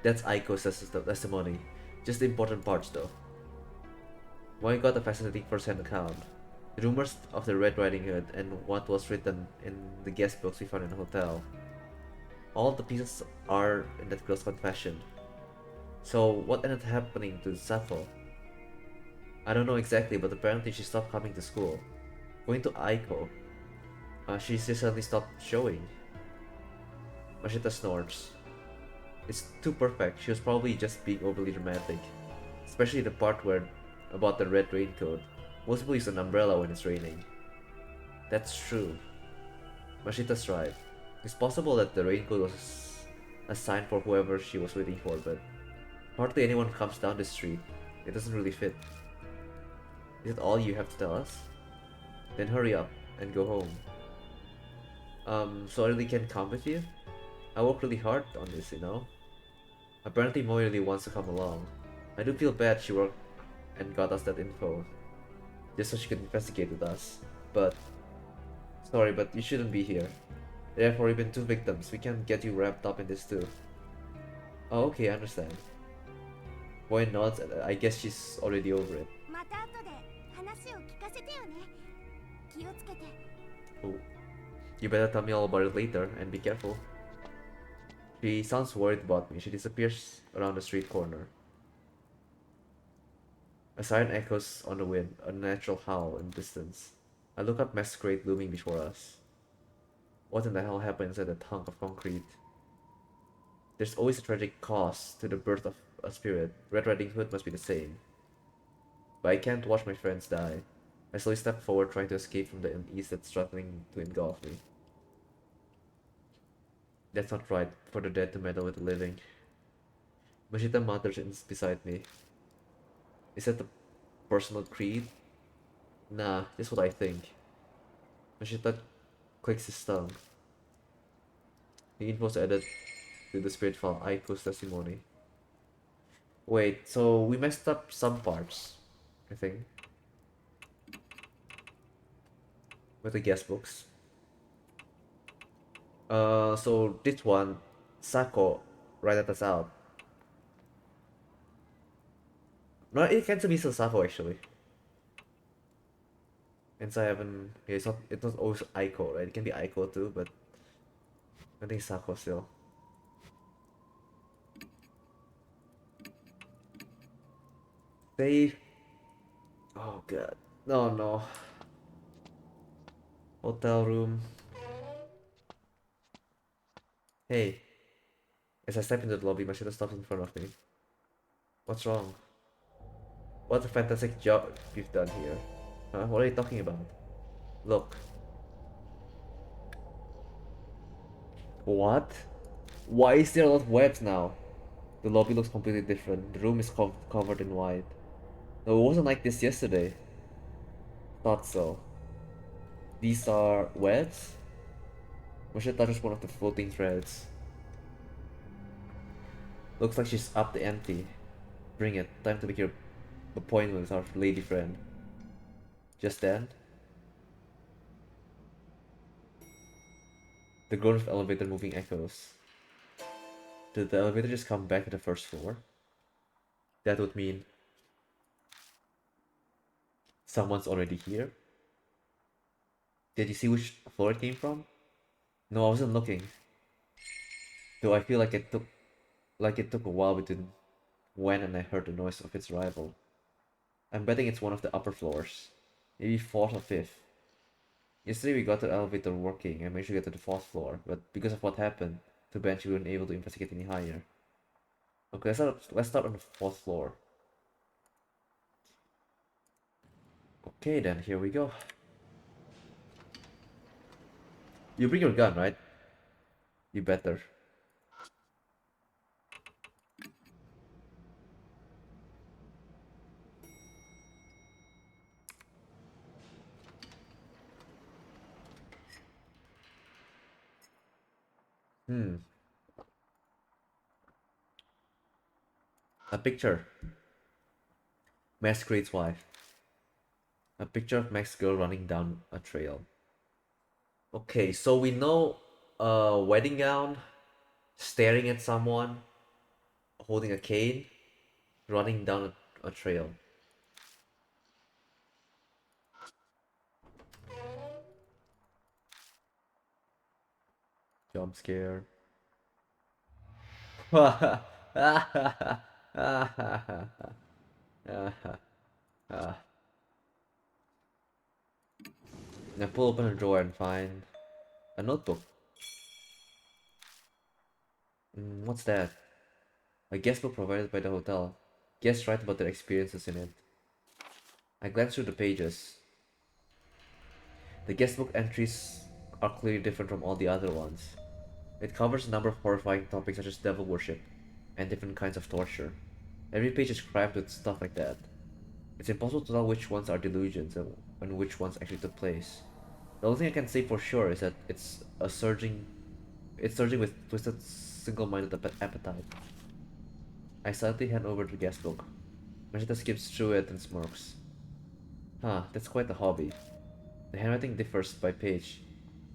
That's Aiko's testimony. Just the important parts though. Moe got a fascinating first-hand account. The rumors of the Red Riding Hood and what was written in the guest books we found in the hotel. All the pieces are in that girl's confession. So what ended up happening to Sako? I don't know exactly, but apparently she stopped coming to school. Going to Aiko, she just suddenly stopped showing. Mashita snorts. It's too perfect. She was probably just being overly dramatic. Especially the part where about the red raincoat. Most people use an umbrella when it's raining. That's true. Mashita's right. It's possible that the raincoat was a sign for whoever she was waiting for, but hardly anyone comes down the street. It doesn't really fit. Is it all you have to tell us? Then hurry up and go home. So I really can't come with you? I worked really hard on this, you know? Apparently Moe really wants to come along. I do feel bad she worked and got us that info, just so she could investigate with us. But, sorry, but you shouldn't be here. There have already been 2 victims, we can't get you wrapped up in this too. Oh, okay, I understand. Moe nods, and I guess she's already over it. また後で話を聞かせてよね。気をつけて。 Oh. You better tell me all about it later, and be careful. She sounds worried about me. She disappears around the street corner. A siren echoes on the wind, a natural howl in the distance. I look up Masquerade looming before us. What in the hell happened inside that hunk of concrete? There's always a tragic cause to the birth of a spirit. Red Riding Hood must be the same. But I can't watch my friends die. I slowly step forward, trying to escape from the unease that's threatening to engulf me. That's not right, for the dead to meddle with the living. Mashita mutters beside me. Is that the personal creed? Nah, just what I think. Mashita clicks his tongue. The info's added to the spirit file, Aiko's testimony. Wait, so we messed up some parts, I think. With the guest books. So this one, Sako ratted us out. No, it can't be still Sako actually. And so I haven't. Yeah, it's not always Aiko, right? It can be Aiko too, but I think Sako still. Save. Oh god. No, no. Hotel room. Hey. As I step into the lobby, Machida stops in front of me. What's wrong? What a fantastic job you've done here. Huh? What are you talking about? Look. What? Why is there a lot of webs now? The lobby looks completely different. The room is covered in white. No, it wasn't like this yesterday. Thought so. These are webs? Machida touches one of the floating threads. Looks like she's up the ante. Bring it. Time to make your appointment with our lady friend. Just then, the groan of the elevator moving echoes. Did the elevator just come back to the first floor? That would mean someone's already here? Did you see which floor it came from? No, I wasn't looking. Though I feel like it took a while between when and I heard the noise of its arrival. I'm betting it's one of the upper floors. Maybe 4th or 5th. Yesterday we got the elevator working and managed to get to the 4th floor, but because of what happened, too bad we weren't able to investigate any higher. Okay, let's start on the 4th floor. Okay then, here we go. You bring your gun, right? You better. A picture. Masquerade's wife. A picture of Mac's girl running down a trail. Okay, so we know a wedding gown, staring at someone, holding a cane, running down a trail. Jump scare. I pull open a drawer and find a notebook. What's that? A guest book provided by the hotel. Guests write about their experiences in it. I glance through the pages. The guest book entries are clearly different from all the other ones. It covers a number of horrifying topics such as devil worship and different kinds of torture. Every page is crammed with stuff like that. It's impossible to tell which ones are delusions and which ones actually took place. The only thing I can say for sure is that it's surging with twisted, single-minded appetite. I silently hand over the guest book. Machita skips through it and smirks. Huh, that's quite a hobby. The handwriting differs by page.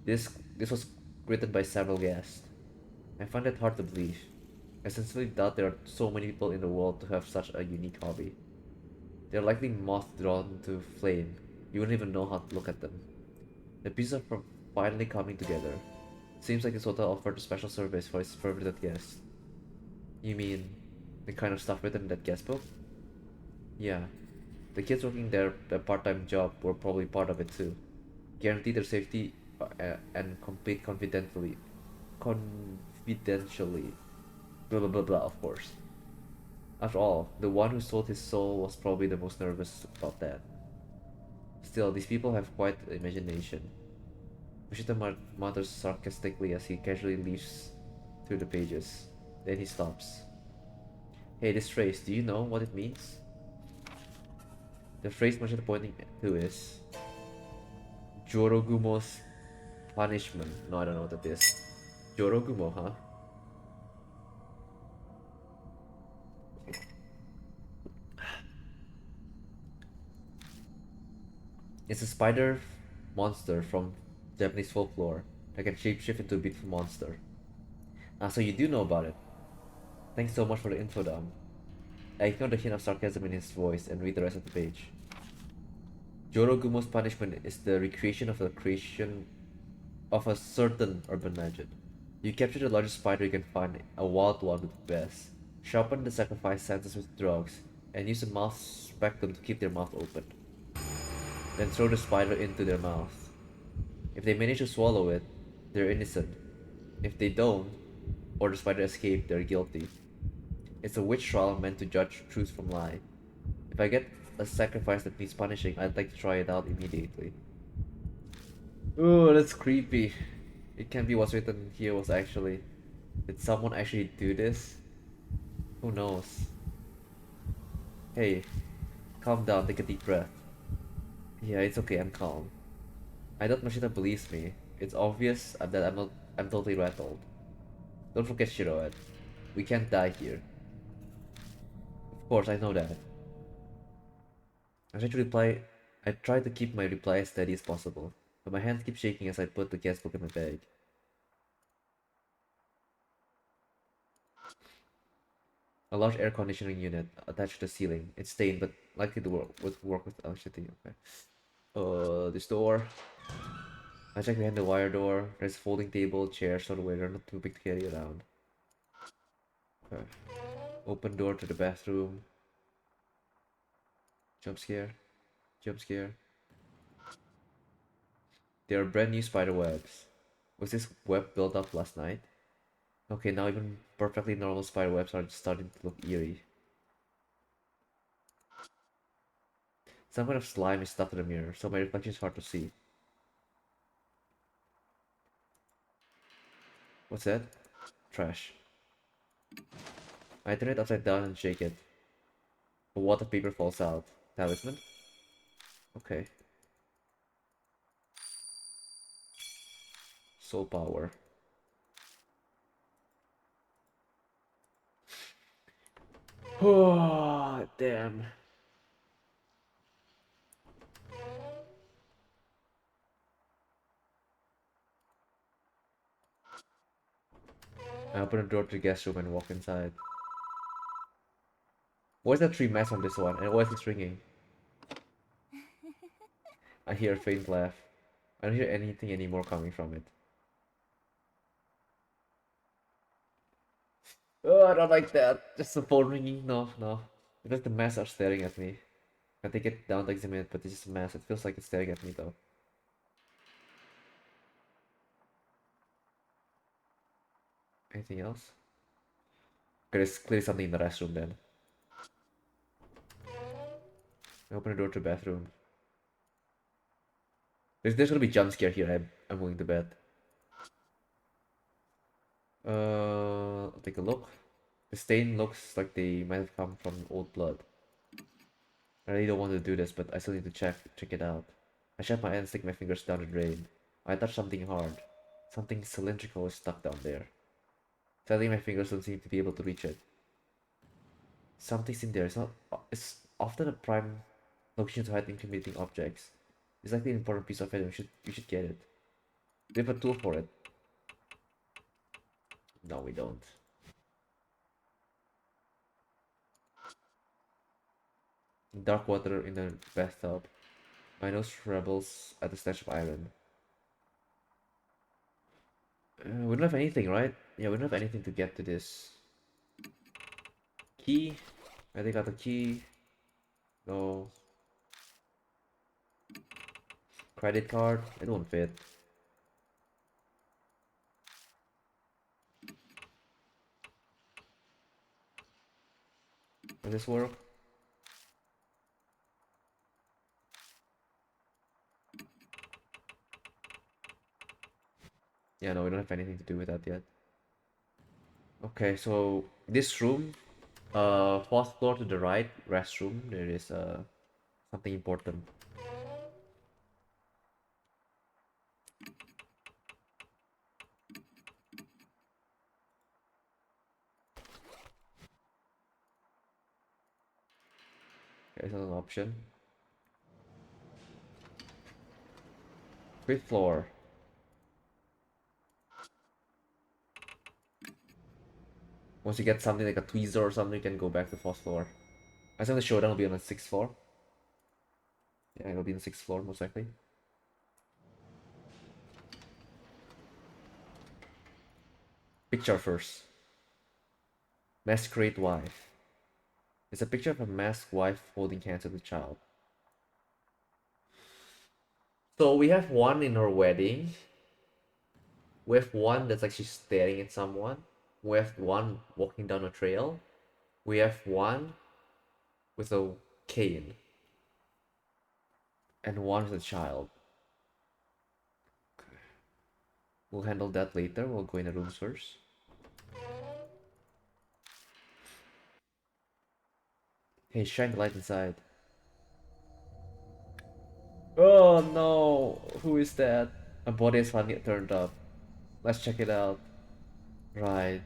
This was written by several guests. I find it hard to believe. I sincerely doubt there are so many people in the world to have such a unique hobby. They're likely moth drawn to flame. You wouldn't even know how to look at them. The pieces are finally coming together. Seems like this hotel offered a special service for its fervent guests. You mean the kind of stuff written in that guest book? Yeah. The kids working there, their part-time job, were probably part of it too. Guarantee their safety and complete confidentially. Blah blah blah blah, of course. After all, the one who sold his soul was probably the most nervous about that. Still, these people have quite an imagination. Mushita mutters sarcastically as he casually leaves through the pages. Then he stops. Hey, this phrase, do you know what it means? The phrase Mushita pointing to is Jorogumo's punishment. No, I don't know what that is. Jorogumo, huh? It's a spider monster from Japanese folklore that can shapeshift into a beautiful monster. Ah, so you do know about it. Thanks so much for the info, Dom. I ignore the hint of sarcasm in his voice and read the rest of the page. Jorogumo's punishment is the recreation of the creation of a certain urban legend. You capture the largest spider you can find, a wild one with the best, sharpen the sacrifice senses with drugs, and use a mouth spectrum to keep their mouth open. Then throw the spider into their mouth. If they manage to swallow it, they're innocent. If they don't, or the spider escapes, they're guilty. It's a witch trial meant to judge truth from lie. If I get a sacrifice that needs punishing, I'd like to try it out immediately. Oh, that's creepy. It can't be what's written here was actually. Did someone actually do this? Who knows? Hey, calm down, take a deep breath. Yeah, it's okay, I'm calm. I doubt Machita believes me. It's obvious that I'm totally rattled. Don't forget, Shiroed. We can't die here. Of course, I know that. I try to keep my reply as steady as possible, but my hands keep shaking as I put the guestbook in my bag. A large air conditioning unit attached to the ceiling. It's stained, but likely to work with electricity. Okay. This door. I check behind the wire door. There's a folding table, chairs, so the way they're not too big to carry around. Okay. Open door to the bathroom. Jump scare. Jump scare. There are brand new spider webs. Was this web built up last night? Okay, now even perfectly normal spider webs are starting to look eerie. Some kind of slime is stuck to the mirror, so my reflection is hard to see. What's that? Trash. I turn it upside down and shake it. A wad of paper falls out. Talisman? Okay. Soul power. Oh, damn. I open the door to the guest room and walk inside. Why is that tree mess on this one? And why is it ringing? I hear a faint laugh. I don't hear anything anymore coming from it. Oh, I don't like that. Just the phone ringing. No, no. Because the masks are staring at me. I take it down to examine it, but it's just a mask. It feels like it's staring at me though. Anything else? Okay, there's clearly something in the restroom then. I open the door to the bathroom. There's gonna be jump scare here. I'm willing to bet. I'll take a look. The stain looks like they might have come from old blood. I really don't want to do this, but I still need to check it out. I shut my eyes and stick my fingers down the drain. I touch something hard. Something cylindrical is stuck down there. Sadly, my fingers don't seem to be able to reach it. Something's in there. It's often a prime location to hide intimidating objects. It's likely an important piece of it. We should get it. We have a tool for it. No, we don't. Dark water in the bathtub. My nose rebels at the stench of iron. We don't have anything, right? Yeah, we don't have anything to get to this. Key? I think I got the key. No. Credit card? It won't fit. Does this work? Yeah, no, we don't have anything to do with that yet. Okay, so this room, fourth floor to the right, restroom, there is something important. There's an option. Fifth floor. Once you get something like a tweezer or something, you can go back to fourth floor. I think the showdown will be on the sixth floor. Yeah, it'll be on the sixth floor, most likely. Picture first. Masquerade wife. It's a picture of a masked wife holding hands with a child. So we have one in her wedding. We have one that's actually staring at someone. We have one walking down a trail. We have one with a cane. And one with a child. We'll handle that later. We'll go in the rooms first. Hey, shine the light inside. Oh no! Who is that? A body is finally turned up. Let's check it out. Right.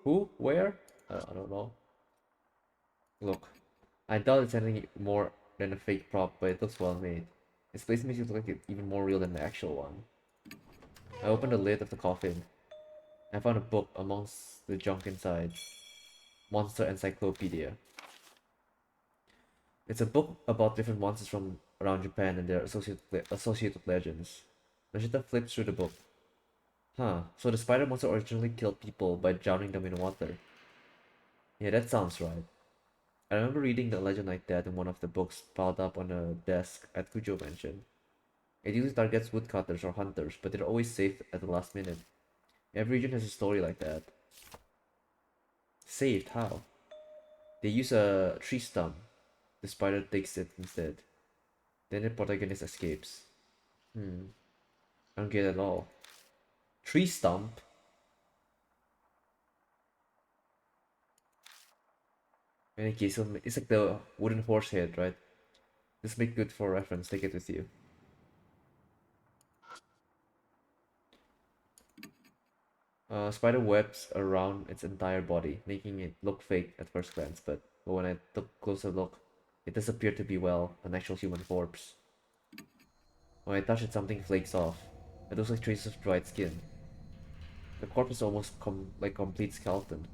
Who? Where? I don't know. Look. I doubt it's anything more than a fake prop, but it looks well made. Its place makes it look like it's even more real than the actual one. I opened the lid of the coffin. I found a book amongst the junk inside. Monster Encyclopedia. It's a book about different monsters from around Japan and their associated legends. Nashita flips through the book. Huh, so the spider monster originally killed people by drowning them in water. Yeah, that sounds right. I remember reading the legend like that in one of the books piled up on a desk at Kujo Mansion. It usually targets woodcutters or hunters, but they're always saved at the last minute. Every region has a story like that. Saved? How? They use a tree stump. The spider takes it instead. Then the protagonist escapes. I don't get it at all. Tree stump? In any case, it's like the wooden horse head, right? This make good for reference. Take it with you. Spider webs around its entire body, making it look fake at first glance, but when I took a closer look, it does appear to be, well, an actual human corpse. When I touch it, something flakes off. It looks like traces of dried skin. The corpse is almost like complete skeleton.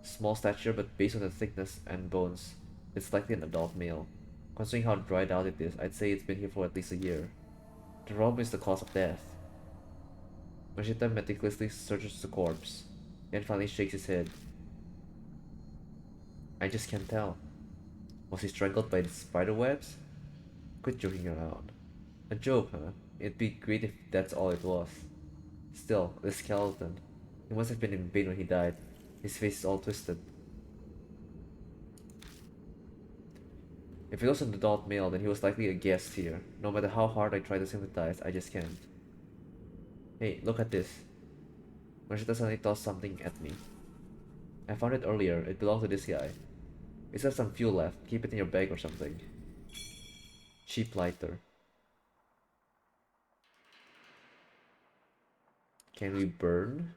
Small stature, but based on the thickness and bones, it's likely an adult male. Considering how dried out it is, I'd say it's been here for at least a year. The problem is the cause of death. Machita meticulously searches the corpse, then finally shakes his head. I just can't tell. Was he strangled by the spider webs? Quit joking around. A joke, huh? It'd be great if that's all it was. Still, the skeleton. He must have been in pain when he died. His face is all twisted. If it was an adult male, then he was likely a guest here. No matter how hard I try to sympathize, I just can't. Hey, look at this. Machita suddenly tossed something at me. I found it earlier. It belonged to this guy. It has some fuel left. Keep it in your bag or something. Cheap lighter. Can we burn?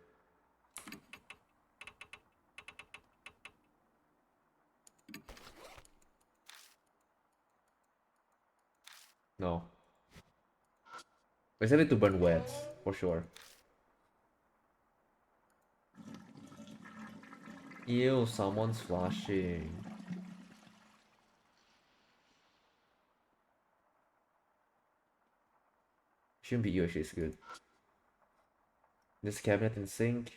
No. We set it to burn wet, for sure. Ew, someone's flashing. Shouldn't be you, actually, it's good. This cabinet and sink.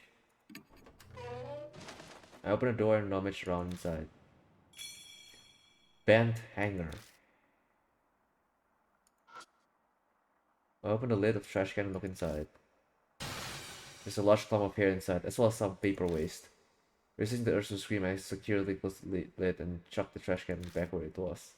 I open a door and rummage around inside. Bent hanger. I open the lid of the trash can and look inside. There's a large clump of hair inside, as well as some paper waste. Resisting the urge to scream, I securely closed the lid and chucked the trash can back where it was.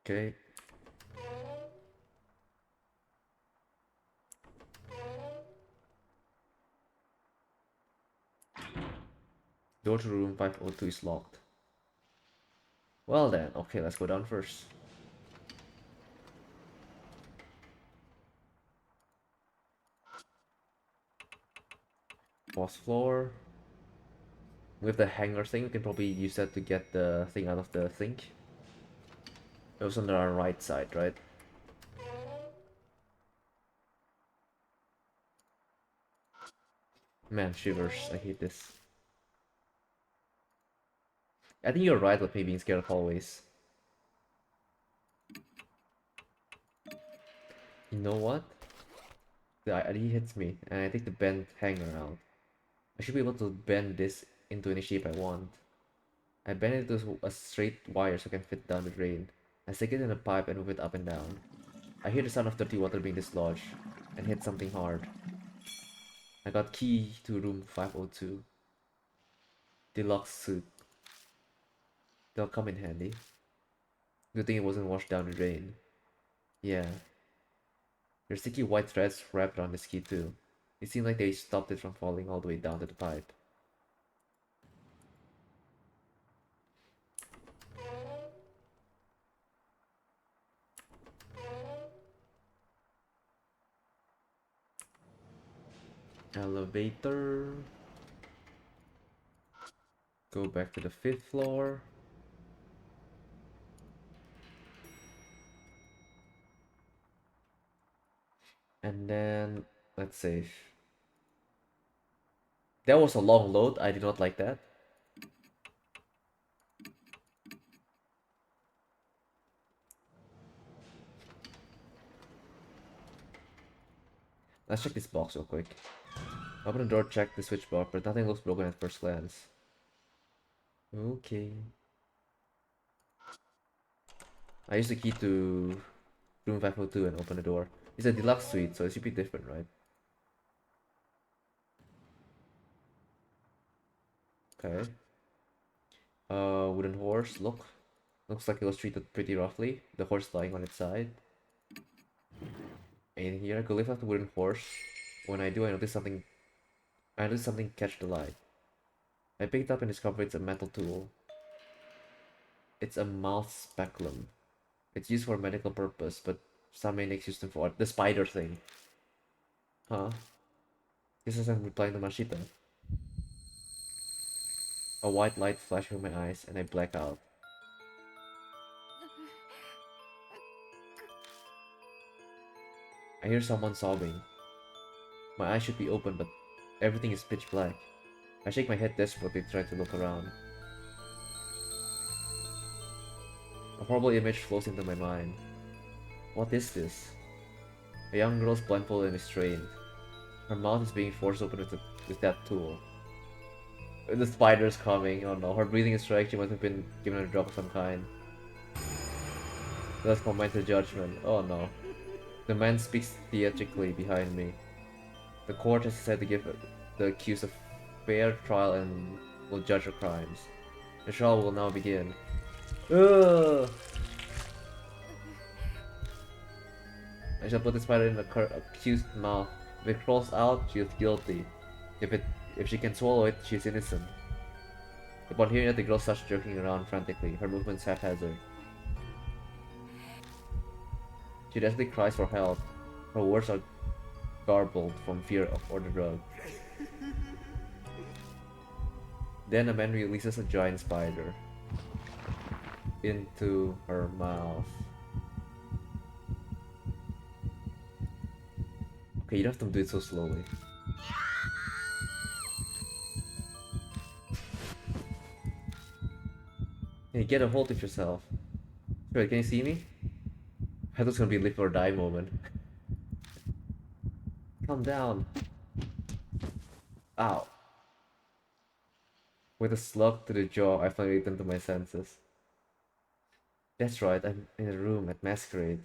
Okay. Door to room 502 is locked. Well then, okay, let's go down first. Boss floor. With the hanger thing, we can probably use that to get the thing out of the sink. It was on our right side, right? Man, shivers. I hate this. I think you're right with me being scared of hallways. You know what? He hits me, and I take the bent hanger out. I should be able to bend this into any shape I want. I bend it to a straight wire so it can fit down the drain. I stick it in a pipe and move it up and down. I hear the sound of dirty water being dislodged, and hit something hard. I got key to room 502. Deluxe suit. They'll come in handy. Good thing it wasn't washed down the drain. Yeah. There's sticky white threads wrapped around this key too. It seemed like they stopped it from falling all the way down to the pipe. Elevator. Go back to the 5th floor. And then, let's save. That was a long load. I did not like that. Let's check this box real quick. Open the door, check the switch box, but nothing looks broken at first glance. Okay. I used the key to room 502 and open the door. It's a deluxe suite, so it should be different, right? Okay. Wooden horse, look. Looks like it was treated pretty roughly. The horse lying on its side. And here I go lift up the wooden horse. When I do, I notice something catch the light. I pick it up and discover it's a metal tool. It's a mouth speculum. It's used for medical purpose, but some maniacs use them for the spider thing. Huh? This is I'm replying to Mashita. A white light flashes from my eyes and I black out. I hear someone sobbing. My eyes should be open, but everything is pitch black. I shake my head desperately, trying to look around. A horrible image flows into my mind. What is this? A young girl is blindfolded and restrained. Her mouth is being forced open with that tool. The spider's coming. Oh no, her breathing is strange. She must have been given a drug of some kind. Let's comment her judgment. Oh no. The man speaks theatrically behind me. The court has decided to give the accused a fair trial and will judge her crimes. The trial will now begin. Ugh. I shall put the spider in the accused mouth. If it crawls out, she is guilty. If she can swallow it, she is innocent. Upon hearing it, the girl starts jerking around frantically, her movements haphazard. She desperately cries for help. Her words are garbled from fear or the drug. Then a man releases a giant spider into her mouth. Okay, you don't have to do it so slowly. Hey, get a hold of yourself. Wait, can you see me? I thought it was gonna be a live or die moment. Calm down. Ow. With a slug to the jaw, I finally returned to my senses. That's right, I'm in a room at Masquerade.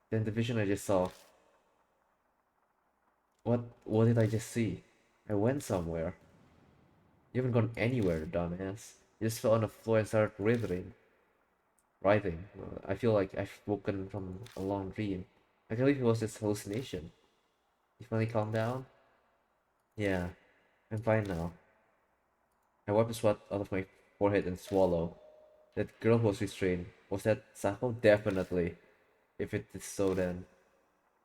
Then the vision I just saw. What did I just see? I went somewhere. You haven't gone anywhere, dumbass. You just fell on the floor and started writhing. Writhing. I feel like I've woken from a long dream. I can't believe it was just hallucination. You finally calmed down? Yeah, I'm fine now. I wipe the sweat out of my forehead and swallow. That girl was restrained. Was that Sako? Definitely. If it is so, then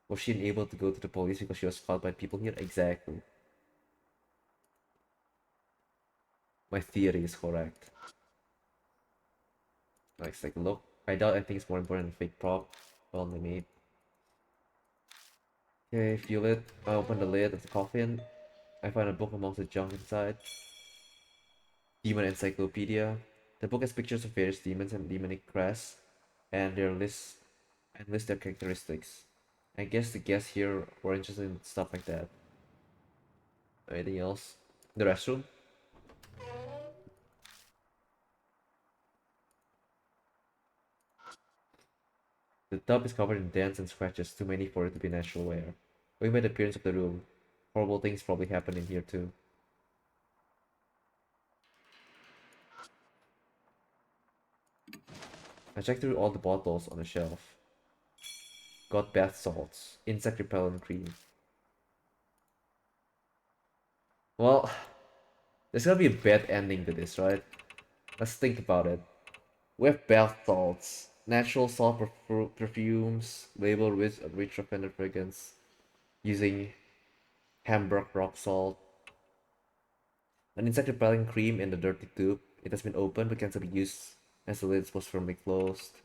was she unable to go to the police because she was caught by people here? Exactly. My theory is correct. Like, look, I doubt anything is more important than fake prop. Well, they made. Okay, fuel it. I open the lid of the coffin. I find a book amongst the junk inside. Demon Encyclopedia. The book has pictures of various demons and demonic crests, and list their characteristics. I guess the guests here were interested in stuff like that. Anything else? The restroom? The tub is covered in dents and scratches, too many for it to be natural wear. Going by the appearance of the room, horrible things probably happen in here too. I checked through all the bottles on the shelf. Got bath salts, insect repellent cream. Well, there's gotta be a bad ending to this, right? Let's think about it. We have bath salts, natural salt perfumes, labeled with a rich offender fragrance, using Hamburg rock salt. An insect repelling cream in the dirty tube. It has been opened but can't be used as the lid was firmly closed.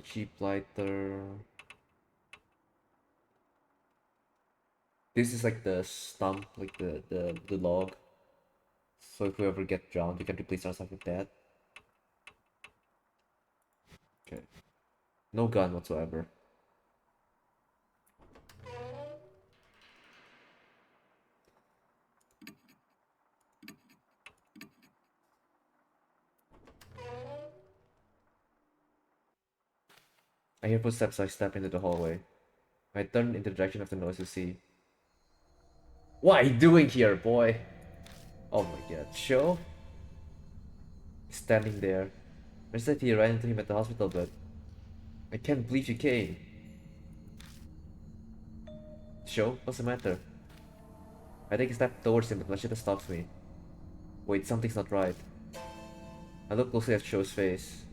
Cheap lighter. This is like the stump, like the log. So if we ever get drowned, we can replace ourselves with that. Okay. No gun whatsoever. I hear footsteps, I step into the hallway. I turn in the direction of the noise to see. What are you doing here, boy? Oh my god, Sho? He's standing there. I said he ran into him at the hospital, but I can't believe you came. Sho, what's the matter? I take a step towards him, but Machida stops me. Wait, something's not right. I look closely at Sho's face.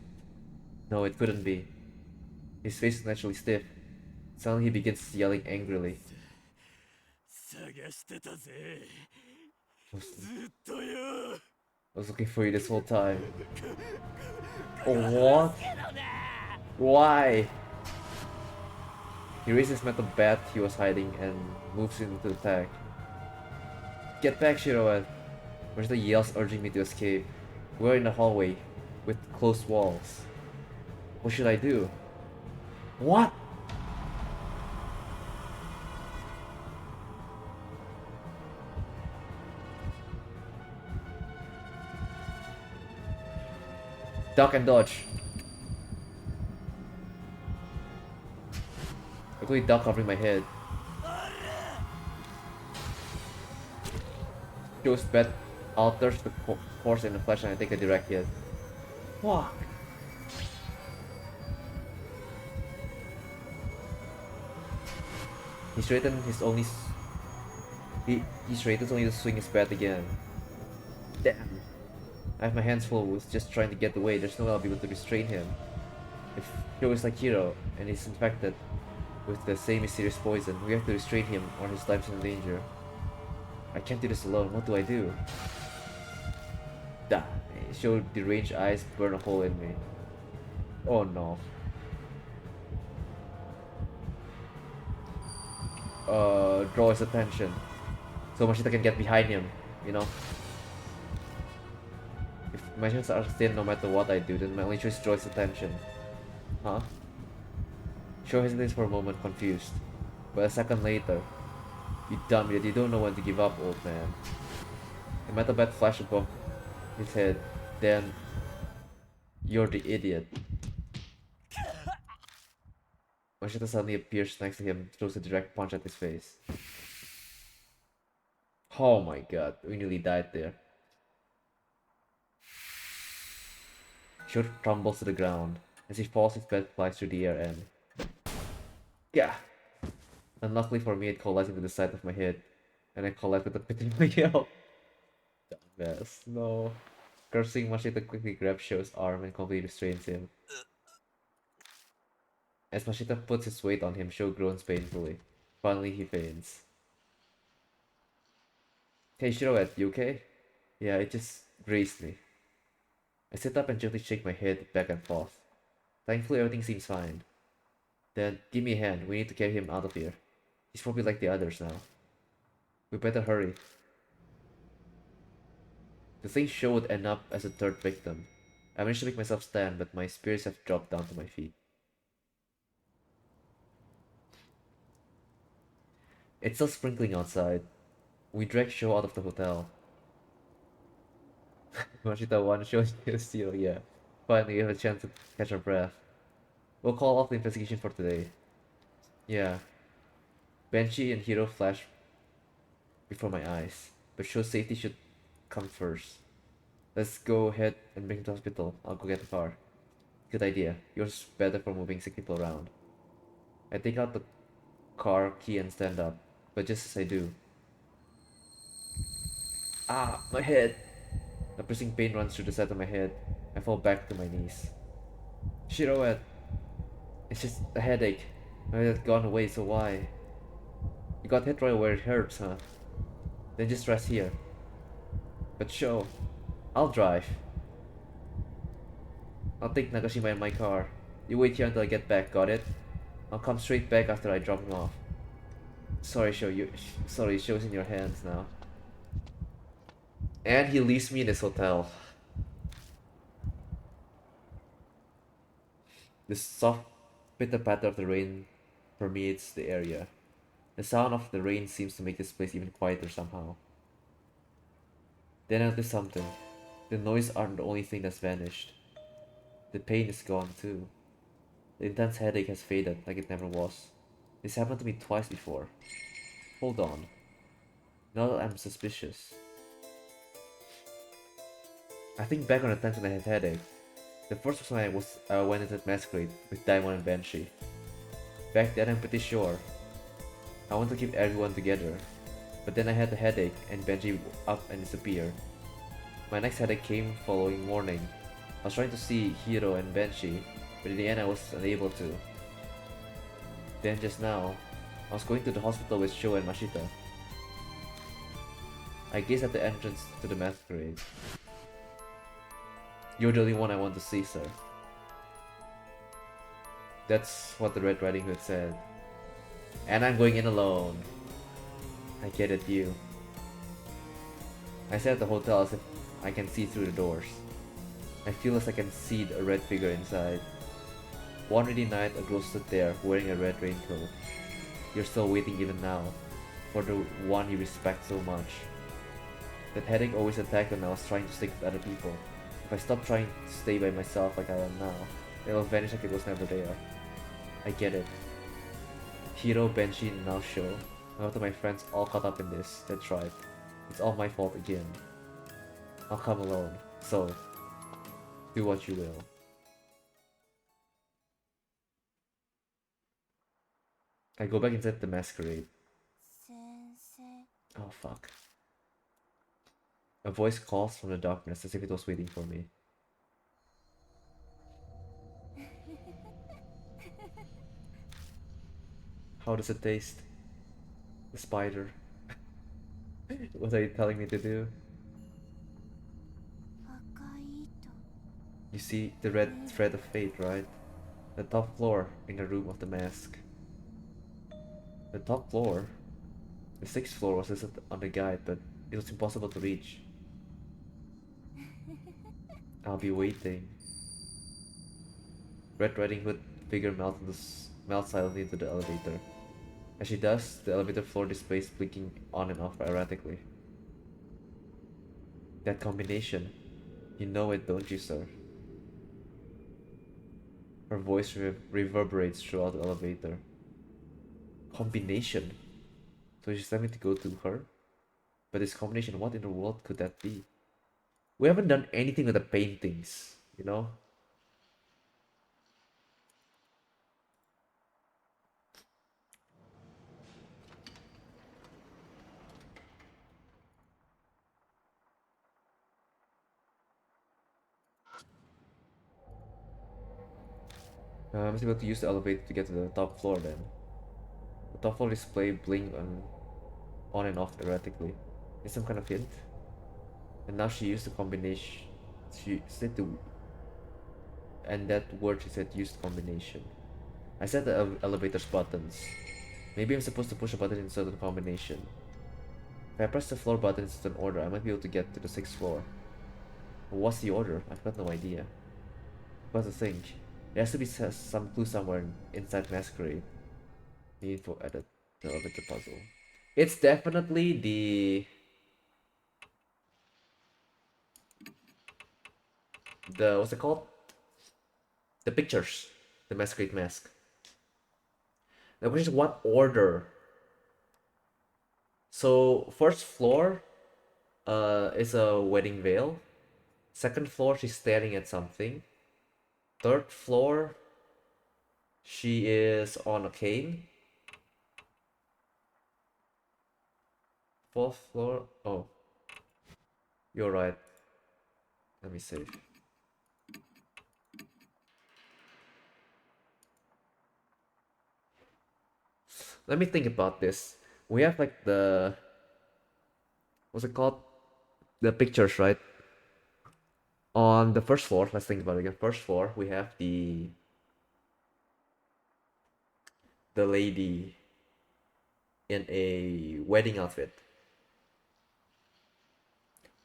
No, it couldn't be. His face is naturally stiff. Suddenly he begins yelling angrily. 探してたぜ I was, ずっとよ I was looking for you this whole time. Oh, what? Why? He raises his metal bat he was hiding and moves into the attack. Get back, Shiroan! Machida yells, urging me to escape. We're in a hallway with closed walls. What should I do? What? Duck and dodge. I quickly duck, covering my head. Joe's bat alters the course in the flash and I take a direct hit. Fuck. He straightened his only he straightens only to swing his bat again. Damn. I have my hands full with just trying to get away. There's no way I'll be able to restrain him. If Hiro is like Hiro and he's infected with the same mysterious poison, we have to restrain him or his life's in danger. I can't do this alone. What do I do? Da. Showed deranged eyes burn a hole in me. Oh no. Draw his attention so Mashita can get behind him, you know? If my chances are thin no matter what I do, then my only choice is draw his attention. Huh? Sho hesitates for a moment, confused. But a second later, you dumb idiot, you don't know when to give up, old man. A metal bat flashed above his head, then you're the idiot. Mashita suddenly appears next to him, throws a direct punch at his face. Oh my god, we nearly died there. Sho tumbles to the ground. As he falls, his bat flies through the air and... yeah! Unluckily for me, it collided into the side of my head, and I collided with a pit in my yell. Dumbass, no. Cursing, Mashita quickly grabs Sho's arm and completely restrains him. As Mashita puts his weight on him, Sho groans painfully. Finally, he faints. Hey Shiroed, you okay? Yeah, it just grazed me. I sit up and gently shake my head back and forth. Thankfully, everything seems fine. Then, give me a hand. We need to carry him out of here. He's probably like the others now. We better hurry. To think Sho would end up as a third victim. I managed to make myself stand, but my spirits have dropped down to my feet. It's still sprinkling outside. We drag Sho out of the hotel. Mashita won, Sho is steal, yeah. Finally, we have a chance to catch our breath. We'll call off the investigation for today. Yeah. Benshi and Hiro flash before my eyes, but Sho's safety should come first. Let's go ahead and bring him to the hospital. I'll go get the car. Good idea. Yours better for moving sick people around. I take out the car key and stand up, but just as I do... ah, my head! A pressing pain runs through the side of my head. I fall back to my knees. Shiroed! It's just a headache. My head had gone away, so why? You got hit right where it hurts, huh? Then just rest here. But Sho, I'll drive. I'll take Nagashima in my car. You wait here until I get back, got it? I'll come straight back after I drop him off. Sorry, sorry, Sho's in your hands now. And he leaves me in this hotel. The soft pitter-patter of the rain permeates the area. The sound of the rain seems to make this place even quieter somehow. Then I noticed something. The noise aren't the only thing that's vanished. The pain is gone too. The intense headache has faded like it never was. This happened to me twice before. Hold on. Now that I'm suspicious. I think back on the times when I had headache. The first was when I went into the masquerade with Daimon and Banshee. Back then I'm pretty sure. I want to keep everyone together. But then I had a headache and Banshee up and disappeared. My next headache came following morning. I was trying to see Hiro and Banshee, but in the end I was unable to. Then just now, I was going to the hospital with Sho and Mashita. I gazed at the entrance to the masquerade. You're the only one I want to see, sir. That's what the Red Riding Hood said. And I'm going in alone. I get it, you. I sat at the hotel as if I can see through the doors. I feel as I can see a red figure inside. One rainy night, a girl stood there wearing a red raincoat. You're still waiting even now, for the one you respect so much. That headache always attacked when I was trying to stick with other people. If I stop trying to stay by myself like I am now, it'll vanish like it was never there. I get it. Hiro, Benshi, and now Sho. I to my friends all caught up in this. That's right. It's all my fault again. I'll come alone. So, do what you will. I go back inside the masquerade. 先生 Oh fuck. A voice calls from the darkness as if it was waiting for me. How does it taste? The spider. What are you telling me to do? 赤い糸 You see the red thread of fate, right? The top floor in the room of the mask. The top floor? The sixth floor was listed on the guide, but it was impossible to reach. I'll be waiting. Red Riding Hood figure melts silently into the elevator. As she does, the elevator floor displays blinking on and off erratically. That combination. You know it, don't you, sir? Her voice reverberates throughout the elevator. Combination? So she's telling me to go to her? But this combination, what in the world could that be? We haven't done anything with the paintings, you know? I must be able to use the elevator to get to the top floor then. The top floor display blink on and off erratically. Is some kind of hint? And now she used the combination. She said the. And that word she said used combination. I set the elevator's buttons. Maybe I'm supposed to push a button in a certain combination. If I press the floor button in certain order, I might be able to get to the 6th floor. But what's the order? I've got no idea. But to think, there has to be some clue somewhere inside Masquerade. Need for edit the elevator puzzle. It's definitely the what's it called? The pictures. The Masquerade mask. The question is what order? So first floor is a wedding veil. Second floor she's staring at something. Third floor she is on a cane. Fourth floor, oh, you're right. Let me save. Let me think about this. We have like the what's it called? The pictures, right? On the first floor, let's think about it again. First floor, we have the lady in a wedding outfit.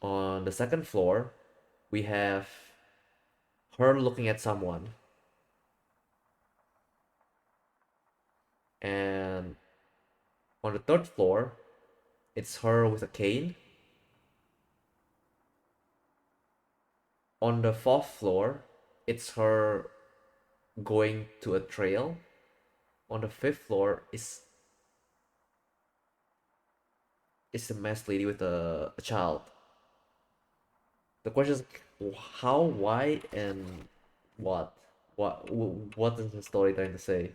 On the second floor, we have her looking at someone. And on the third floor, it's her with a cane. On the fourth floor, it's her going to a trail. On the fifth floor is a masked lady with a child. The question is how, why, and what? What is the story trying to say?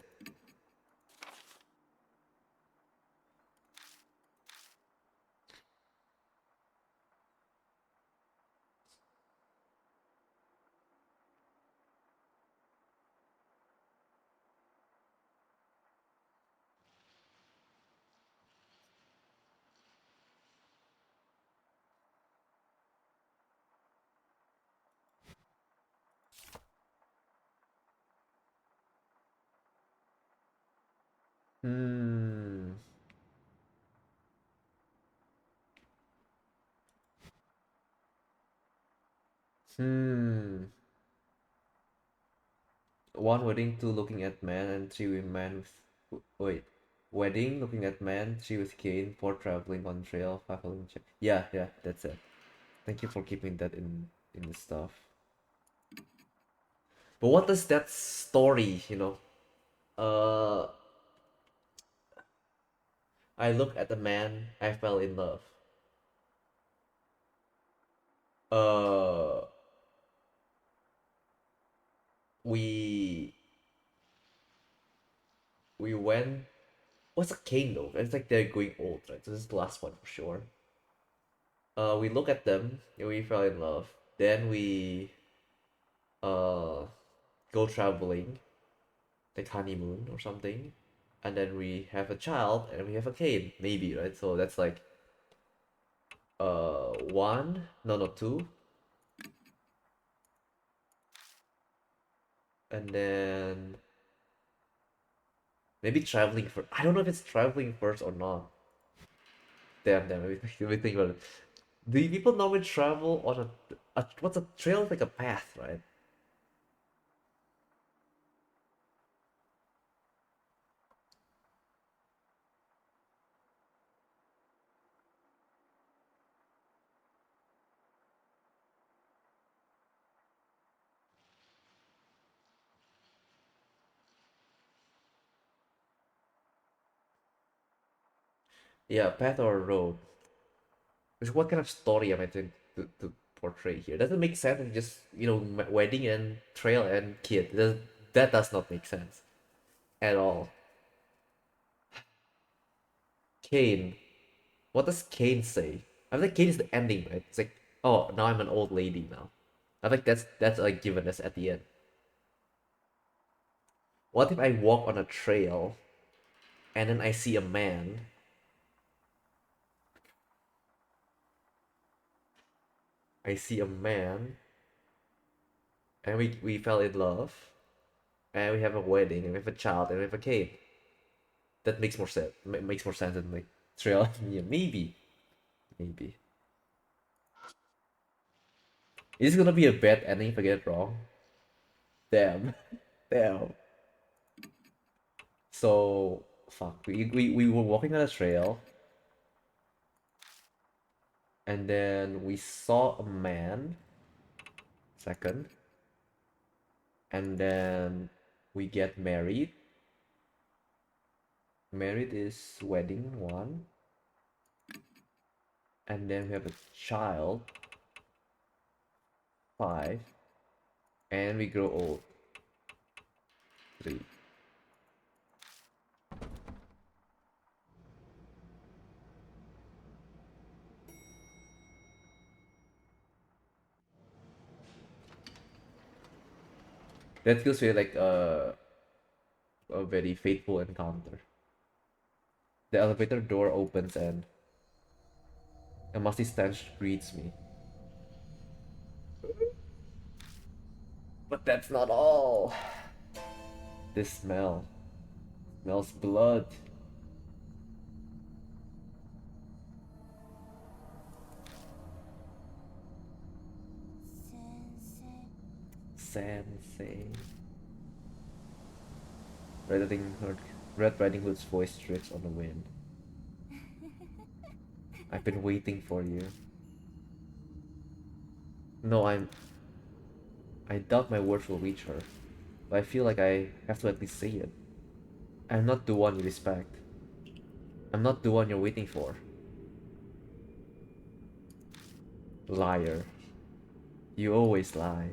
Hmm. Hmm. One wedding, two looking at man, and three with man with wait. Wedding, looking at man, three with cane, four traveling on trail, five holding check. Yeah, that's it. Thank you for keeping that in the stuff. But what does that story, Uh, I look at the man, I fell in love. uh we we went. What's a cane though? It's like they're going old, right? So this is the last one for sure. We look at them and we fell in love. Then we uh go traveling, like honeymoon or something, and then we have a child and we have a cane, maybe, right? So that's like one, no, no, two, and then maybe traveling first. I don't know if it's traveling first or not. Damn, let me think about it. Do people normally travel on a what's a trail? Is like a path, right? Yeah, path or road. Which what kind of story am I trying to portray here? Doesn't make sense. It's just wedding and trail and kid. That does not make sense at all. Kane. What does Kane say? I think Kane is the ending, right? It's like, oh, now I'm an old lady now. I think that's like given us at the end. What if I walk on a trail and then I see a man? I see a man and we fell in love and we have a wedding and we have a child and we have a kid. That makes more sense. Makes more sense than like trail. Yeah, maybe. Is this gonna be a bad ending if I get it wrong? Damn, damn. So fuck. We were walking on a trail, and then we saw a man. Second, and then we get married. Married is wedding one, and then we have a child. Five, and we grow old. Three. That feels really like a very fateful encounter. The elevator door opens and a musty stench greets me. But that's not all. This smells blood. Sensei. Red Riding Hood. Red Riding Hood's voice drifts on the wind. I've been waiting for you. No, I doubt my words will reach her, but I feel like I have to at least say it. I'm not the one you respect. I'm not the one you're waiting for. Liar. You always lie.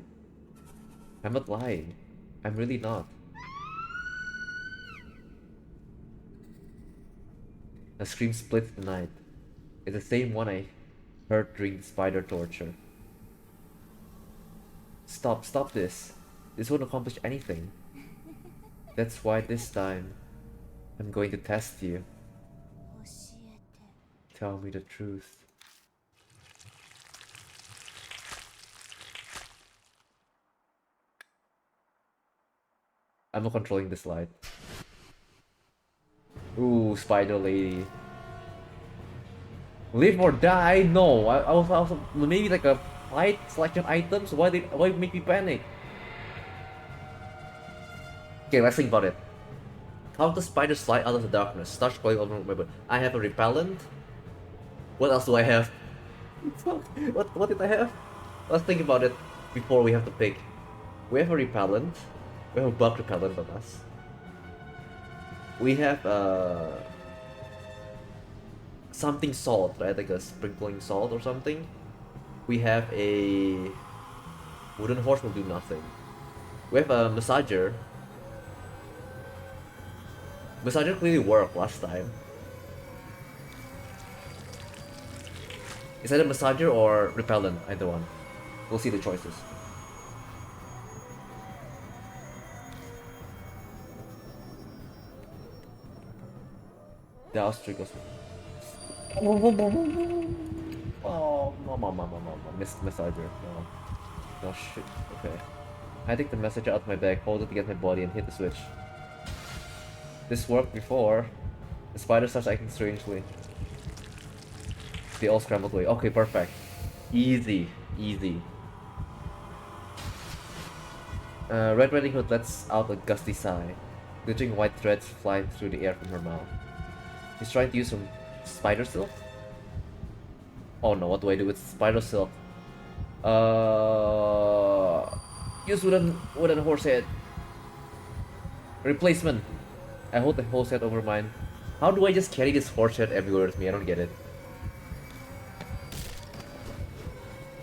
I'm not lying. I'm really not. A scream splits the night. It's the same one I heard during the spider torture. Stop this. This won't accomplish anything. That's why this time, I'm going to test you. Tell me the truth. I'm not controlling this light. Ooh, spider lady. Live or die? No, I was maybe like a fight selection items. Why make me panic? Okay, let's think about it. How does spider slide out of the darkness? Starts going over my body. I have a repellent. What else do I have? What did I have? Let's think about it before we have to pick. We have a repellent. We have a bug repellent on us. We have something salt, right? Like a sprinkling salt or something. We have a wooden horse will do nothing. We have a massager. Massager clearly worked last time. Is that a massager or repellent? Either one. We'll see the choices. Douse triggers. Oh, missed massager. No. No shit. Okay. I take the messenger out my bag, hold it against my body, and hit the switch. This worked before. The spider starts acting strangely. They all scrambled away. Okay, perfect. Easy. Easy. Red Riding Hood lets out a gusty sigh. Glittering white threads fly through the air from her mouth. He's trying to use some spider silk? Oh no, what do I do with spider silk? Use wooden horse head. Replacement. I hold the horse head over mine. How do I just carry this horse head everywhere with me? I don't get it.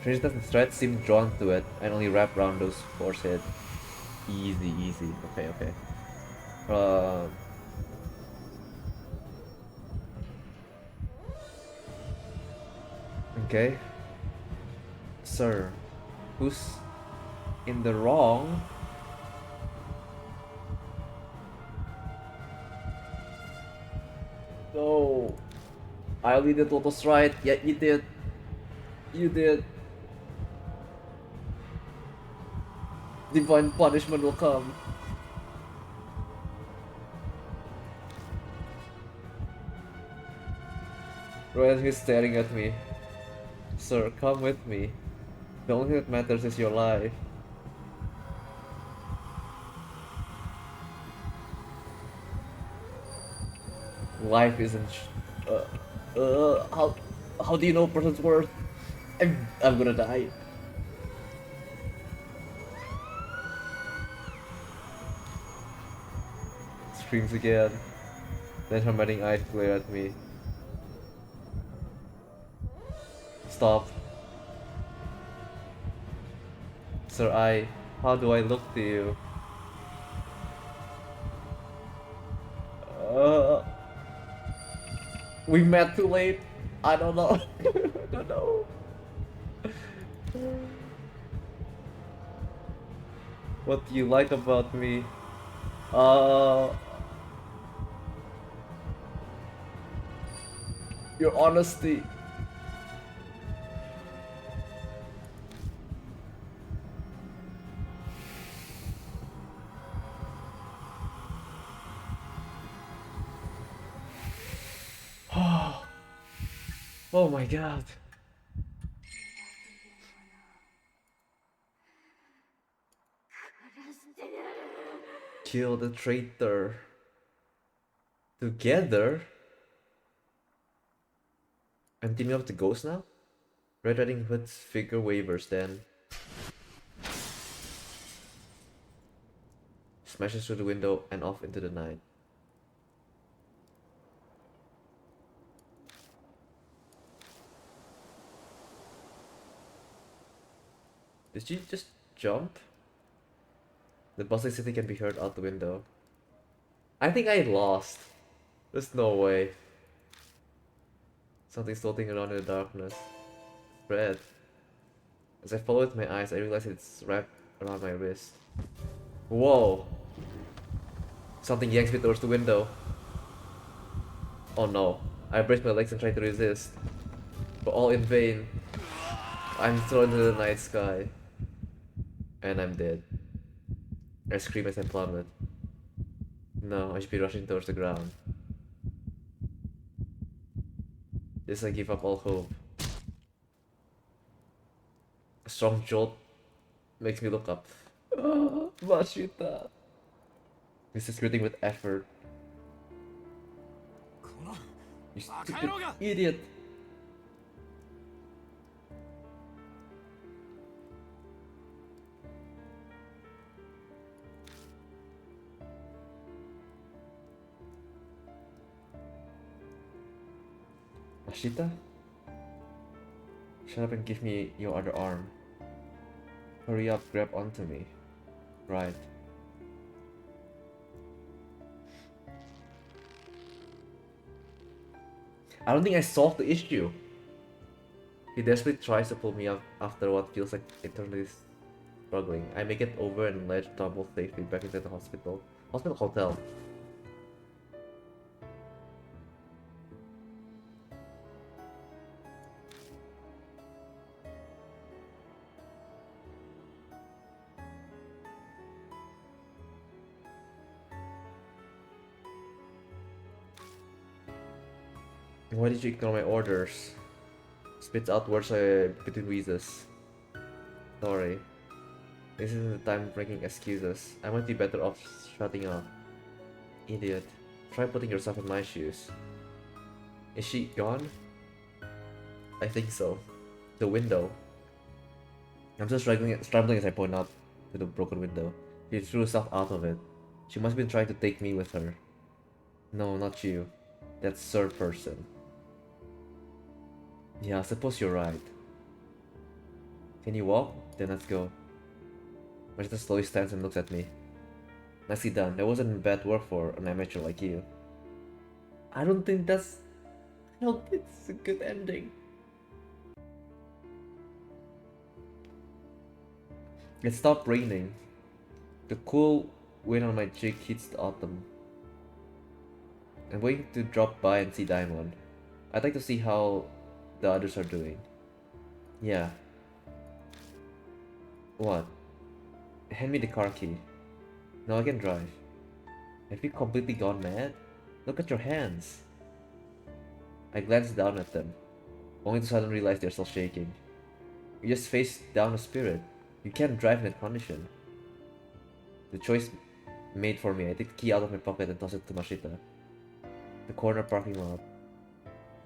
Trinita's threads seem drawn to it and only wrap around those horse head. Easy, easy. Okay, okay. Okay. Sir, who's in the wrong? No. I only did what was right. Yeah, you did. You did. Divine punishment will come. Ryan is staring at me. Sir, come with me. The only thing that matters is your life. Life isn't. How do you know a person's worth? I'm gonna die. Screams again. Then her melting eyes glare at me. Stop. Sir, how do I look to you? We met too late. I don't know. I don't know. What do you like about me? Your honesty. Oh my god. Kill the traitor. Together? I'm teaming up with the ghost now? Red Riding Hood's figure wavers then. Smashes through the window and off into the night. Did she just jump? The bustling city can be heard out the window. I think I lost. There's no way. Something's floating around in the darkness. Red. As I follow with my eyes, I realize it's wrapped around my wrist. Whoa! Something yanks me towards the window. Oh no. I brace my legs and try to resist. But all in vain. I'm thrown into the night sky. And I'm dead. I scream as I plummet. No, I should be rushing towards the ground. Yes, I give up all hope. A strong jolt makes me look up. Oh, Mashita. This is greeting with effort. この You バカ stupid 野郎が idiot. Mashita? Shut up and give me your other arm. Hurry up, grab onto me. Right. I don't think I solved the issue. He desperately tries to pull me up after what feels like eternity struggling. I make it over and ledge tumble safely back into the hospital. Hotel. Why did you ignore my orders? Spits out words between wheezes. Sorry. This isn't the time for making excuses. I might be better off shutting up. Idiot. Try putting yourself in my shoes. Is she gone? I think so. The window. I'm still struggling as I point out to the broken window. She threw herself out of it. She must have been trying to take me with her. No, not you. That's third person. Yeah, I suppose you're right. Can you walk? Then let's go. Machita slowly stands and looks at me. Nicely done. That wasn't bad work for an amateur like you. I don't think it's a good ending. It stopped raining. The cool wind on my cheek hits the autumn. I'm waiting to drop by and see Diamond. I'd like to see how the others are doing. Yeah. What? Hand me the car key. No, I can drive. Have you completely gone mad? Look at your hands. I glanced down at them, only to suddenly realize they're still shaking. You just faced down a spirit. You can't drive in that condition. The choice made for me. I take the key out of my pocket and toss it to Machita. The corner parking lot.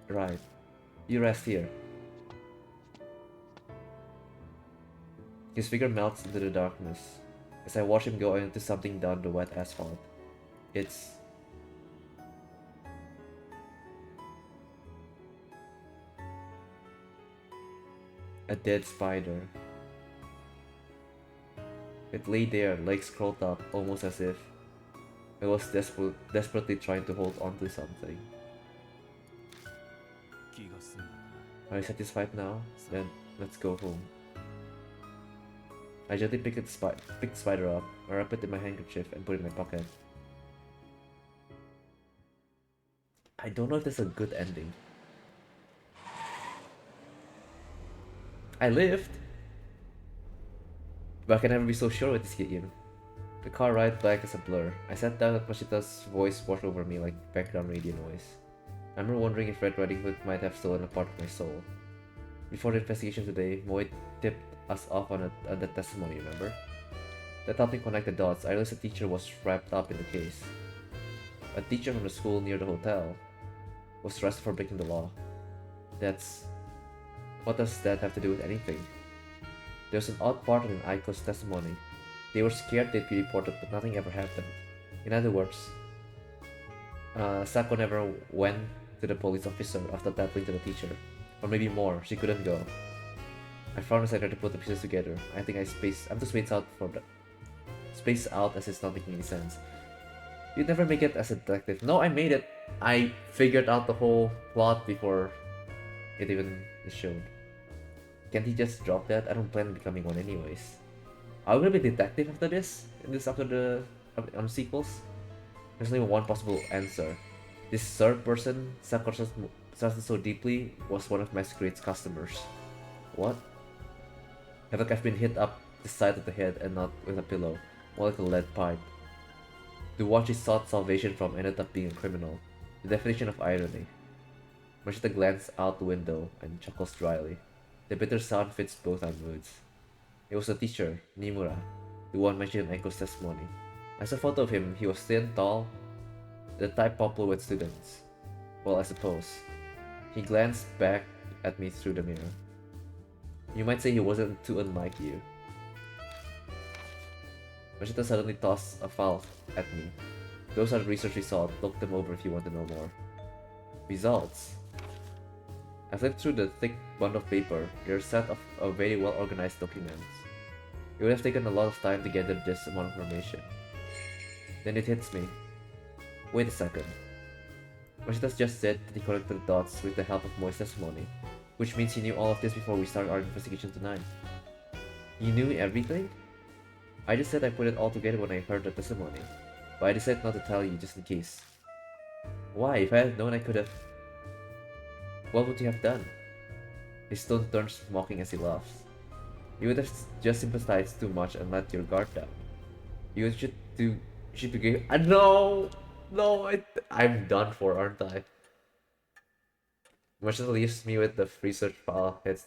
Right. You rest here. His figure melts into the darkness. As I watch him go into something down the wet asphalt. It's... a dead spider. It lay there, legs curled up, almost as if it was desperately trying to hold on to something. Are you satisfied now? Then let's go home. I gently pick the spider up, I wrap it in my handkerchief and put it in my pocket. I don't know if that's a good ending. I lived! But I can never be so sure with this game. The car ride back is a blur. I sat down and Machita's voice washed over me like background radio noise. I remember wondering if Red Riding Hood might have stolen a part of my soul. Before the investigation today, Moe tipped us off on the testimony, remember? That helped me connect the dots. I realized the teacher was wrapped up in the case. A teacher from the school near the hotel was arrested for breaking the law. What does that have to do with anything? There's an odd part in Aiko's testimony. They were scared they'd be reported, but nothing ever happened. In other words, Sako never went to the police officer after tattling to the teacher. Or maybe more, she couldn't go. I frowned as I tried to put the pieces together. I think I'm too spaced out as it's not making any sense. You'd never make it as a detective. No, I made it! I figured out the whole plot before it even is shown. Can't he just drop that? I don't plan on becoming one anyways. Are we gonna be a detective after this? After the sequels? There's only one possible answer. This third person, Sakura trusted so deeply, was one of Masquerade's customers. What? I think I've been hit up the side of the head and not with a pillow, more like a lead pipe. The one she sought salvation from ended up being a criminal. The definition of irony. Machita glanced out the window and chuckles dryly. The bitter sound fits both our moods. It was the teacher, Nimura, the one mentioned in Aiko's testimony. I saw a photo of him. He was thin, tall, the type popular with students. Well, I suppose. He glanced back at me through the mirror. You might say he wasn't too unlike you. Machita suddenly tossed a file at me. Those are the research results. Look them over if you want to know more. Results? I flipped through the thick bundle of paper. They're a set of very well organized documents. It would have taken a lot of time to gather this amount of information. Then it hits me. Wait a second. Mashitas just said that he connected the dots with the help of Moi's testimony, which means he knew all of this before we started our investigation tonight. You knew everything? I just said I put it all together when I heard the testimony, but I decided not to tell you just in case. Why? If I had known I could have... What would you have done? His tone turns mocking as he laughs. You would have just sympathized too much and let your guard down. You should be no! No, I'm done for, aren't I? Marshall leaves me with the research file, heads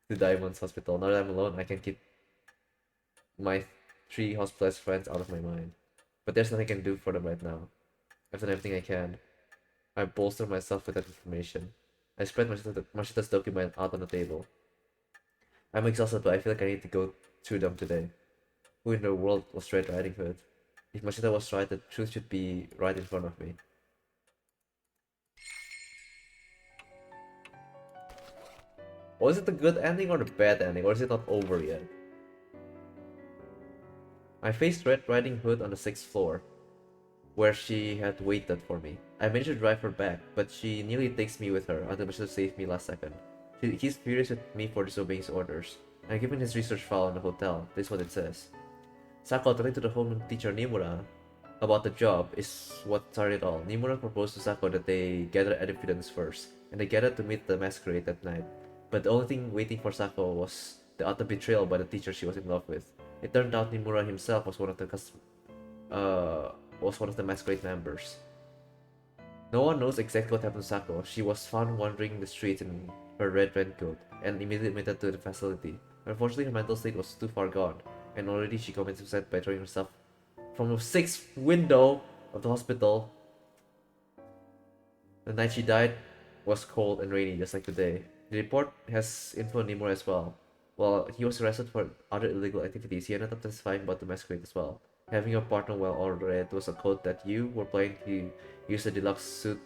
to Diamond's hospital. Now that I'm alone, I can keep my 3 hospitalized friends out of my mind. But there's nothing I can do for them right now. I've done everything I can. I bolster myself with that information. I spread Mashita's document out on the table. I'm exhausted, but I feel like I need to go through them today. Who in the world was Red Riding Hood? If Mashita was right, the truth should be right in front of me. Was it the good ending or the bad ending, or is it not over yet? I faced Red Riding Hood on the 6th floor, where she had waited for me. I managed to drive her back, but she nearly takes me with her until Mashita saved me last second. He's furious with me for disobeying his orders. I'm given his research file in the hotel. This is what it says. Sako talking to the home teacher Nimura about the job is what started it all. Nimura proposed to Sako that they gather evidence first, and they gathered to meet the masquerade that night. But the only thing waiting for Sako was the utter betrayal by the teacher she was in love with. It turned out Nimura himself was one of the masquerade members. No one knows exactly what happened to Sako. She was found wandering the streets in her red raincoat and immediately admitted to the facility. Unfortunately, her mental state was too far gone, and already she committed suicide by throwing herself from the 6th window of the hospital. The night she died was cold and rainy, just like today. The report has info on Nimura as well. While he was arrested for other illegal activities, he ended up testifying about the masquerade as well. Having a partner well ordered was a code that you were planning to use the deluxe suit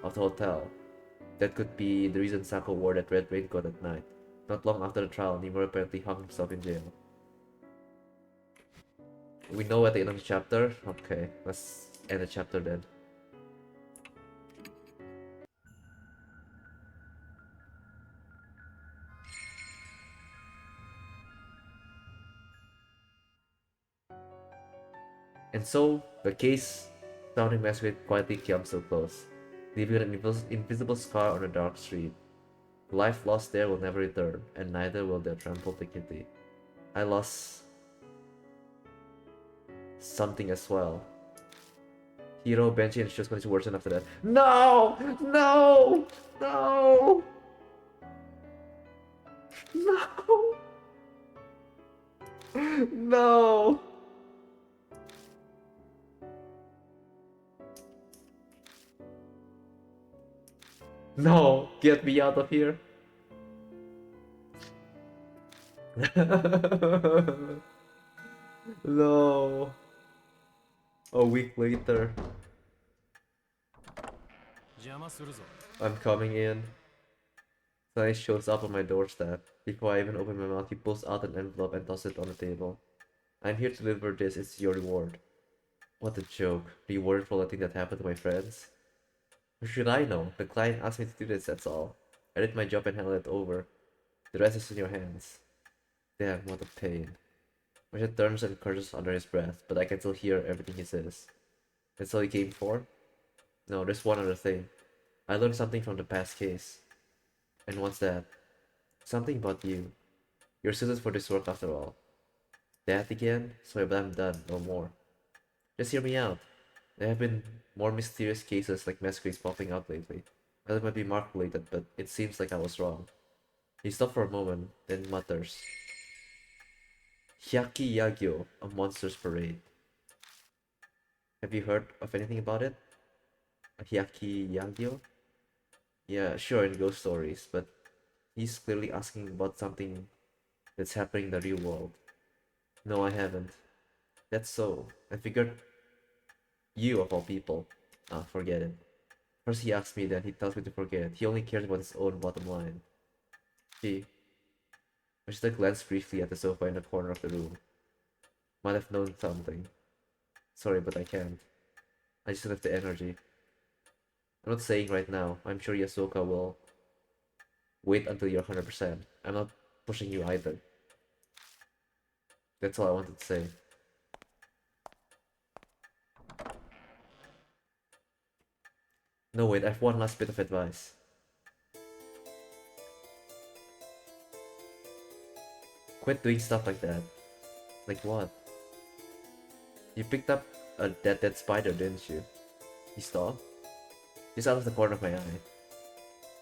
of the hotel. That could be the reason Sako wore that red raincoat at night. Not long after the trial, Nimura apparently hung himself in jail. We know at the end of the chapter? Okay, let's end the chapter then. And so, the case surrounding Masquerade quietly comes to a close, leaving an invisible scar on a dark street. The life lost there will never return, and neither will their trampled dignity. I lost something as well. Hiro, Benji, and Shusko to worsen after that. No! No! No! No! No! No! Get me out of here! No! A week later. 邪魔するぞ。 I'm coming in. Sonny shows up on my doorstep. Before I even open my mouth, he pulls out an envelope and tosses it on the table. I'm here to deliver this. It's your reward. What a joke. Reward for letting that happen to my friends? Or should I know? The client asked me to do this, that's all. I did my job and handed it over. The rest is in your hands. Damn, what a pain. Richard turns and curses under his breath, but I can still hear everything he says. That's all he came for? No, there's one other thing. I learned something from the past case. And what's that? Something about you. You're suited for this work after all. That again? Sorry, but I'm done. No more. Just hear me out. There have been more mysterious cases like masquerades popping up lately. I thought it might be Mark related, but it seems like I was wrong. He stops for a moment, then mutters. Hyaki Yagyo, a monster's parade. Have you heard of anything about it? A Hyaki Yagyo? Yeah, sure, in ghost stories, but he's clearly asking about something that's happening in the real world. No, I haven't. That's so. I figured you, of all people. Ah, forget it. First he asks me, then he tells me to forget. He only cares about his own bottom line. Gee. I just glanced briefly at the sofa in the corner of the room. Might have known something. Sorry, but I can't. I just don't have the energy. I'm not saying right now. I'm sure Yasuoka will wait until you're 100%. I'm not pushing you either. That's all I wanted to say. No, wait, I have one last bit of advice. Quit doing stuff like that. Like what? You picked up a dead spider, didn't you? You saw? Just out of the corner of my eye.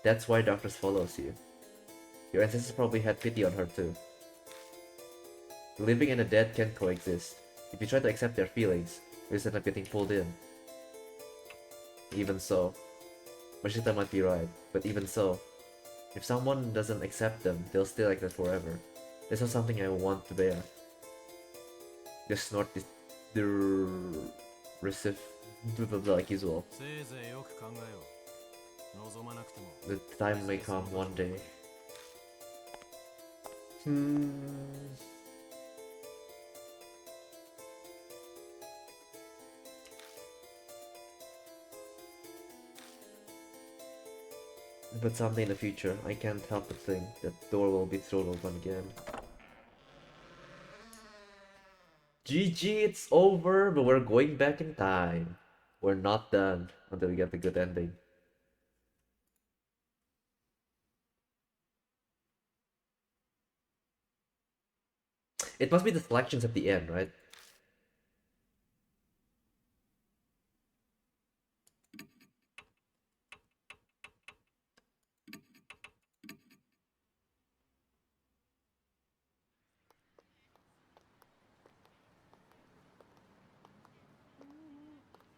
That's why Darkness follows you. Your ancestors probably had pity on her too. The living and the dead can't coexist. If you try to accept their feelings, you just end up getting pulled in. Even so, Mashita might be right, but even so, if someone doesn't accept them, they'll stay like that forever. That's not something I want to bear. Just snort this derisive like usual. The time may come one day. But someday in the future, I can't help but think that door will be thrown open again. GG, it's over, but we're going back in time. We're not done until we get the good ending. It must be the selections at the end, right?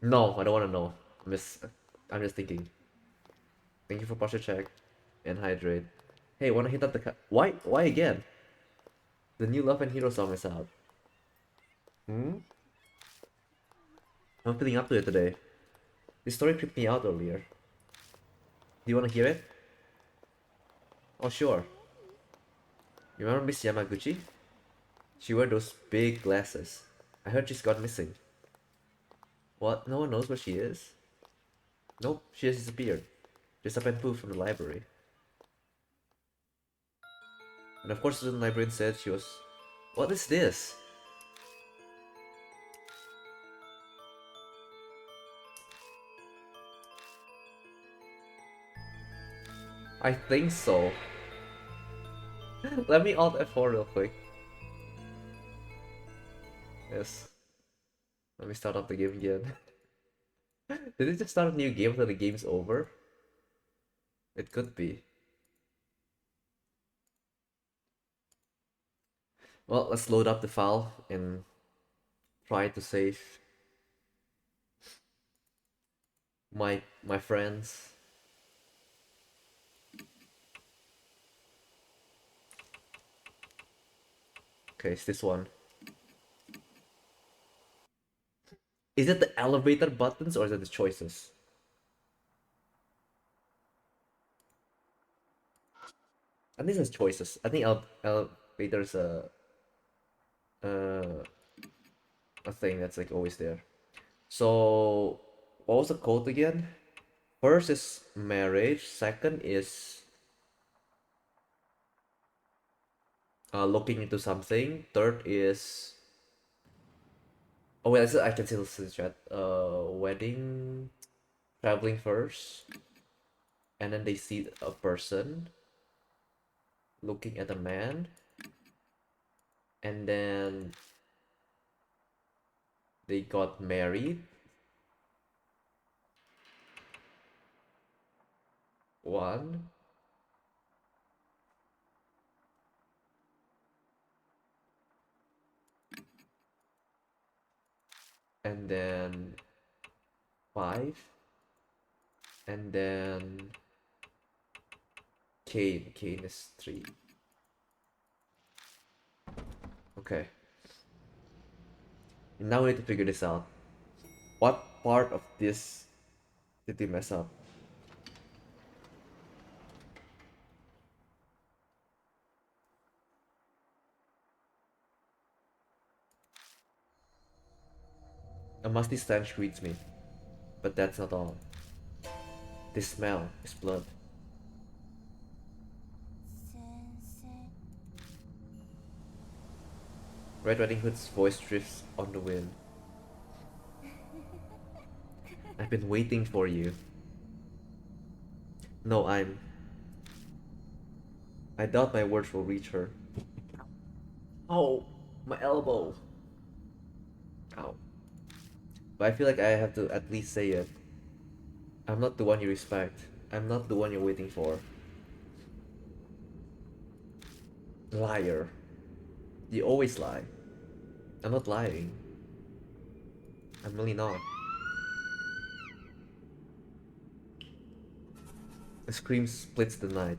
No, I don't want to know. I'm just thinking. Thank you for posture check and hydrate. Hey, wanna hit up the why? Why again? The new Love and Hero song is out. I'm feeling up to it today. This story creeped me out earlier. Do you wanna hear it? Oh sure. You remember Miss Yamaguchi? She wore those big glasses. I heard she's gone missing. What? No one knows where she is? Nope, she has disappeared. Just up and poof from the library. And of course the librarian said she was... What is this? I think so. Let me Alt F4 real quick. Yes. Let me start up the game again. Did it just start a new game until the game's over? It could be. Well, let's load up the file and try to save my friends. Okay, it's this one. Is it the elevator buttons or is it the choices? I think it's choices. I think elevator's uh, a thing that's like always there. So what was the code again? First is marriage. Second is looking into something. Third is oh wait, I can see the chat. Wedding, traveling first, and then they see a person looking at a man, and then they got married. One. And then 5. And then Kane. Kane is 3. Okay. Now we need to figure this out. What part of this did they mess up? A musty stench greets me, but that's not all. This smell is blood. 先生 Red Riding Hood's voice drifts on the wind. I've been waiting for you. No, I doubt my words will reach her. Oh, my elbow. Ow. But I feel like I have to at least say it. I'm not the one you respect. I'm not the one you're waiting for. Liar. You always lie. I'm not lying. I'm really not. A scream splits the night.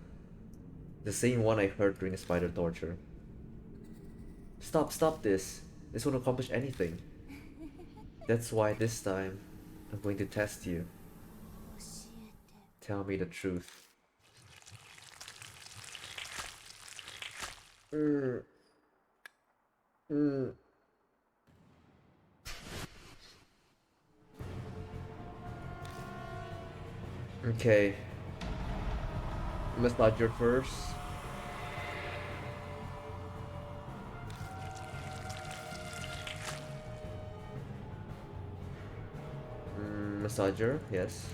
The same one I heard during the spider torture. Stop this. This won't accomplish anything. That's why this time, I'm going to test you. 教えて Tell me the truth. Mm. Mm. Okay. Massage your first. Massager, yes.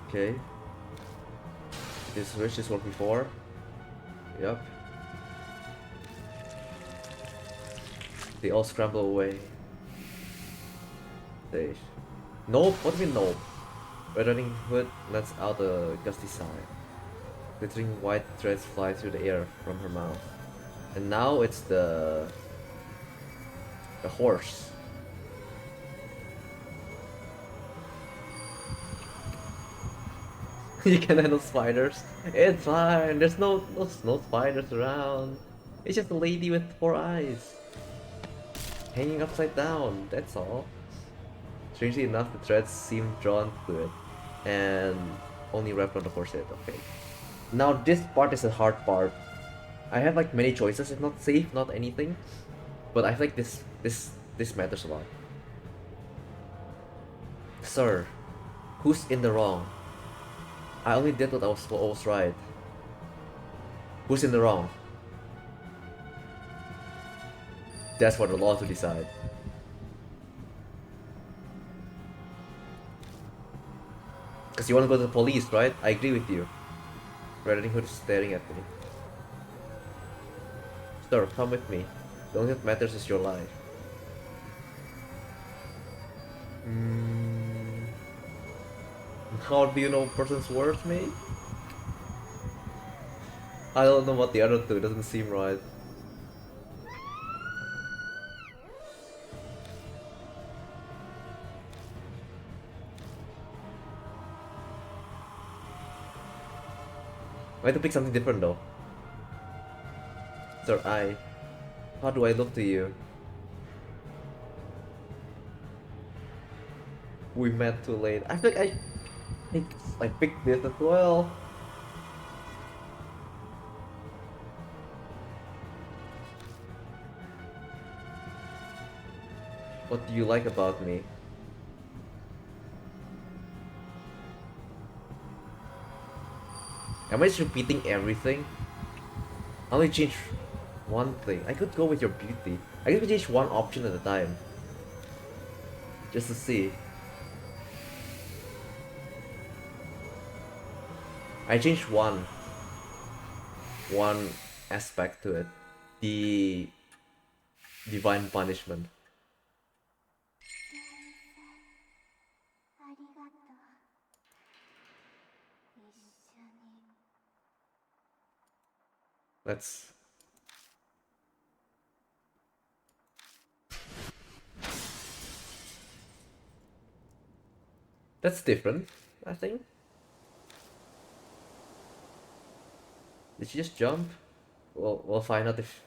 Okay. This switch is worked before. Yep. They all scramble away. They. Nope. What do you mean nope? Red Riding Hood lets out a gusty sigh. Glittering white threads fly through the air from her mouth. And now it's the horse. You can handle spiders. It's fine. There's no spiders around. It's just a lady with 4 eyes. Hanging upside down, that's all. Strangely enough, the threads seem drawn to it. And only wrapped on the horse head, okay. Now this part is the hard part. I have like many choices, it's not safe, not anything. But I feel like this matters a lot. Sir, who's in the wrong? I only did what was right. Who's in the wrong? That's for the law to decide. Because you want to go to the police, right? I agree with you. Red Riding Hood is staring at me. Sir, come with me. The only thing that matters is your life. How do you know a person's worth, mate? I don't know what the other two, doesn't seem right. I have to pick something different though. Sir, how do I look to you? We met too late. I think I picked this as well. What do you like about me? Am I just repeating everything? I only change one thing. I could go with your beauty. I could change one option at a time. Just to see. I changed one aspect to it. The divine punishment. ありがとう一緒に Let's That's different, I think. Did she just jump? We'll find out if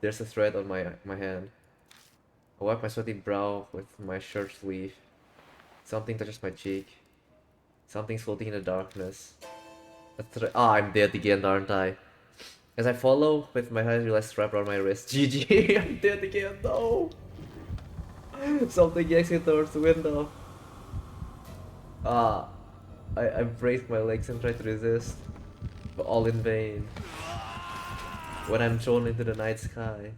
there's a thread on my hand. I wipe my sweaty brow with my shirt sleeve. Something touches my cheek. Something's floating in the darkness. Ah, I'm dead again, aren't I? As I follow with my hand realized strapped around my wrist. GG, I'm dead again, no! Something yanks me towards the window. Ah, I braced my legs and tried to resist, but all in vain. When I'm thrown into the night sky,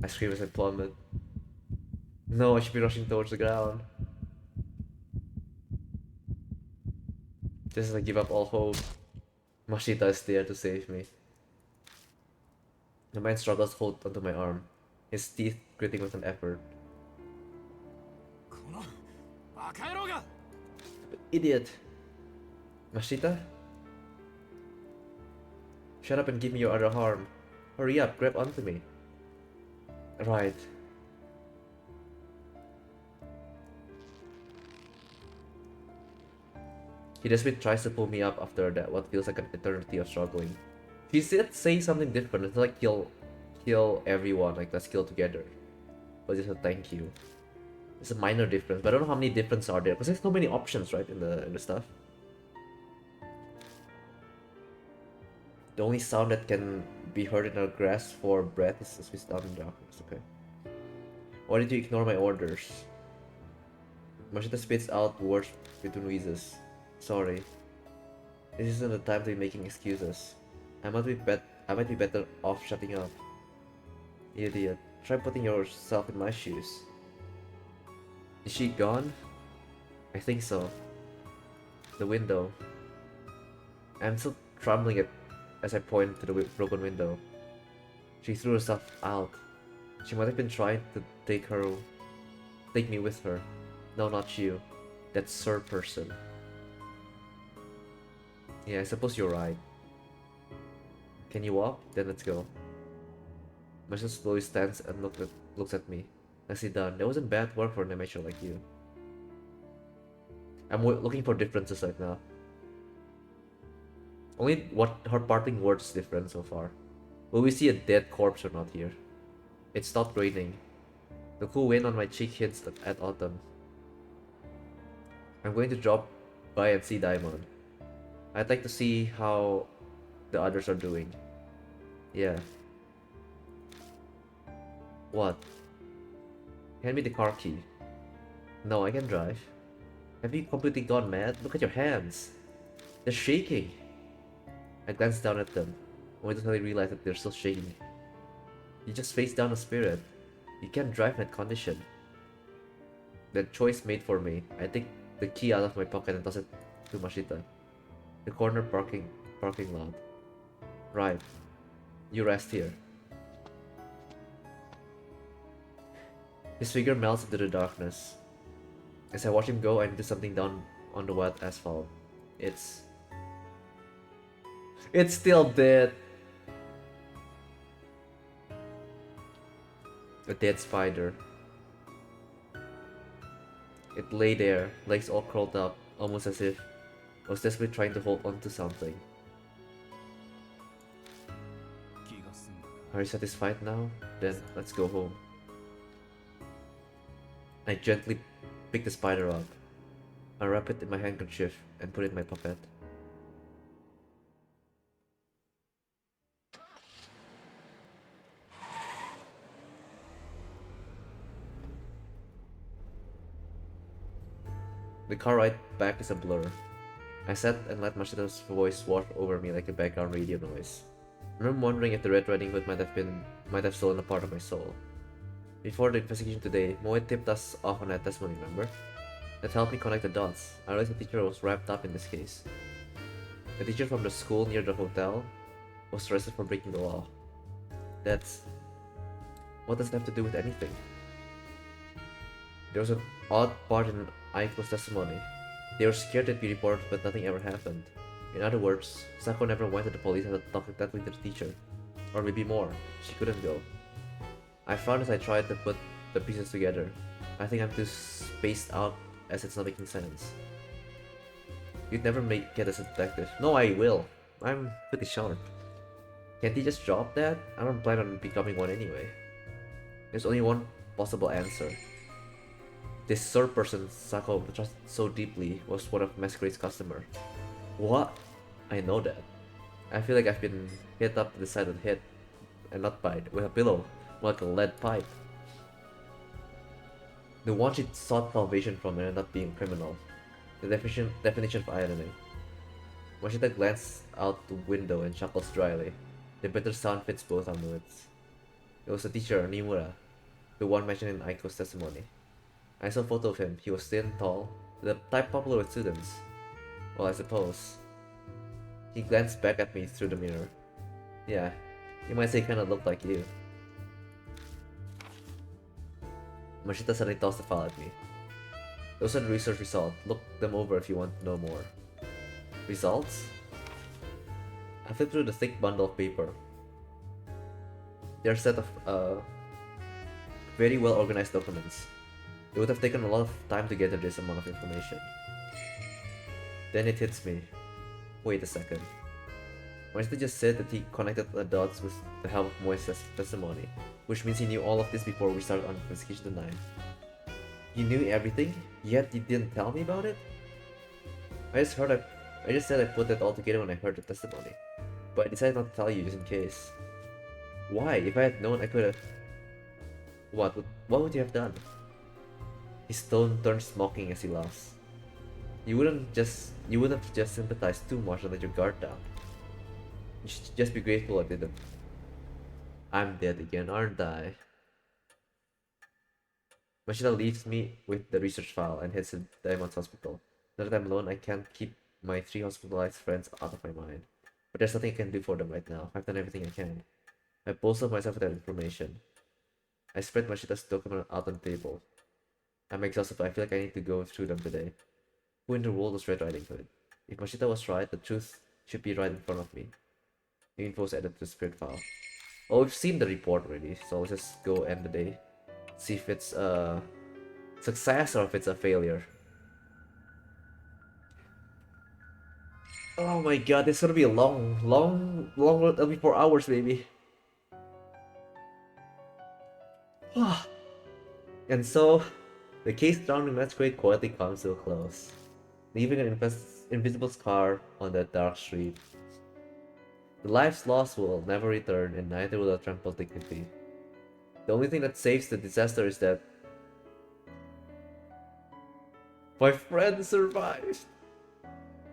I scream as I plummet. No, I should be rushing towards the ground. Just as I give up all hope, Mashita is there to save me. The man struggles to hold onto my arm, his teeth gritting with an effort. このバカ野郎が Idiot! Mashita? Shut up and give me your other arm. Hurry up, grab onto me. Right. He desperately tries to pull me up after that what feels like an eternity of struggling. He did say something different. It's like he'll kill everyone, like let's kill together. But just a thank you. It's a minor difference, but I don't know how many differences are there because there's so many options, right, in the stuff. The only sound that can be heard in our grasp for breath is the Swiss down in darkness. Okay. Why did you ignore my orders? Mashita spits out words between wheezes. Sorry. This isn't the time to be making excuses. I might be better off shutting up. Idiot. Try putting yourself in my shoes. Is she gone? I think so. The window. I'm still trembling as I point to the broken window. She threw herself out. She might have been trying to take me with her. No, not you. That Sir person. Yeah, I suppose you're right. Can you walk? Then let's go. Marshall slowly stands and looks at me. Nicely done. That wasn't bad work for an amateur like you. I'm looking for differences right now. Only what her parting words is different so far. Will we see a dead corpse or not here? It stopped raining. The cool wind on my cheek hints at autumn. I'm going to drop by and see Daimon. I'd like to see how the others are doing. Yeah. What? Hand me the car key. No, I can drive. Have you completely gone mad? Look at your hands. They're shaking. I glanced down at them, only to suddenly realize that they're still shaking. You just faced down a spirit. You can't drive in that condition. The choice made for me. I take the key out of my pocket and toss it to Mashita. The corner parking lot. Right. You rest here. His figure melts into the darkness. As I watch him go, I notice something down on the wet asphalt. It's still dead. A dead spider. It lay there, legs all curled up, almost as if I was desperately trying to hold on to something. Are you satisfied now? Then let's go home. I gently pick the spider up. I wrap it in my handkerchief and put it in my pocket. The car ride back is a blur. I sat and let Mashita's voice wash over me like a background radio noise. I remember wondering if the Red Riding Hood might have stolen a part of my soul. Before the investigation today, Moe tipped us off on that testimony, remember? That helped me connect the dots. I realized the teacher was wrapped up in this case. The teacher from the school near the hotel was arrested for breaking the law. What does it have to do with anything? There was an odd part in Aiko's testimony. They were scared that we reported, but nothing ever happened. In other words, Sako never went to the police and talked that with the teacher. Or maybe more, she couldn't go. I frowned as I tried to put the pieces together. I think I'm too spaced out as it's not making sense. You'd never make it as a detective. No, I will. I'm pretty sharp. Can't he just drop that? I don't plan on becoming one anyway. There's only one possible answer. This Sir person Sako trusted so deeply was one of Masquerade's customer. What? I know that. I feel like I've been hit up to the side of the head, and not bite, with a pillow, more like a lead pipe. The one she sought salvation from ended up being a criminal. The definition of irony. Mashita glanced out the window and chuckles dryly. The bitter sound fits both our moods. It was the teacher, Nimura, the one mentioned in Aiko's testimony. I saw a photo of him. He was thin, tall, the type popular with students. Well, I suppose. He glanced back at me through the mirror. Yeah, you might say he kinda looked like you. Mashita suddenly tossed the file at me. Those are the research results. Look them over if you want to know more. Results? I flipped through the thick bundle of paper. They're a set of very well organized documents. It would have taken a lot of time to gather this amount of information. Then it hits me. Wait a second. Mashita just said that he connected the dots with the help of Moise's testimony, which means he knew all of this before we started on investigation tonight. You knew everything, yet you didn't tell me about it? I just said I put it all together when I heard the testimony, but I decided not to tell you just in case. Why? If I had known, I could have... What would you have done? His tone turns mocking as he laughs. You wouldn't have just sympathized too much and let your guard down. You should just be grateful I didn't. I'm dead again, aren't I? Mashita leaves me with the research file and heads to Diamond's hospital. Now that I'm alone, I can't keep my 3 hospitalized friends out of my mind. But there's nothing I can do for them right now. I've done everything I can. I bolstered myself with that information. I spread Mashita's document out on the table. I'm exhausted, but I feel like I need to go through them today. Who in the world was Red Riding Hood? If Mashita was right, the truth should be right in front of me. The info's added to the spirit file. Oh, we've seen the report already, so let's just go end the day. See if it's a success or if it's a failure. Oh my god, this is gonna be a long road. It'll be 4 hours, baby. And so, the case surrounding Masquerade quietly comes to a close, leaving an invisible scar on that dark street. The lives lost will never return, and neither will a trampled dignity. The only thing that saves the disaster is that my friend survived.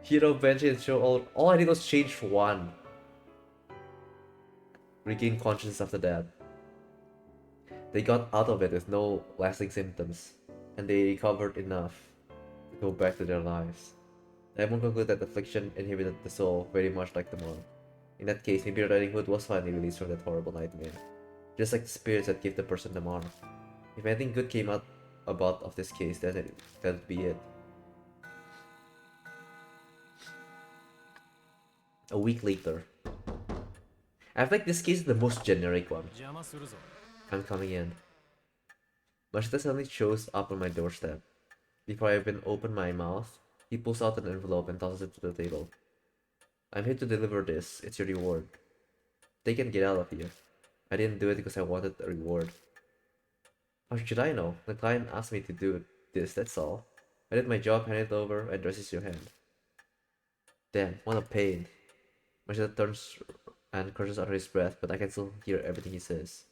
Hiro, Benji, and Sho all I did was change for one. Regain consciousness after that. They got out of it with no lasting symptoms, and they recovered enough to go back to their lives. Diamond concluded that affliction inhibited the soul very much like the monk. In that case, maybe Riding Hood was finally released from that horrible nightmare. Just like the spirits that give the person the mark. If anything good came out of this case, then that'd be it. A week later. I feel like this case is the most generic one. 邪魔するぞ。 I'm coming in. Mashita suddenly shows up on my doorstep. Before I even open my mouth, he pulls out an envelope and tosses it to the table. I'm here to deliver this. It's your reward. Take it and get out of here. I didn't do it because I wanted a reward. How should I know? The client asked me to do this, that's all. I did my job, hand it over, and addresses your hand. Damn, what a pain. Mashita turns and curses under his breath, but I can still hear everything he says.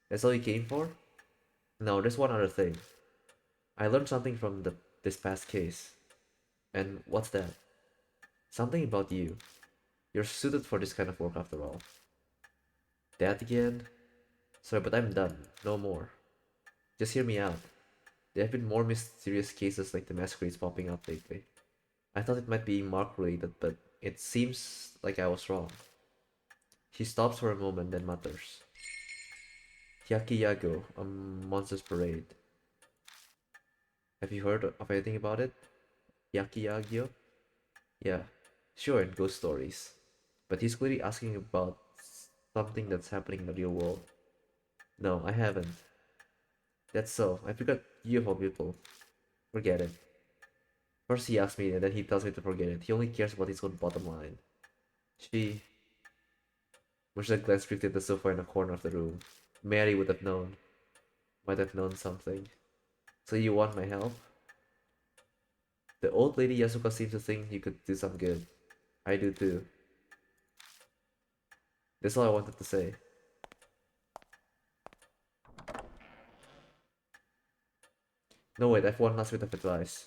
That's all you came for? No, there's one other thing. I learned something from this past case. And what's that? Something about you. You're suited for this kind of work after all. That again? Sorry, but I'm done. No more. Just hear me out. There have been more mysterious cases like the Masquerades popping up lately. I thought it might be Mark related, but it seems like I was wrong. She stops for a moment, then mutters. Yakiyago, a monster's parade. Have you heard of anything about it? Yakiyagyo? Yeah, sure, in ghost stories. But he's clearly asking about something that's happening in the real world. No, I haven't. That's so. I forgot you of all people. Forget it. First he asks me and then he tells me to forget it. He only cares about his own bottom line. She... Mushita glanced briefly at the sofa in a corner of the room. Mary would have known. Might have known something. So you want my help? The old lady Yasuka seems to think you could do some good. I do too. That's all I wanted to say. No wait, I have one last bit of advice.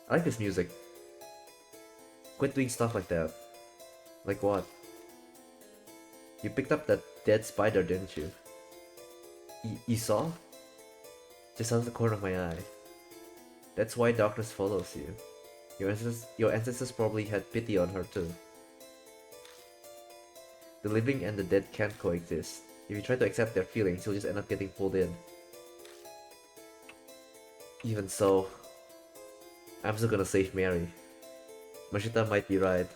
I like this music. Quit doing stuff like that. Like what? You picked up that dead spider, didn't you? You saw? Just out of the corner of my eye. That's why darkness follows you. Your ancestors probably had pity on her too. The living and the dead can't coexist. If you try to accept their feelings, you'll just end up getting pulled in. Even so, I'm still gonna save Mary. Mashita might be right,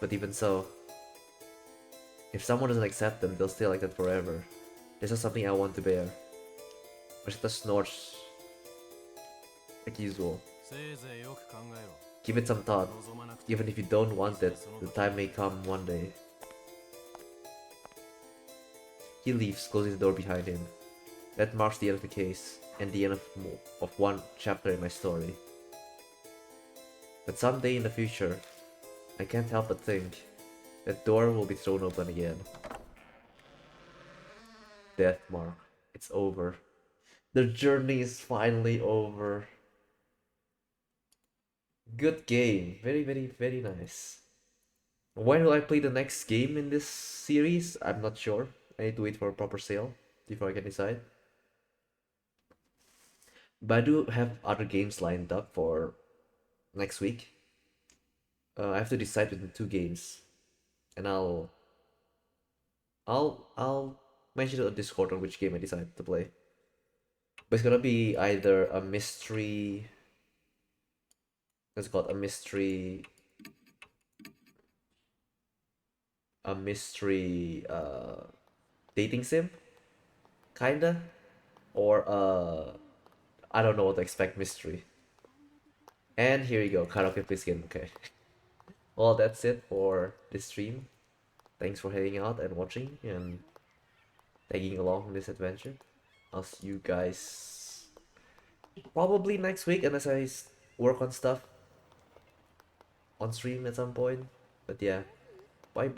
but even so, if someone doesn't accept them, they'll stay like that forever. This is something I want to bear. Mashita snorts like usual. せいぜいよく考えろ Give it some thought. 望まなくて Even if you don't want it, the time may come one day. He leaves, closing the door behind him. That marks the end of the case, and the end of one chapter in my story. But someday in the future, I can't help but think that door will be thrown open again. Death mark. It's over. The journey is finally over. Good game. Very, very, very nice. When will I play the next game in this series? I'm not sure. I need to wait for a proper sale before I can decide. But I do have other games lined up for next week. I have to decide between two games, and I'll mention it on Discord on which game I decide to play. But it's gonna be either a mystery. It's called a mystery. A mystery dating sim, kinda, or I don't know what to expect mystery. And here you go, karaoke please game. Okay. Well, that's it for this stream. Thanks for hanging out and watching and tagging along in this adventure. I'll see you guys probably next week unless I work on stuff on stream at some point. But yeah,